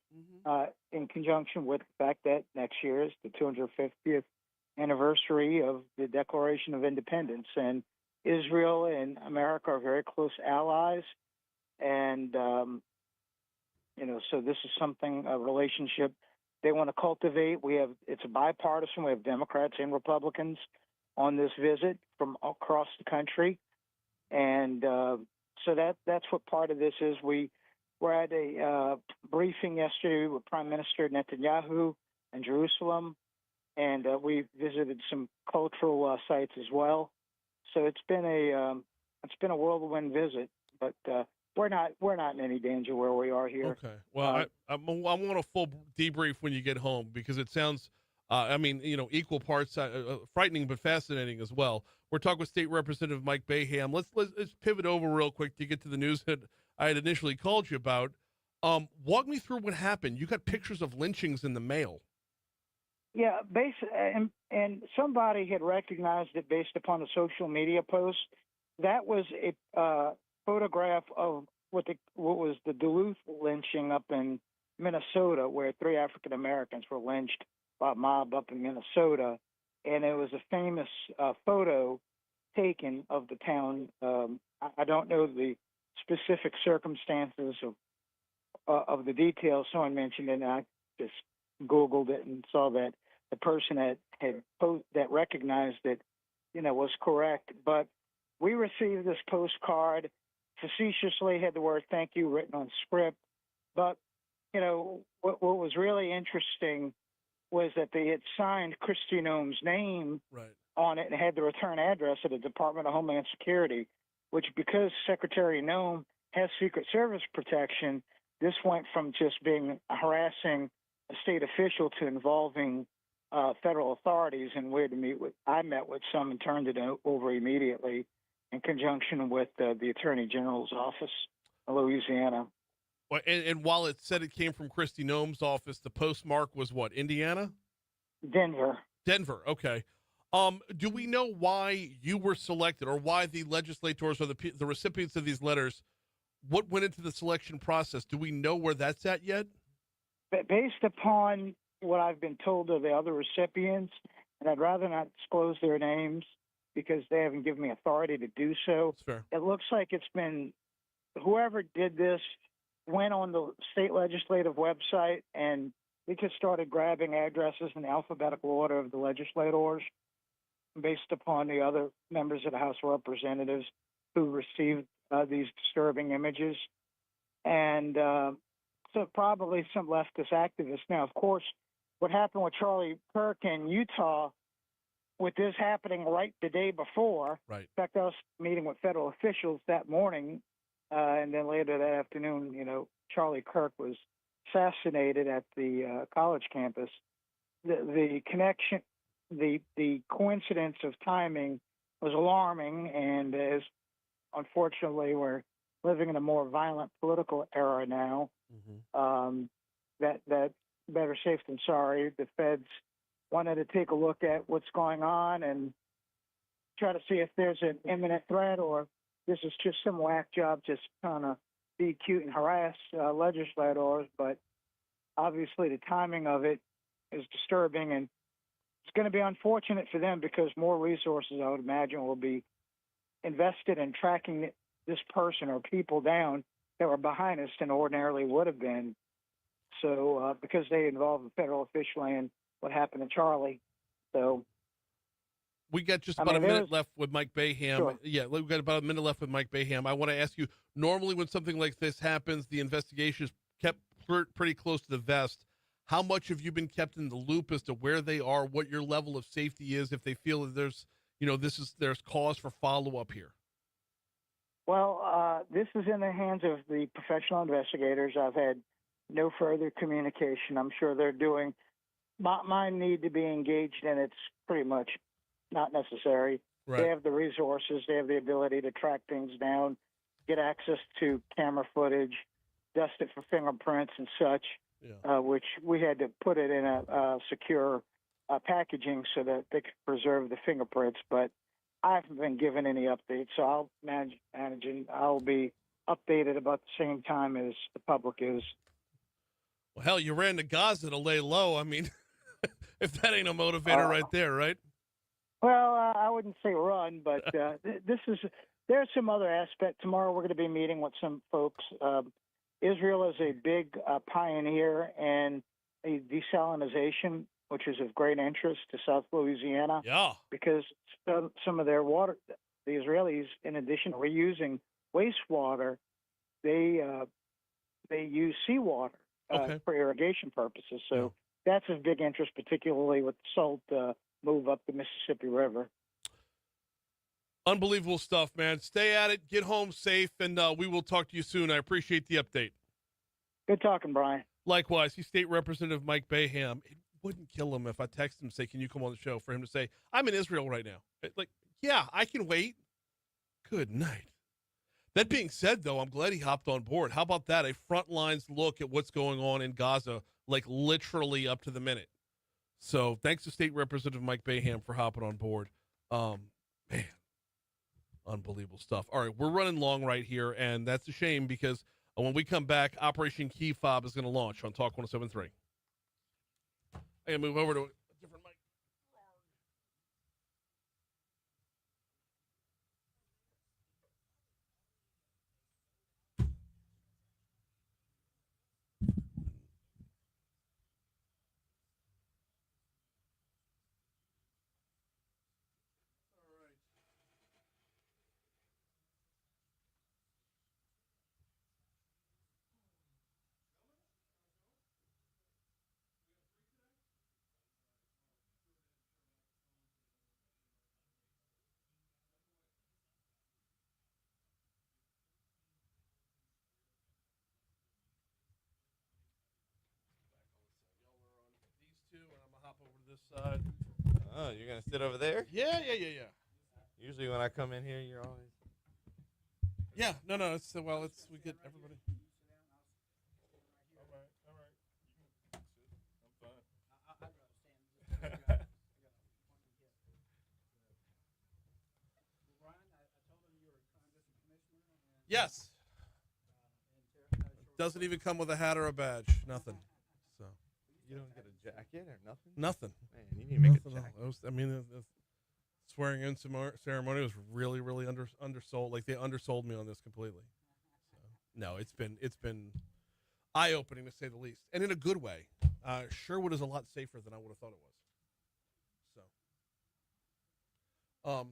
in conjunction with the fact that next year is the 250th anniversary of the Declaration of Independence. And Israel and America are very close allies. And, so this is a relationship they want to cultivate. It's a bipartisan. We have Democrats and Republicans on this visit from across the country. And so that's what part of this is. We were at a briefing yesterday with Prime Minister Netanyahu in Jerusalem, and we visited some cultural sites as well. So it's been a whirlwind visit, but we're not in any danger where we are here. Okay. Well, I want a full debrief when you get home, because it sounds, equal parts frightening but fascinating as well. We're talking with State Representative Mike Bayham. Let's pivot over real quick to get to the news that I had initially called you about. Walk me through what happened. You got pictures of lynchings in the mail. Yeah, and somebody had recognized it based upon a social media post. That was a photograph of what was the Duluth lynching up in Minnesota, where 3 African Americans were lynched by a mob up in Minnesota, and it was a famous photo taken of the town. I don't know the specific circumstances of the details. Someone mentioned it, and I just Googled it and saw that the person that recognized it, was correct. But we received this postcard, facetiously had the word "thank you" written on script. But what was really interesting was that they had signed Kristi Noem's name Right. on it and had the return address of the Department of Homeland Security, which, because Secretary Noem has Secret Service protection, this went from just being harassing a state official to involving federal authorities, and we had to meet with. I met with some and turned it over immediately in conjunction with the Attorney General's office in Louisiana. Well, and while it said it came from Kristi Noem's office, the postmark was what? Indiana? Denver. Denver. Okay. Do we know why you were selected, or why the legislators or the recipients of these letters, what went into the selection process? Do we know where that's at yet? But based upon what I've been told of the other recipients, and I'd rather not disclose their names because they haven't given me authority to do so. That's fair. It looks like it's been whoever did this went on the state legislative website and they just started grabbing addresses in alphabetical order of the legislators based upon the other members of the House of Representatives who received these disturbing images. And so probably some leftist activists. Now, of course, what happened with Charlie Kirk in Utah, with this happening right the day before, right. In fact, I was meeting with federal officials that morning, and then later that afternoon, Charlie Kirk was assassinated at the college campus. The connection, the coincidence of timing was alarming, and as unfortunately we're living in a more violent political era now, that better safe than sorry. The feds wanted to take a look at what's going on and try to see if there's an imminent threat or this is just some whack job just trying to be cute and harass legislators. But obviously the timing of it is disturbing, and it's going to be unfortunate for them because more resources, I would imagine, will be invested in tracking this person or people down that were behind us than ordinarily would have been. So because they involve a federal official and what happened to Charlie. So we got just about a minute left with Mike Bayham. Sure. Yeah, we've got about a minute left with Mike Bayham. I want to ask you, normally when something like this happens, the investigation is kept pretty close to the vest. How much have you been kept in the loop as to where they are, what your level of safety is, if they feel that there's, there's cause for follow-up here? Well, this is in the hands of the professional investigators. I've had no further communication. I'm sure they're doing my need to be engaged in. It's pretty much not necessary. Right. They have the resources. They have the ability to track things down, get access to camera footage, dust it for fingerprints and such, which we had to put it in a secure packaging so that they could preserve the fingerprints. But I haven't been given any updates, so I'll manage and I'll be updated about the same time as the public is. Well, hell, you ran to Gaza to lay low. I mean, if that ain't a motivator right there, right? Well, I wouldn't say run, but there's some other aspect. Tomorrow we're going to be meeting with some folks. Israel is a big pioneer in a desalinization, which is of great interest to South Louisiana. Yeah. Because some of their water, the Israelis, in addition to reusing wastewater, they use seawater for irrigation purposes. So that's of big interest, particularly with the salt move up the Mississippi River. Unbelievable stuff, man. Stay at it. Get home safe, and we will talk to you soon. I appreciate the update. Good talking, Brian. Likewise, he's State Representative Mike Bayham. It wouldn't kill him if I text him and say, can you come on the show, for him to say, I'm in Israel right now. Yeah, I can wait. Good night. That being said, though, I'm glad he hopped on board. How about that? A front lines look at what's going on in Gaza, literally up to the minute. So thanks to State Representative Mike Bayham for hopping on board. Man, unbelievable stuff. All right, we're running long right here, and that's a shame because when we come back, Operation Key Fob is going to launch on Talk 107.3. I gotta move over to a different mic. this side. Oh, you're gonna sit over there? Yeah. Usually when I come in here, you're always. Yeah, no. It's we get everybody. All right. I'm fine. Yes. Doesn't even come with a hat or a badge. Nothing. So. You don't get a jacket or nothing? Nothing. Man, you need to make Nothing a jacket. the swearing in ceremony was really, really undersold. Like they undersold me on this completely. So, no, it's been eye opening to say the least, and in a good way. Sherwood is a lot safer than I would have thought it was. So,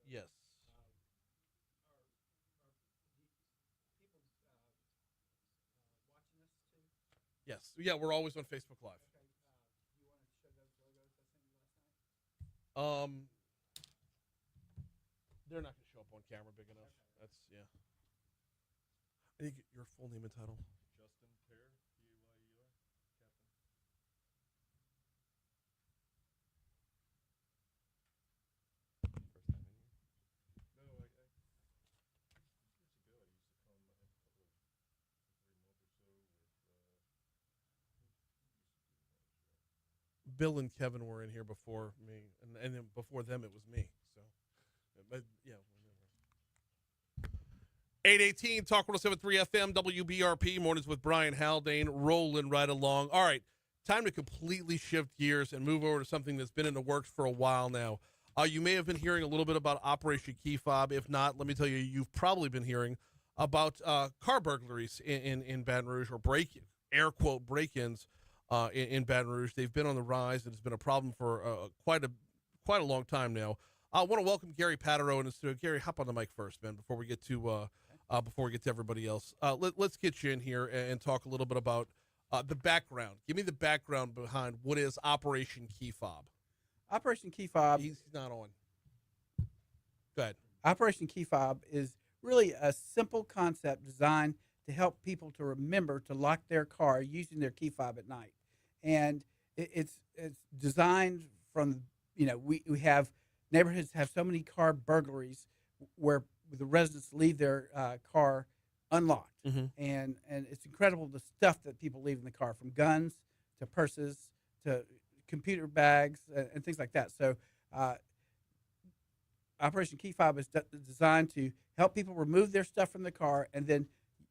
yes. Yes. Yeah, we're always on Facebook Live. They're not going to show up on camera big enough. That's yeah. I think your full name and title. Justin Pear, P-A-Y-E-R, Captain. First time in here? No, years ago I used to come a couple of 3 months or so with Bill and Kevin were in here before me, and then before them it was me. So, but yeah. 818 Talk 107.3 FM WBRP mornings with Brian Haldane rolling right along. All right, time to completely shift gears and move over to something that's been in the works for a while now. You may have been hearing a little bit about Operation Key Fob. If not, let me tell you, you've probably been hearing about car burglaries in Baton Rouge, or air quote break-ins in Baton Rouge. They've been on the rise, and it's been a problem for quite a long time now. I want to welcome Gary Patureau in the studio. Gary, hop on the mic first, man, before we get to everybody else. Let's get you in here and talk a little bit about the background. Give me the background behind what is Operation Key Fob. Operation Key Fob. He's not on. Go ahead. Operation Key Fob is really a simple concept designed to help people to remember to lock their car using their key fob at night. And it's designed from, we have neighborhoods have so many car burglaries where the residents leave their car unlocked. Mm-hmm. And it's incredible the stuff that people leave in the car, from guns to purses to computer bags and things like that. So Operation Key Fob is designed to help people remove their stuff from the car, and then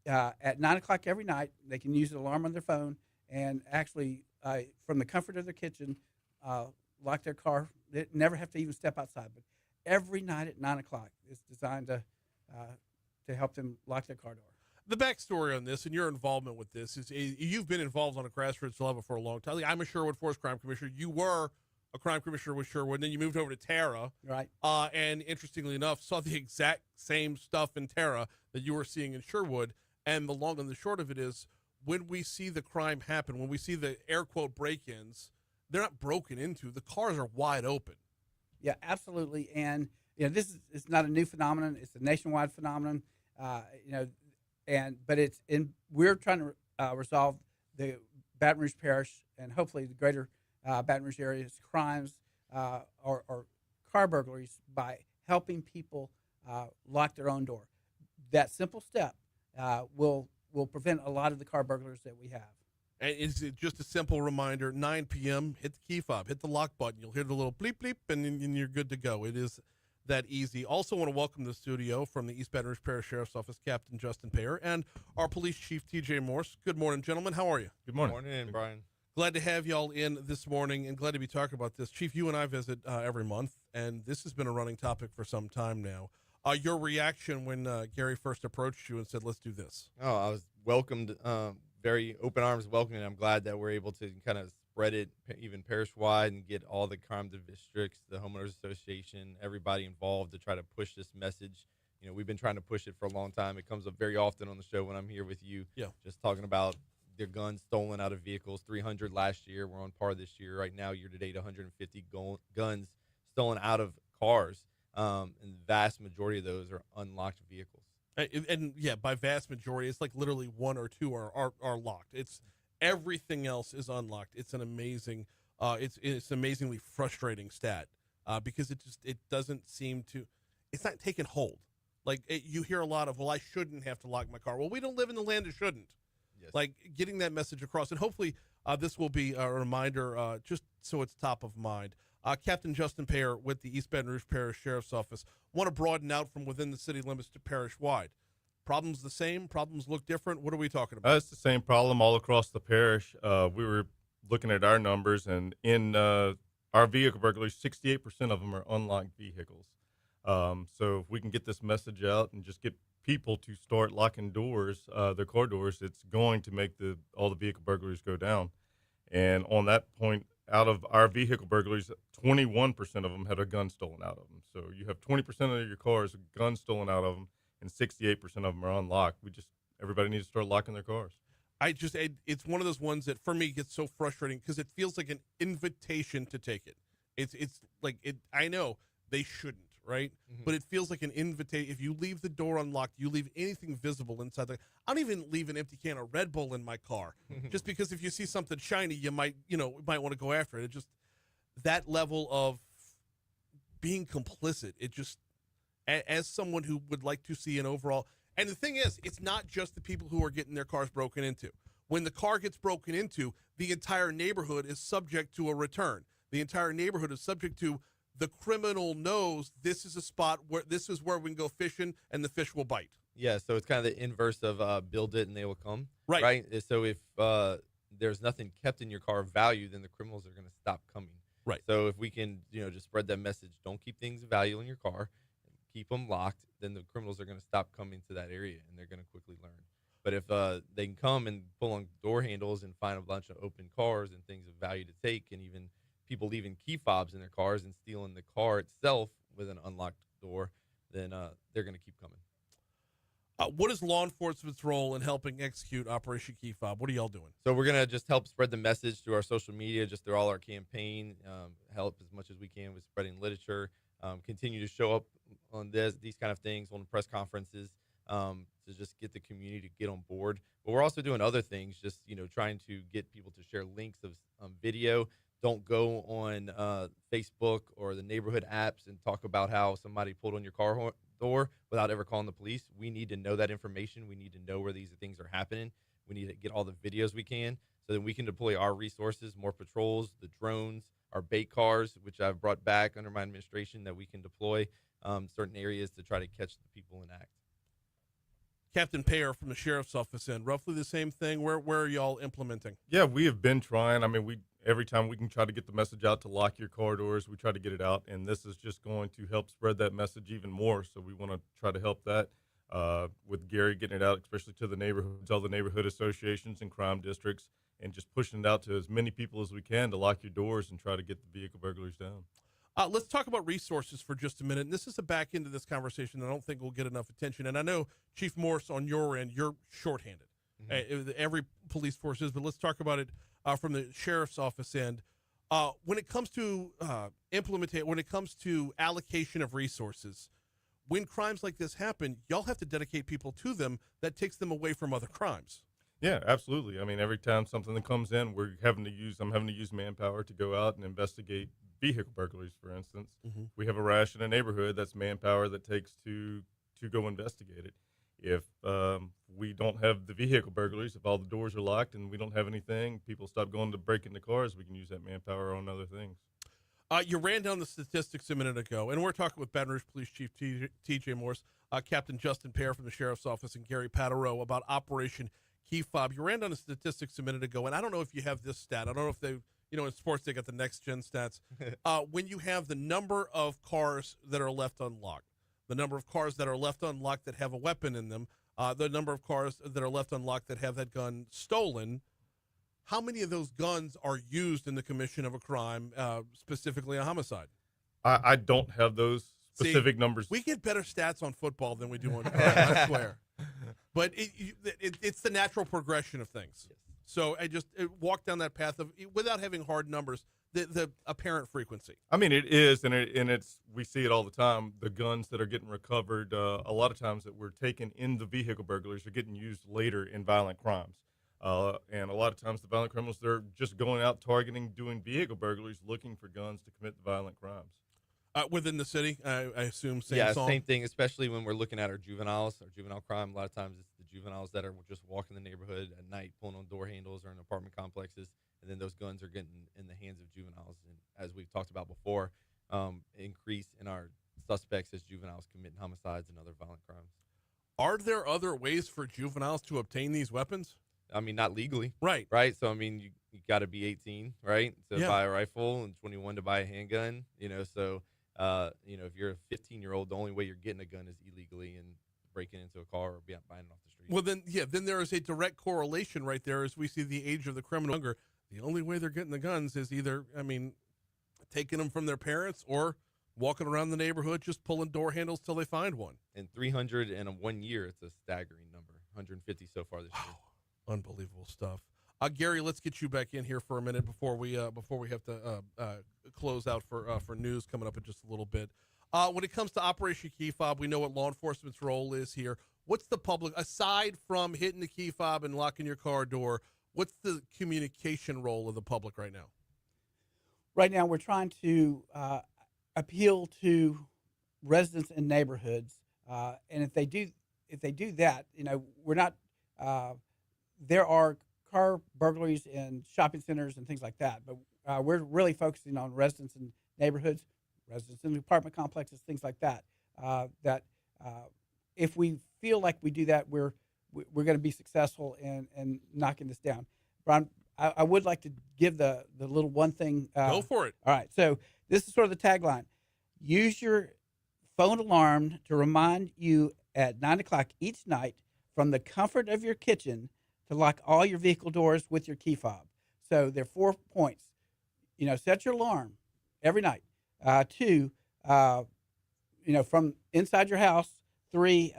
at 9 o'clock every night, they can use an alarm on their phone and actually, from the comfort of their kitchen, lock their car. They never have to even step outside. But every night at 9 o'clock, it's designed to help them lock their car door. The backstory on this and your involvement with this is you've been involved on a grassroots level for a long time. I'm a Sherwood Forest Crime Commissioner. You were a crime commissioner with Sherwood, and then you moved over to Tara. Right. And interestingly enough, saw the exact same stuff in Tara that you were seeing in Sherwood. And the long and the short of it is, when we see the crime happen, when we see the air quote break-ins, they're not broken into. The cars are wide open. Yeah, absolutely. And this is not a new phenomenon. It's a nationwide phenomenon. But we're trying to resolve the Baton Rouge Parish and hopefully the greater Baton Rouge area's crimes or car burglaries by helping people lock their own door. That simple step will prevent a lot of the car burglars that we have. And it's just a simple reminder, 9 p.m., hit the key fob, hit the lock button. You'll hear the little bleep, bleep, and you're good to go. It is that easy. Also want to welcome to the studio from the East Baton Rouge Parish Sheriff's Office, Captain Justin Meyer, and our Police Chief, T.J. Morse. Good morning, gentlemen. How are you? Good morning. Good morning, Brian. Glad to have y'all in this morning, and glad to be talking about this. Chief, you and I visit every month, and this has been a running topic for some time now. Your reaction when Gary first approached you and said, let's do this? Oh, I was welcomed, very open arms welcoming. I'm glad that we're able to kind of spread it even parish-wide and get all the crime districts, the homeowners association, everybody involved to try to push this message. We've been trying to push it for a long time. It comes up very often on the show when I'm here with you. Yeah. Just talking about their guns stolen out of vehicles, 300 last year. We're on par this year. Right now, year-to-date, 150 guns stolen out of cars. And the vast majority of those are unlocked vehicles. And yeah, by vast majority, it's like literally 1 or 2 are locked. It's everything else is unlocked. It's an amazing, it's an amazingly frustrating stat because it doesn't seem to, it's not taking hold. Like you hear a lot of, well, I shouldn't have to lock my car. Well, we don't live in the land of shouldn't. Yes. Like getting that message across, and hopefully this will be a reminder, just so it's top of mind. Captain Justin Payer with the East Baton Rouge Parish Sheriff's Office want to broaden out from within the city limits to parish-wide. Problems the same? Problems look different? What are we talking about? It's the same problem all across the parish. We were looking at our numbers, and in our vehicle burglaries, 68% of them are unlocked vehicles. So if we can get this message out and just get people to start locking doors, their car doors, it's going to make all the vehicle burglaries go down. And on that point, out of our vehicle burglaries, 21% of them had a gun stolen out of them. So you have 20% of your cars, a gun stolen out of them, and 68% of them are unlocked. Everybody needs to start locking their cars. It's one of those ones that for me gets so frustrating because it feels like an invitation to take it. It's like I know they shouldn't, right? Mm-hmm. But it feels like an invitation. If you leave the door unlocked, you leave anything visible inside I don't even leave an empty can of Red Bull in my car, just because if you see something shiny, you might want to go after it. It just, that level of being complicit. It just, as someone who would like to see an overall, and the thing is, it's not just the people who are getting their cars broken into. When the car gets broken into, the entire neighborhood is subject to a return. The entire neighborhood is subject to, the criminal knows this is a spot where this is where we can go fishing and the fish will bite. Yeah, so it's kind of the inverse of build it and they will come. Right. So if there's nothing kept in your car of value, then the criminals are going to stop coming. Right. So if we can, just spread that message, don't keep things of value in your car, keep them locked, then the criminals are going to stop coming to that area and they're going to quickly learn. But if they can come and pull on door handles and find a bunch of open cars and things of value to take, and even people leaving key fobs in their cars and stealing the car itself with an unlocked door, then they're going to keep coming. What is law enforcement's role in helping execute Operation Key Fob? What are y'all doing? So we're going to just help spread the message through our social media, just through all our campaign, help as much as we can with spreading literature, continue to show up on these kind of things, on press conferences, to just get the community to get on board. But we're also doing other things, just, trying to get people to share links of video. Don't go on Facebook or the neighborhood apps and talk about how somebody pulled on your car door without ever calling the police. We need to know that information. We need to know where these things are happening. We need to get all the videos we can so that we can deploy our resources, more patrols, the drones, our bait cars, which I've brought back under my administration, that we can deploy certain areas to try to catch the people in act. Captain Payer from the Sheriff's Office, and roughly the same thing. Where are y'all implementing? Yeah, we have been trying. Every time we can try to get the message out to lock your car doors, we try to get it out, and this is just going to help spread that message even more. So we want to try to help that with Gary getting it out, especially to the neighborhoods, all the neighborhood associations and crime districts, and just pushing it out to as many people as we can to lock your doors and try to get the vehicle burglaries down. Let's talk about resources for just a minute. And this is a back end of this conversation that I don't think will get enough attention. And I know, Chief Morse, on your end, you're shorthanded. Mm-hmm. Every police force is, but let's talk about it from the Sheriff's Office end. When it comes to when it comes to allocation of resources, when crimes like this happen, y'all have to dedicate people to them. That takes them away from other crimes. Yeah, absolutely. Every time something that comes in, I'm having to use manpower to go out and investigate vehicle burglaries, for instance. Mm-hmm. We have a rash in a neighborhood. That's manpower that takes to go investigate it. If we don't have the vehicle burglaries, if all the doors are locked and we don't have anything, people stop going to break into cars, we can use that manpower on other things. You ran down the statistics a minute ago, and we're talking with Baton Rouge Police Chief T.J. Morse, Captain Justin Payer from the Sheriff's Office, and Gary Patureau about Operation Key Fob. You ran down the statistics a minute ago, and I don't know if you have this stat. I don't know if they, in sports they got the next gen stats. When you have the number of cars that are left unlocked, the number of cars that are left unlocked that have a weapon in them, the number of cars that are left unlocked that have that gun stolen, how many of those guns are used in the commission of a crime, specifically a homicide? I don't have those specific numbers. We get better stats on football than we do on crime, I swear. But it's the natural progression of things. So I just walk down that path of, without having hard numbers, the apparent frequency. I mean, it is, and it's we see it all the time. The guns that are getting recovered, a lot of times that were taken in the vehicle burglaries are getting used later in violent crimes. And a lot of times the violent criminals, they're just going out targeting, doing vehicle burglaries, looking for guns to commit the violent crimes. Within the city, I assume same thing, especially when we're looking at our juvenile crime. A lot of times it's the juveniles that are just walking the neighborhood at night, pulling on door handles or in apartment complexes, and then those guns are getting in the hands of juveniles. And as we've talked about before, increase in our suspects as juveniles committing homicides and other violent crimes. Are there other ways for juveniles to obtain these weapons? I mean, not legally. Right. So, I mean, you got to be 18, right, to buy a rifle and 21 to buy a handgun, so, if you're a 15-year-old, the only way you're getting a gun is illegally and breaking into a car or buying it off the street. Well, then there is a direct correlation right there as we see the age of the criminal younger. The only way they're getting the guns is either, taking them from their parents or walking around the neighborhood just pulling door handles till they find one. And 300 in 1 year, it's a staggering number. 150 so far this year. Unbelievable stuff. Gary, let's get you back in here for a minute before we have to close out for news coming up in just a little bit. When it comes to Operation Key Fob, we know what law enforcement's role is here. What's the public, aside from hitting the key fob and locking your car door, what's the communication role of the public right now? Right now, we're trying to appeal to residents in neighborhoods, and if they do that, we're not. There are car burglaries in shopping centers and things like that, but we're really focusing on residents in neighborhoods, residents in apartment complexes, things like that. If we feel like we do that, we're going to be successful in knocking this down. Brian, I would like to give the little one thing. Go for it. All right. So this is sort of the tagline. Use your phone alarm to remind you at 9 o'clock each night from the comfort of your kitchen to lock all your vehicle doors with your key fob. So there are 4 points. Set your alarm every night. 2, from inside your house. 3,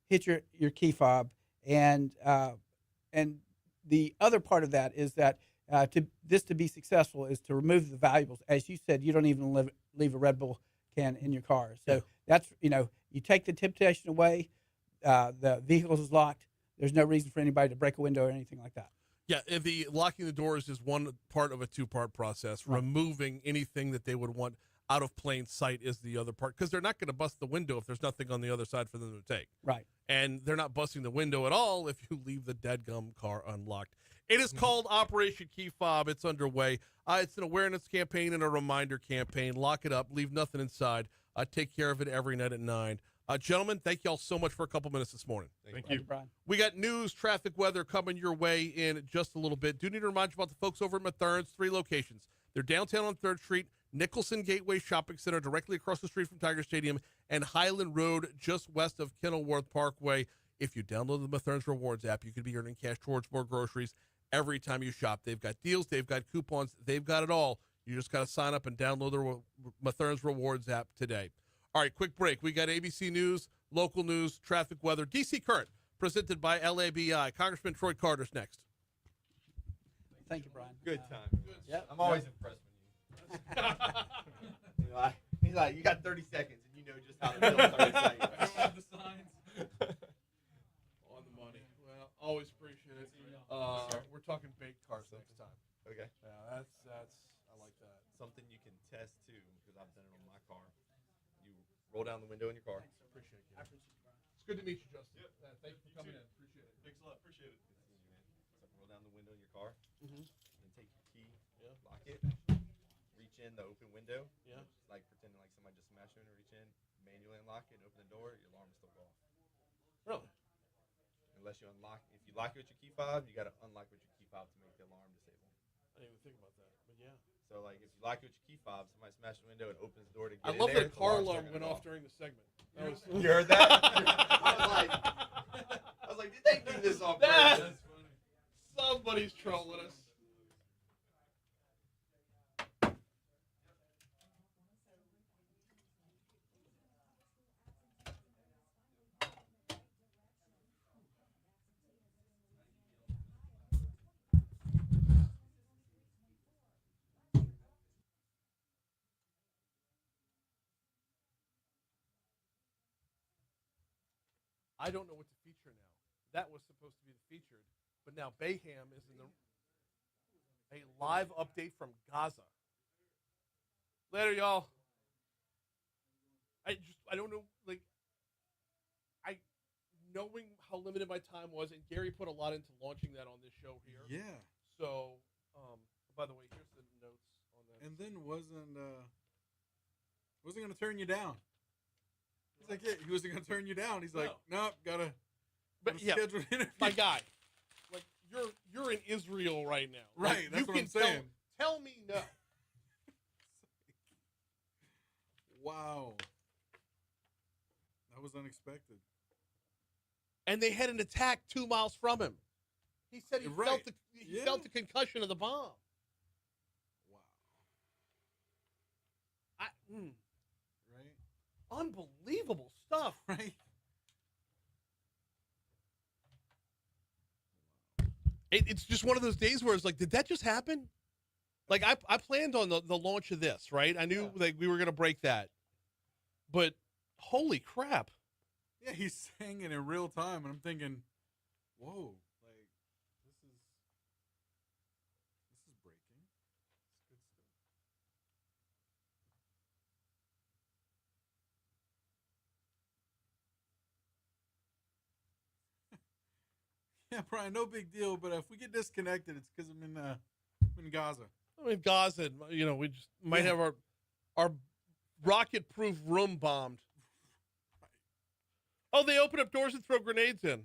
hit your key fob. And the other part of that is that to be successful is to remove the valuables. As you said, you don't even leave a Red Bull can in your car. So that's, you take the temptation away. The vehicle is locked. There's no reason for anybody to break a window or anything like that. Yeah, the locking the doors is one part of a two-part process. Right. Removing anything that they would want out of plain sight is the other part, because they're not going to bust the window if there's nothing on the other side for them to take. Right. And they're not busting the window at all if you leave the dadgum car unlocked. It is called Operation Key Fob. It's underway. It's an awareness campaign and a reminder campaign. Lock it up. Leave nothing inside. Take care of it every night at 9. Gentlemen, thank you all so much for a couple minutes this morning. Thank you, Brian. We got news, traffic, weather coming your way in just a little bit. Do need to remind you about the folks over at Mathern's, 3 locations. They're downtown on 3rd Street, Nicholson Gateway Shopping Center, directly across the street from Tiger Stadium, and Highland Road, just west of Kenilworth Parkway. If you download the Mathern's Rewards app, you could be earning cash towards more groceries every time you shop. They've got deals, they've got coupons, they've got it all. You just got to sign up and download the Mathern's Rewards app today. All right, quick break. We got ABC News, local news, traffic, weather, DC Current, presented by LABI. Congressman Troy Carter's next. Thank you, Brian. Good time. Yep. I'm always impressed with you. He's like, you got 30 seconds, and you know just how to fill 30 seconds. I don't have the signs. On the money. Well, always appreciate it. We're talking baked cars next time. Okay. Yeah, that's I like that. Something you can test, too, because I've done it on my car. You roll down the window in your car. Thanks, appreciate it. It's good to meet you, Justin. Yep. Thank you for coming in. Appreciate it. Thanks a lot. Appreciate it. Good seeing you, man. So roll down the window in your car. Mm-hmm. Then take your key, lock it, reach in the open window. Yeah. Like pretending like somebody just smashed in, reach in, manually unlock it, open the door, your alarm will still go off. Really? Unless you unlock, if you lock it with your key fob, you got to unlock with your key fob to make the alarm disable. I didn't even think about that, but yeah. So like if you lock it with your key fob, somebody smashes the window and opens the door to get I in love there. that a car alarm went off during the segment. You heard that? I was like, did they do this on purpose? That's funny. Somebody's trolling us. I don't know what to feature now. That was supposed to be the featured, but now Bayham is in a live update from Gaza. Later, y'all. I don't know, like, knowing how limited my time was, and Gary put a lot into launching that on this show here. Yeah. So, by the way, here's the notes on that. And then wasn't going to turn you down. He's like, yeah, he wasn't going to turn you down. He's like, nope, gotta schedule an interview. My guy, like, you're in Israel right now. Right, Like, that's what I'm saying. Tell me no. Wow. That was unexpected. And they had an attack 2 miles from him. He said he felt the concussion of the bomb. Wow. Right? Unbelievable stuff. Right? It's just one of those days where it's like, did that just happen? Like, I planned on the launch of this, right? I knew like we were going to break that. But holy crap. Yeah, he's saying it in real time, and I'm thinking, whoa, like, this is breaking. It's good stuff. Yeah, Brian, no big deal, but if we get disconnected, it's because I'm in Gaza. I'm in Gaza, you know, we just might have our rocket-proof room bombed. Oh, they open up doors and throw grenades in.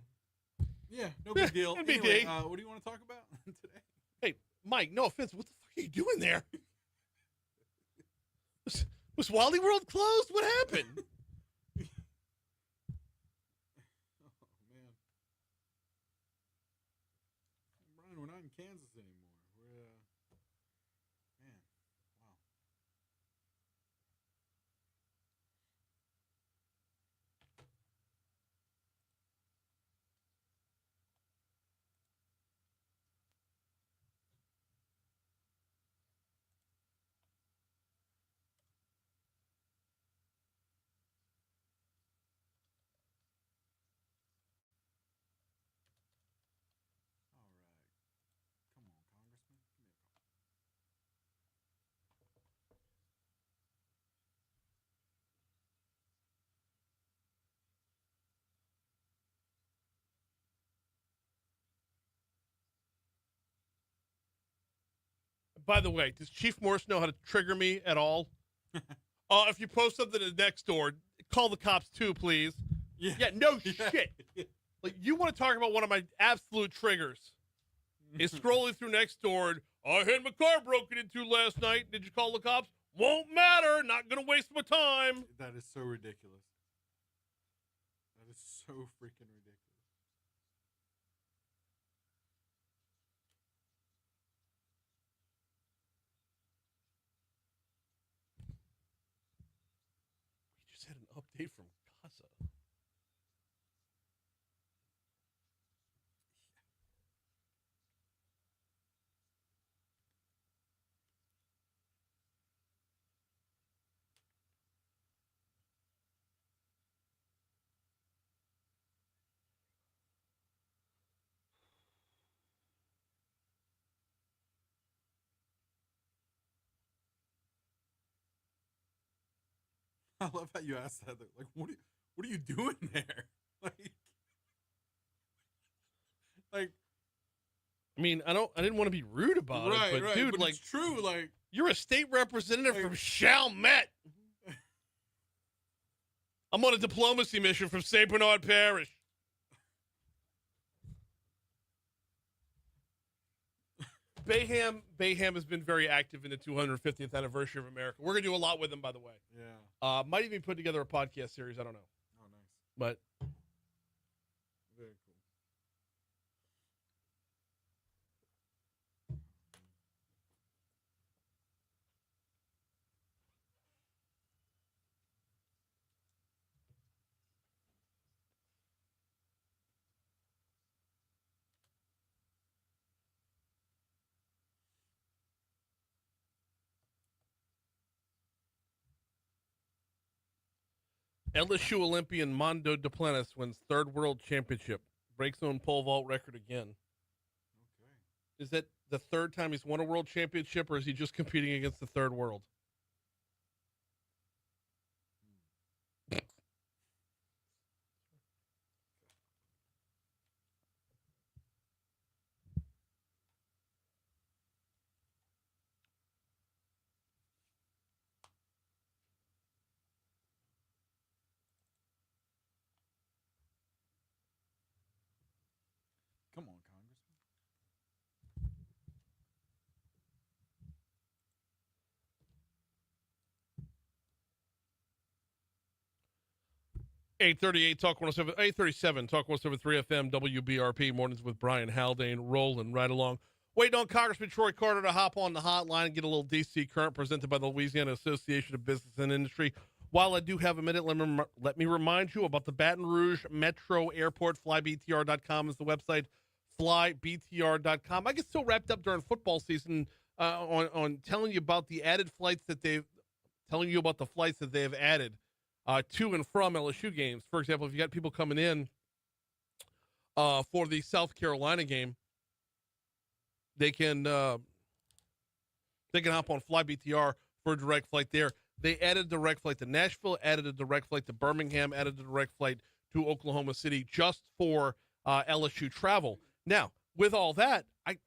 Yeah, no big deal. NBD. Anyway, what do you want to talk about today? Hey, Mike, no offense, what the fuck are you doing there? Was Wally World closed? What happened? Oh, man. Brian, we're not in Kansas anymore. We're, man, wow. All right. Come on, Congressman. Give me a call. By the way, does Chief Morse know how to trigger me at all? If you post something to next door, call the cops too, please. Yeah, no shit. Like, you want to talk about one of my absolute triggers? Is scrolling through next door. I had my car broken into last night. Did you call the cops? Won't matter. Not gonna waste my time. That is so ridiculous. That is so freaking ridiculous. We just had an update from Gaza. I love how you asked that. Like, what are you doing there? Like, I mean, I didn't want to be rude about it, but dude, but like, it's true. Like, you're a state representative from Chalmette. I'm on a diplomacy mission from St. Bernard Parish. Bayham has been very active in the 250th anniversary of America. We're gonna do a lot with him, by the way. Yeah. Might even put together a podcast series. I don't know. Oh, nice. But Very cool. LSU Olympian Mondo Duplantis wins third world championship. Breaks own pole vault record again. Is that the third time he's won a world championship, or is he just competing against the third world? Come on, Congressman. 838 Talk 107, 837 Talk 107.3 FM, WBRP, mornings with Brian Haldane, rolling right along. Waiting on Congressman Troy Carter to hop on the hotline and get a little DC Current presented by the Louisiana Association of Business and Industry. While I do have a minute, let me remind you about the Baton Rouge Metro Airport. FlyBTR.com is the website, FlyBTR.com. I get so wrapped up during football season on telling you about the added flights that they've, telling you about the flights that they have added to and from LSU games. For example, if you got people coming in for the South Carolina game, they can hop on FlyBTR for a direct flight there. They added a direct flight to Nashville, added a direct flight to Birmingham, added a direct flight to Oklahoma City just for LSU travel. Now, with all that, I've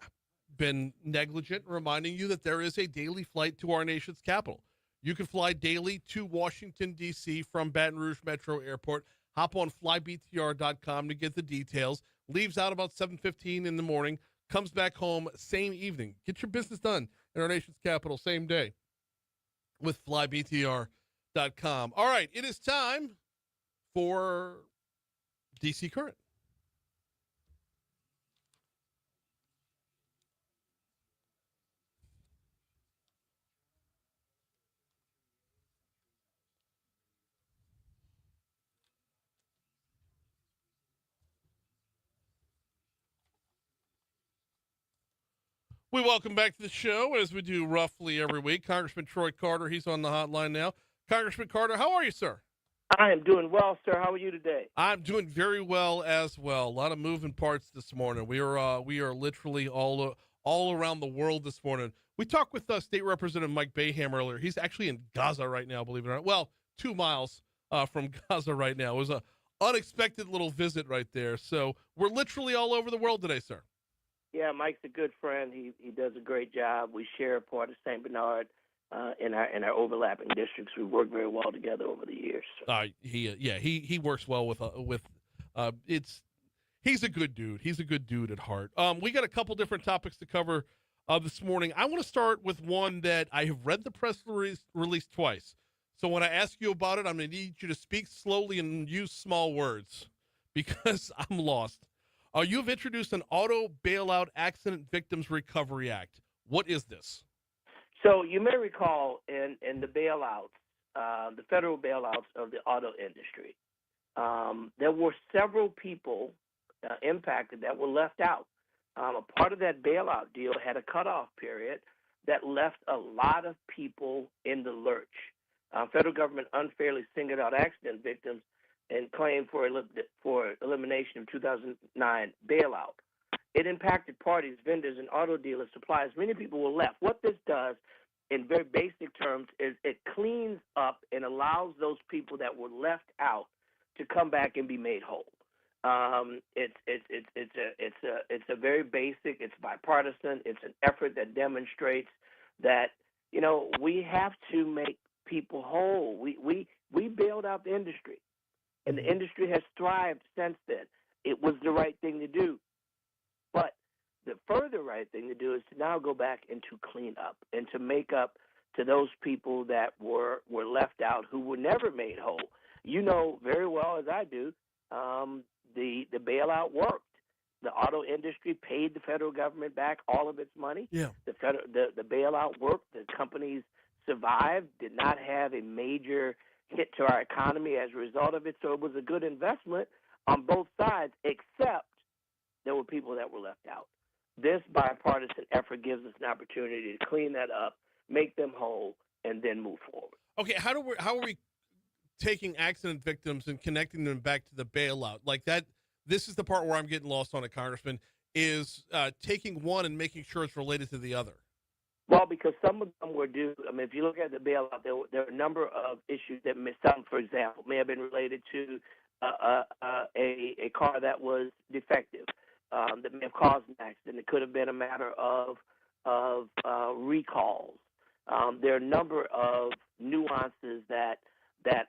been negligent reminding you that there is a daily flight to our nation's capital. You can fly daily to Washington, D.C. from Baton Rouge Metro Airport. Hop on flybtr.com to get the details. Leaves out about 7:15 in the morning. Comes back home same evening. Get your business done in our nation's capital same day with flybtr.com. All right, it is time for DC Current. We welcome back to the show, as we do roughly every week, Congressman Troy Carter. He's on the hotline now. Congressman Carter, how are you, sir? I am doing well, sir. How are you today? I'm doing very well as well. A lot of moving parts this morning. We are literally all around the world this morning. We talked with State Representative Mike Bayham earlier. He's actually in Gaza right now, believe it or not. Well, 2 miles from Gaza right now. It was a unexpected little visit right there. So we're literally all over the world today, sir. Yeah, Mike's a good friend. He does a great job. We share a part of St. Bernard in our overlapping districts. We work very well together over the years. He works well with he's a good dude. He's a good dude at heart. We got a couple different topics to cover this morning. I want to start with one that I have read the press release twice. So when I ask you about it, I'm going to need you to speak slowly and use small words because I'm lost. You have introduced an Auto Bailout Accident Victims Recovery Act. What is this? So you may recall in the bailouts, the federal bailouts of the auto industry, there were several people impacted that were left out. A part of that bailout deal had a cutoff period that left a lot of people in the lurch. Federal government unfairly singled out accident victims and claimed for elimination of 2009 bailout. It impacted parties, vendors, and auto dealers, suppliers. Many people were left. What this does, in very basic terms, is it cleans up and allows those people that were left out to come back and be made whole. It's a very basic. It's bipartisan. It's an effort that demonstrates that we have to make people whole. We bailed out the industry. And the industry has thrived since then. It was the right thing to do. But the further right thing to do is to now go back and to clean up and to make up to those people that were left out who were never made whole. You know very well as I do, the bailout worked. The auto industry paid the federal government back all of its money. Yeah. The bailout worked. The companies survived, did not have a major hit to our economy as a result of it. So it was a good investment on both sides, except there were people that were left out. This bipartisan effort gives us an opportunity to clean that up, make them whole, and then move forward. Okay, how are we taking accident victims and connecting them back to the bailout like that. This is the part where I'm getting lost on it, Congressman, is taking one and making sure it's related to the other. Well, because some of them were due. I mean, if you look at the bailout, there are a number of issues that some, for example, may have been related to a car that was defective that may have caused an accident. It could have been a matter of recalls. There are a number of nuances that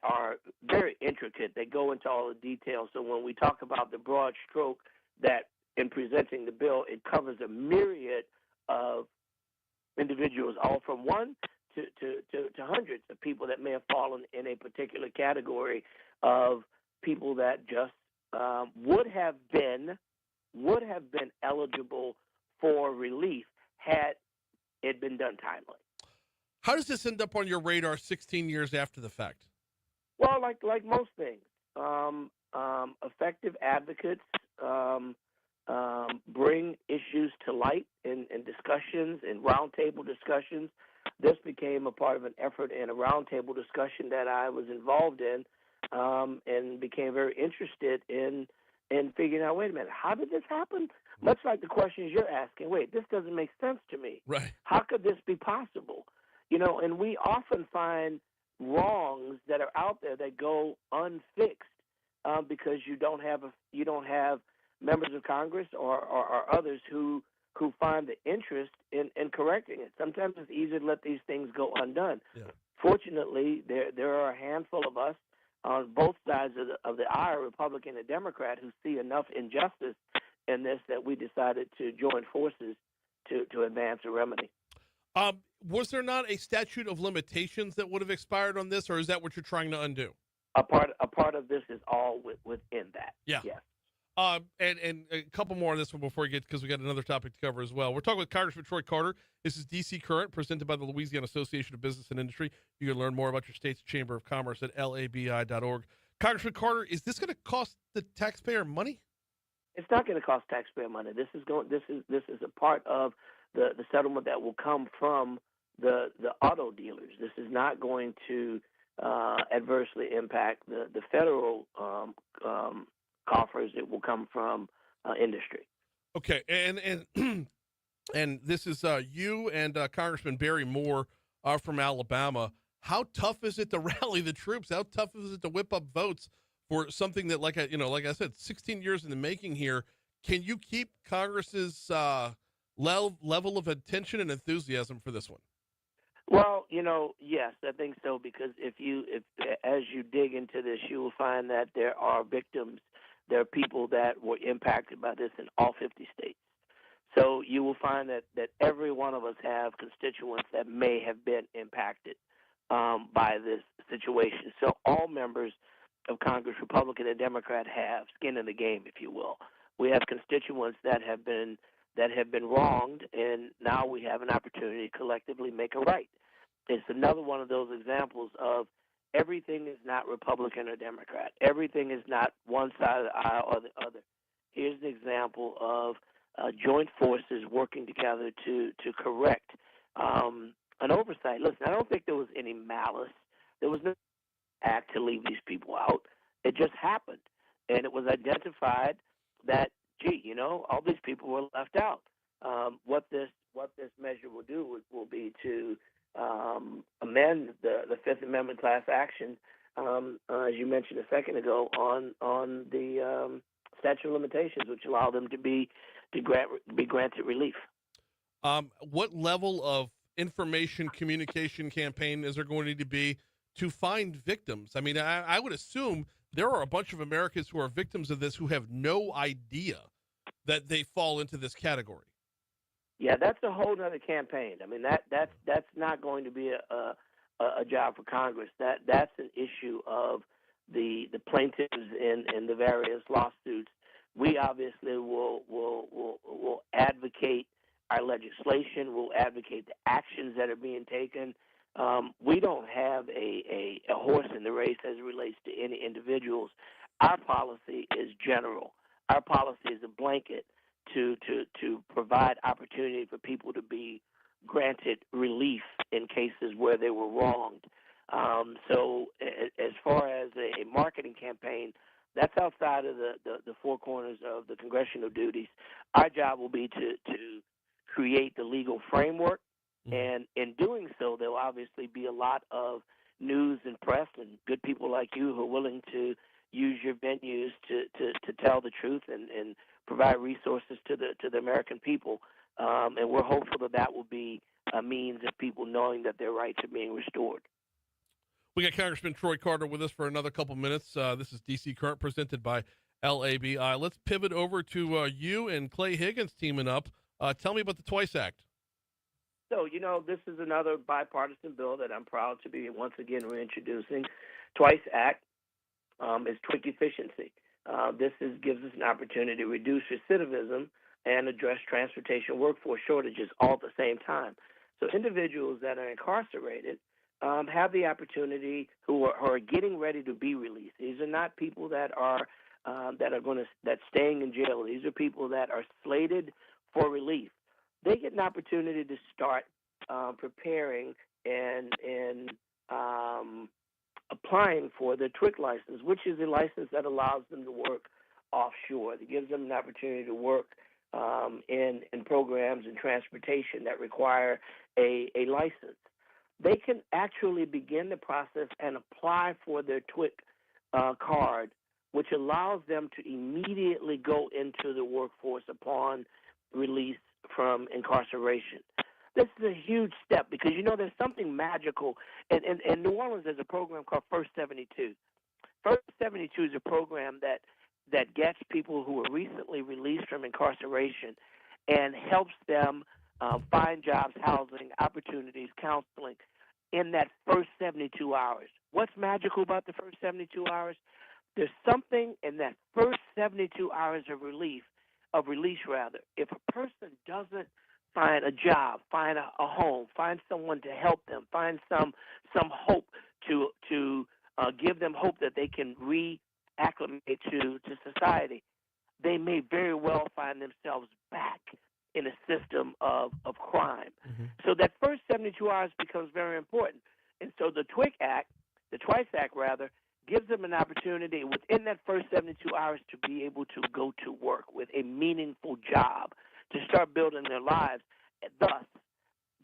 are very intricate. They go into all the details. So when we talk about the broad stroke that in presenting the bill, it covers a myriad of individuals, all from one to hundreds of people that may have fallen in a particular category of people that just would have been eligible for relief had it been done timely. How does this end up on your radar 16 years after the fact? Well, like most things, effective advocates bring issues to light in discussions, in roundtable discussions. This became a part of an effort in a roundtable discussion that I was involved in, and became very interested in figuring out, wait a minute, how did this happen? Much like the questions you're asking, wait, this doesn't make sense to me. Right. How could this be possible? And we often find wrongs that are out there that go unfixed because you don't have members of Congress or others who find the interest in correcting it. Sometimes it's easier to let these things go undone. Yeah. Fortunately, there are a handful of us on both sides of the aisle, Republican and Democrat, who see enough injustice in this that we decided to join forces to advance a remedy. Was there not a statute of limitations that would have expired on this, or is that what you're trying to undo? A part of this is all within that. Yeah. Yes. And a couple more on this one before we get, because we got another topic to cover as well. We're talking with Congressman Troy Carter. This is DC Current, presented by the Louisiana Association of Business and Industry. You can learn more about your state's Chamber of Commerce at labi.org. Congressman Carter, is this going to cost the taxpayer money? It's not going to cost taxpayer money. This is a part of the settlement that will come from the auto dealers. This is not going to adversely impact the federal coffers. It will come from industry. Okay, and and this is you and Congressman Barry Moore are from Alabama. How tough is it to rally the troops? How tough is it to whip up votes for something that, like I said, 16 years in the making here? Can you keep Congress's level of attention and enthusiasm for this one? Well, yes, I think so, because if as you dig into this, you will find that there are victims. There are people that were impacted by this in all 50 states. So you will find that every one of us have constituents that may have been impacted by this situation. So all members of Congress, Republican and Democrat, have skin in the game, if you will. We have constituents that have been wronged, and now we have an opportunity to collectively make a right. It's another one of those examples of everything is not Republican or Democrat. Everything is not one side of the aisle or the other. Here's an example of joint forces working together to correct an oversight. Listen, I don't think there was any malice. There was no act to leave these people out. It just happened, and it was identified that, all these people were left out. What this measure will do will be to amend the Fifth Amendment class action, as you mentioned a second ago, on the statute of limitations, which allow them to be granted relief. What level of information communication campaign is there going to need to be to find victims? I mean, I would assume there are a bunch of Americans who are victims of this who have no idea that they fall into this category. Yeah, that's a whole other campaign. I mean, that's not going to be a job for Congress. That's an issue of the plaintiffs in the various lawsuits. We obviously will advocate our legislation. We'll advocate the actions that are being taken. We don't have a horse in the race as it relates to any individuals. Our policy is general. Our policy is a blanket to provide opportunity for people to be granted relief in cases where they were wronged. So as far as congressional duties. Our job will be to create the legal framework, and in doing so, there will obviously be a lot of news and press and good people like you who are willing to use your venues to tell the truth and provide resources to the American people. And we're hopeful that will be a means of people knowing that their rights are being restored. We got Congressman Troy Carter with us for another couple minutes. This is DC Current presented by LABI. Let's pivot over to you and Clay Higgins teaming up. Tell me about the Twice Act. So, this is another bipartisan bill that I'm proud to be once again reintroducing. Twice Act is TWIC efficiency. This gives us an opportunity to reduce recidivism and address transportation workforce shortages all at the same time. So individuals that are incarcerated have the opportunity who are getting ready to be released. These are not people that are staying in jail. These are people that are slated for relief. They get an opportunity to start preparing and applying for the TWIC license, which is a license that allows them to work offshore. It gives them an opportunity to work in programs and transportation that require a license. They can actually begin the process and apply for their TWIC card, which allows them to immediately go into the workforce upon release from incarceration. This is a huge step because, there's something magical. In New Orleans, there's a program called First 72. First 72 is a program that gets people who are recently released from incarceration and helps them find jobs, housing, opportunities, counseling in that first 72 hours. What's magical about the first 72 hours? There's something in that first 72 hours of release. If a person doesn't find a job, find a home, find someone to help them, find some hope to give them hope that they can reacclimate to society, they may very well find themselves back in a system of crime. Mm-hmm. So that first 72 hours becomes very important. And so the Twice Act, gives them an opportunity within that first 72 hours to be able to go to work with a meaningful job, to start building their lives, thus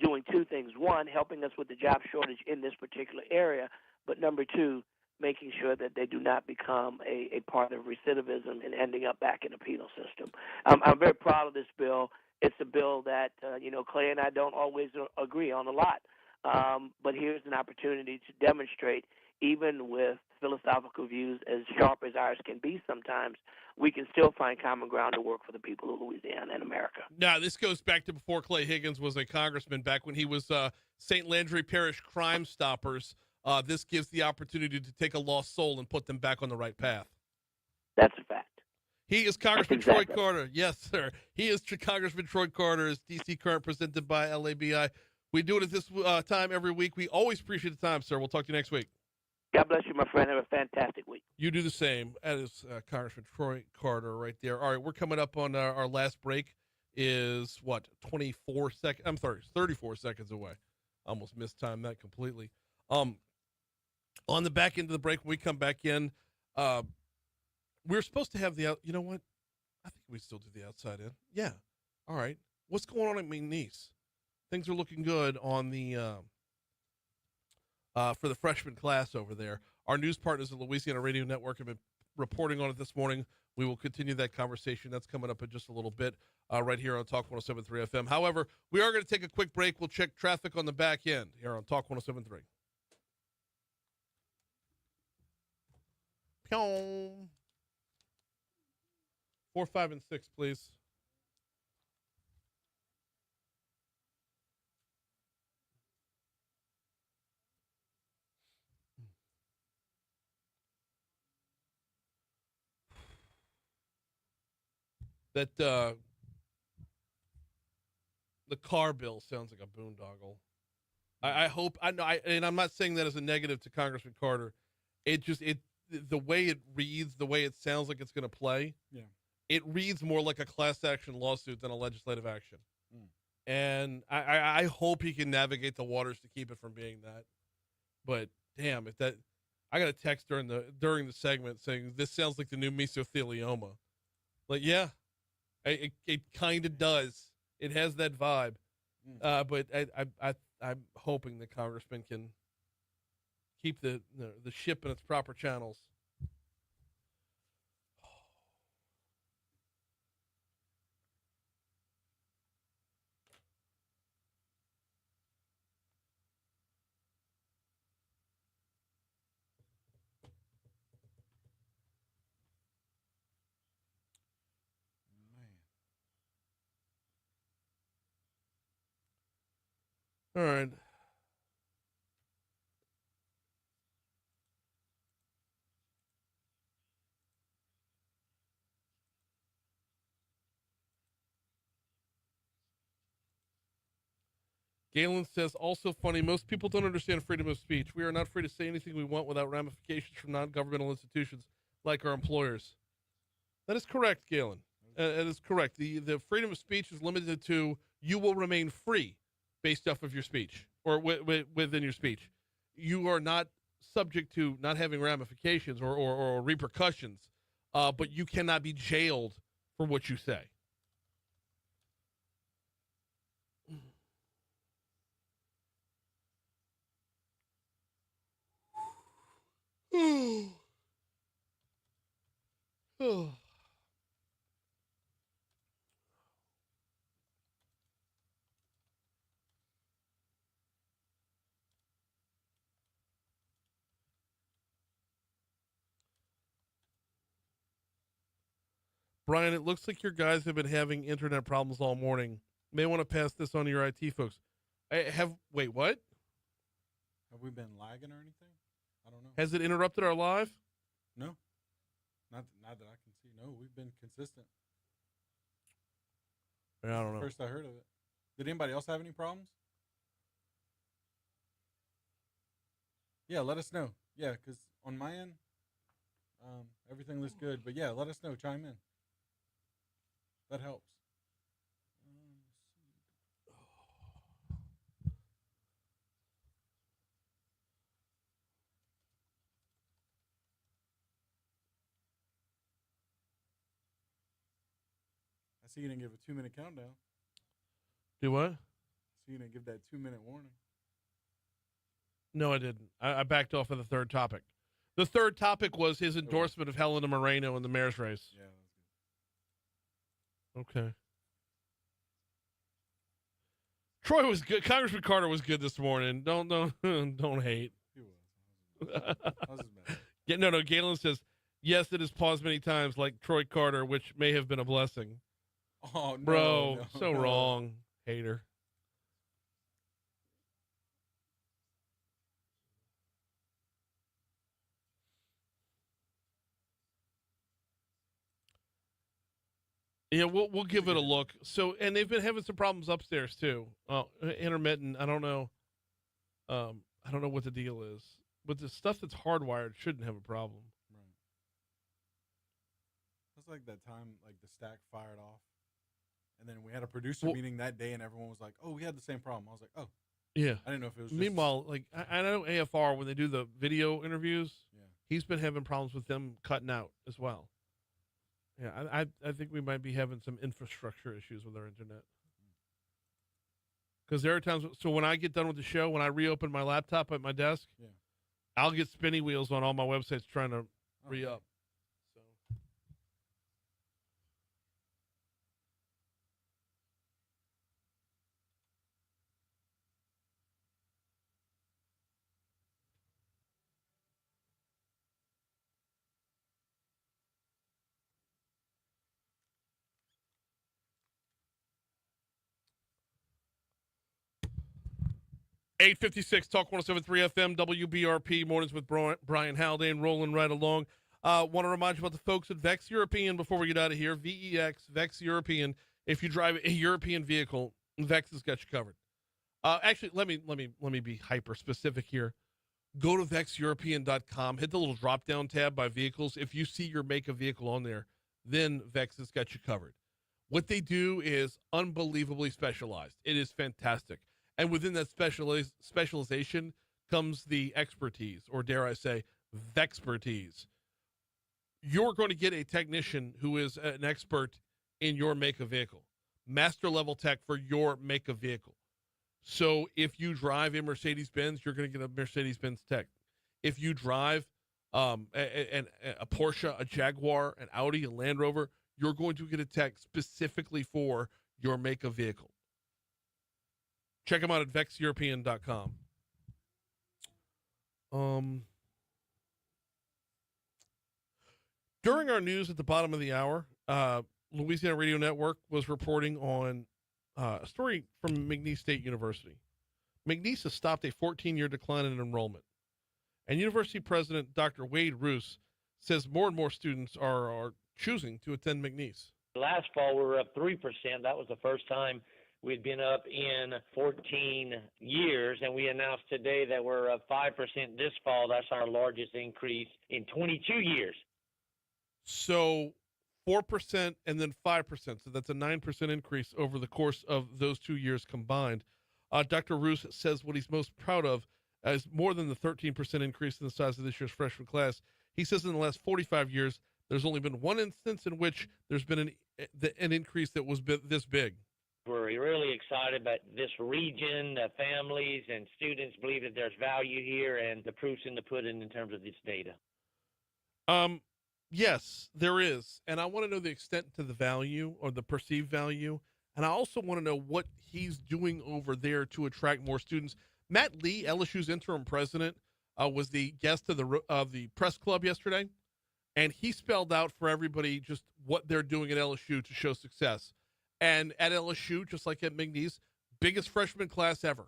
doing two things. One, helping us with the job shortage in this particular area, but number two, making sure that they do not become a part of recidivism and ending up back in the penal system. I'm very proud of this bill. It's a bill that, Clay and I don't always agree on a lot, but here's an opportunity to demonstrate, even with philosophical views as sharp as ours can be sometimes, we can still find common ground to work for the people of Louisiana and America. Now, this goes back to before Clay Higgins was a congressman, back when he was St. Landry Parish Crime Stoppers. This gives the opportunity to take a lost soul and put them back on the right path. That's a fact. He is Congressman Troy Carter. Yes, sir. He is Congressman Troy Carter, is DC Current presented by LABI. We do it at this time every week. We always appreciate the time, sir. We'll talk to you next week. God bless you, my friend. Have a fantastic week. You do the same. That is Congressman Troy Carter right there. All right, we're coming up on our last break. Is what, 24 seconds? I'm sorry, 34 seconds away. Almost mistimed that completely. On the back end of the break, when we come back in, we're supposed to have the you know what? I think we still do the outside in. Yeah. All right. What's going on at McNeese? Things are looking good on the for the freshman class over there. Our news partners at Louisiana Radio Network have been reporting on it this morning. We will continue that conversation. That's coming up in just a little bit right here on Talk 107.3 FM. However, we are going to take a quick break. We'll check traffic on the back end here on Talk 107.3. 4, 5, and 6, please. That the car bill sounds like a boondoggle. I hope and I'm not saying that as a negative to Congressman Carter. The way it reads, the way it sounds like it's going to play. Yeah. It reads more like a class action lawsuit than a legislative action. And I hope he can navigate the waters to keep it from being that. But damn, I got a text during the segment saying this sounds like the new mesothelioma. Like, yeah, It kind of does. It has that vibe. But I'm hoping the congressman can keep the ship in its proper channels. All right. Galen says, also funny, most people don't understand freedom of speech. We are not free to say anything we want without ramifications from non-governmental institutions like our employers. That is correct, Galen. That is correct. The freedom of speech is limited to you will remain free based off of your speech or within your speech. You are not subject to not having ramifications or repercussions, but you cannot be jailed for what you say. Oh. Brian, it looks like your guys have been having internet problems all morning. May want to pass this on to your IT folks. Wait, what? Have we been lagging or anything? I don't know. Has it interrupted our live? No. Not that I can see. No, we've been consistent. I don't know. First I heard of it. Did anybody else have any problems? Yeah, let us know. Yeah, because on my end, everything looks good. But yeah, let us know. Chime in. That helps. I see you didn't give a 2-minute countdown. Do what? So you didn't give that 2-minute warning. No, I didn't. I backed off of the third topic. The third topic was his endorsement of Helena Moreno in the mayor's race. Yeah, that was good. Okay. Troy was good. Congressman Carter was good this morning. Don't hate. He was. I was just mad. No. Galen says, yes, it has paused many times like Troy Carter, which may have been a blessing. Oh, no. Bro, no, so no. wrong. Hater. Yeah, we'll give it a look. So, and they've been having some problems upstairs too. Intermittent. I don't know. I don't know what the deal is. But the stuff that's hardwired shouldn't have a problem. Right. That's like that time, like the stack fired off, and then we had a producer meeting that day, and everyone was like, "Oh, we had the same problem." I was like, "Oh, yeah." I didn't know if it was. Just... Meanwhile, like I know AFR when they do the video interviews, yeah, he's been having problems with them cutting out as well. Yeah, I think we might be having some infrastructure issues with our internet. Because there are times, so when I get done with the show, when I reopen my laptop at my desk, yeah, I'll get spinny wheels on all my websites trying to re-up. So. $8:56 Talk 107.3 FM WBRP mornings with Brian Haldane rolling right along. Want to remind you about the folks at Vex European before we get out of here. VEX Vex European. If you drive a European vehicle, Vex has got you covered. Actually, let me be hyper specific here. Go to vexeuropean.com. Hit the little drop down tab by vehicles. If you see your make of vehicle on there, then Vex has got you covered. What they do is unbelievably specialized. It is fantastic. And within that specialization comes the expertise, or dare I say, Vexpertise. You're going to get a technician who is an expert in your make of vehicle. Master level tech for your make of vehicle. So if you drive a Mercedes-Benz, you're going to get a Mercedes-Benz tech. If you drive a Porsche, a Jaguar, an Audi, a Land Rover, you're going to get a tech specifically for your make of vehicle. Check them out at vexeuropean.com. During our news at the bottom of the hour, Louisiana Radio Network was reporting on a story from McNeese State University. McNeese has stopped a 14-year decline in enrollment. And University President Dr. Wade Roos says more and more students are choosing to attend McNeese. Last fall, we were up 3%. That was the first time we'd been up in 14 years, and we announced today that we're up 5% this fall. That's our largest increase in 22 years. So 4% and then 5%. So that's a 9% increase over the course of those 2 years combined. Dr. Roos says what he's most proud of is more than the 13% increase in the size of this year's freshman class. He says in the last 45 years, there's only been one instance in which there's been an increase that was this big. We're really excited about this region. Families and students believe that there's value here, and the proof's in the pudding in terms of this data. Yes, there is. And I want to know the extent to the value or the perceived value. And I also want to know what he's doing over there to attract more students. Matt Lee, LSU's interim president, was the guest of the press club yesterday. And he spelled out for everybody just what they're doing at LSU to show success. And at LSU, just like at McNeese, biggest freshman class ever.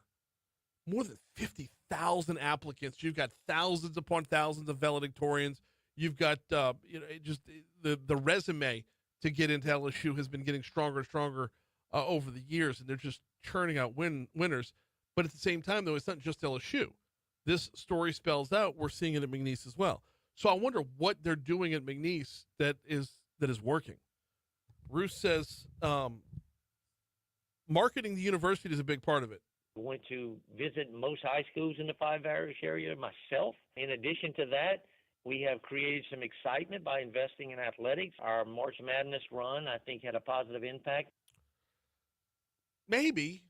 More than 50,000 applicants. You've got thousands upon thousands of valedictorians. You've got just the resume to get into LSU has been getting stronger and stronger over the years, and they're just churning out winners. But at the same time, though, it's not just LSU. This story spells out we're seeing it at McNeese as well. So I wonder what they're doing at McNeese that is working. Roos says marketing the university is a big part of it. I went to visit most high schools in the Five Parish area myself. In addition to that, we have created some excitement by investing in athletics. Our March Madness run, I think, had a positive impact. Maybe.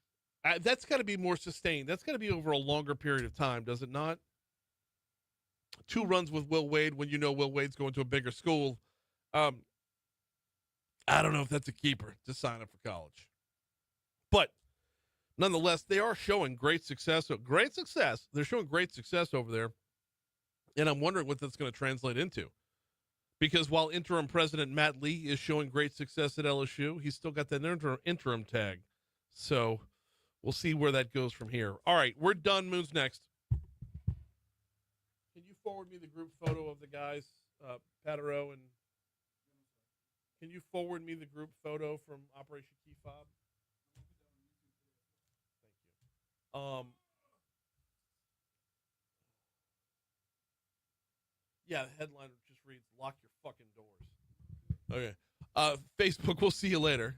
That's got to be more sustained. That's got to be over a longer period of time, does it not? 2 runs with Will Wade when you know Will Wade's going to a bigger school. I don't know if that's a keeper to sign up for college. But nonetheless, they are showing great success. They're showing great success over there. And I'm wondering what that's going to translate into. Because while interim president Matt Lee is showing great success at LSU, he's still got that interim tag. So we'll see where that goes from here. All right, we're done. Moon's next. Can you forward me the group photo of the guys, Patureau, and can you forward me the group photo from Operation Key Fob? Thank you. Yeah, the headline just reads, "Lock your fucking doors." Okay. Facebook, we'll see you later.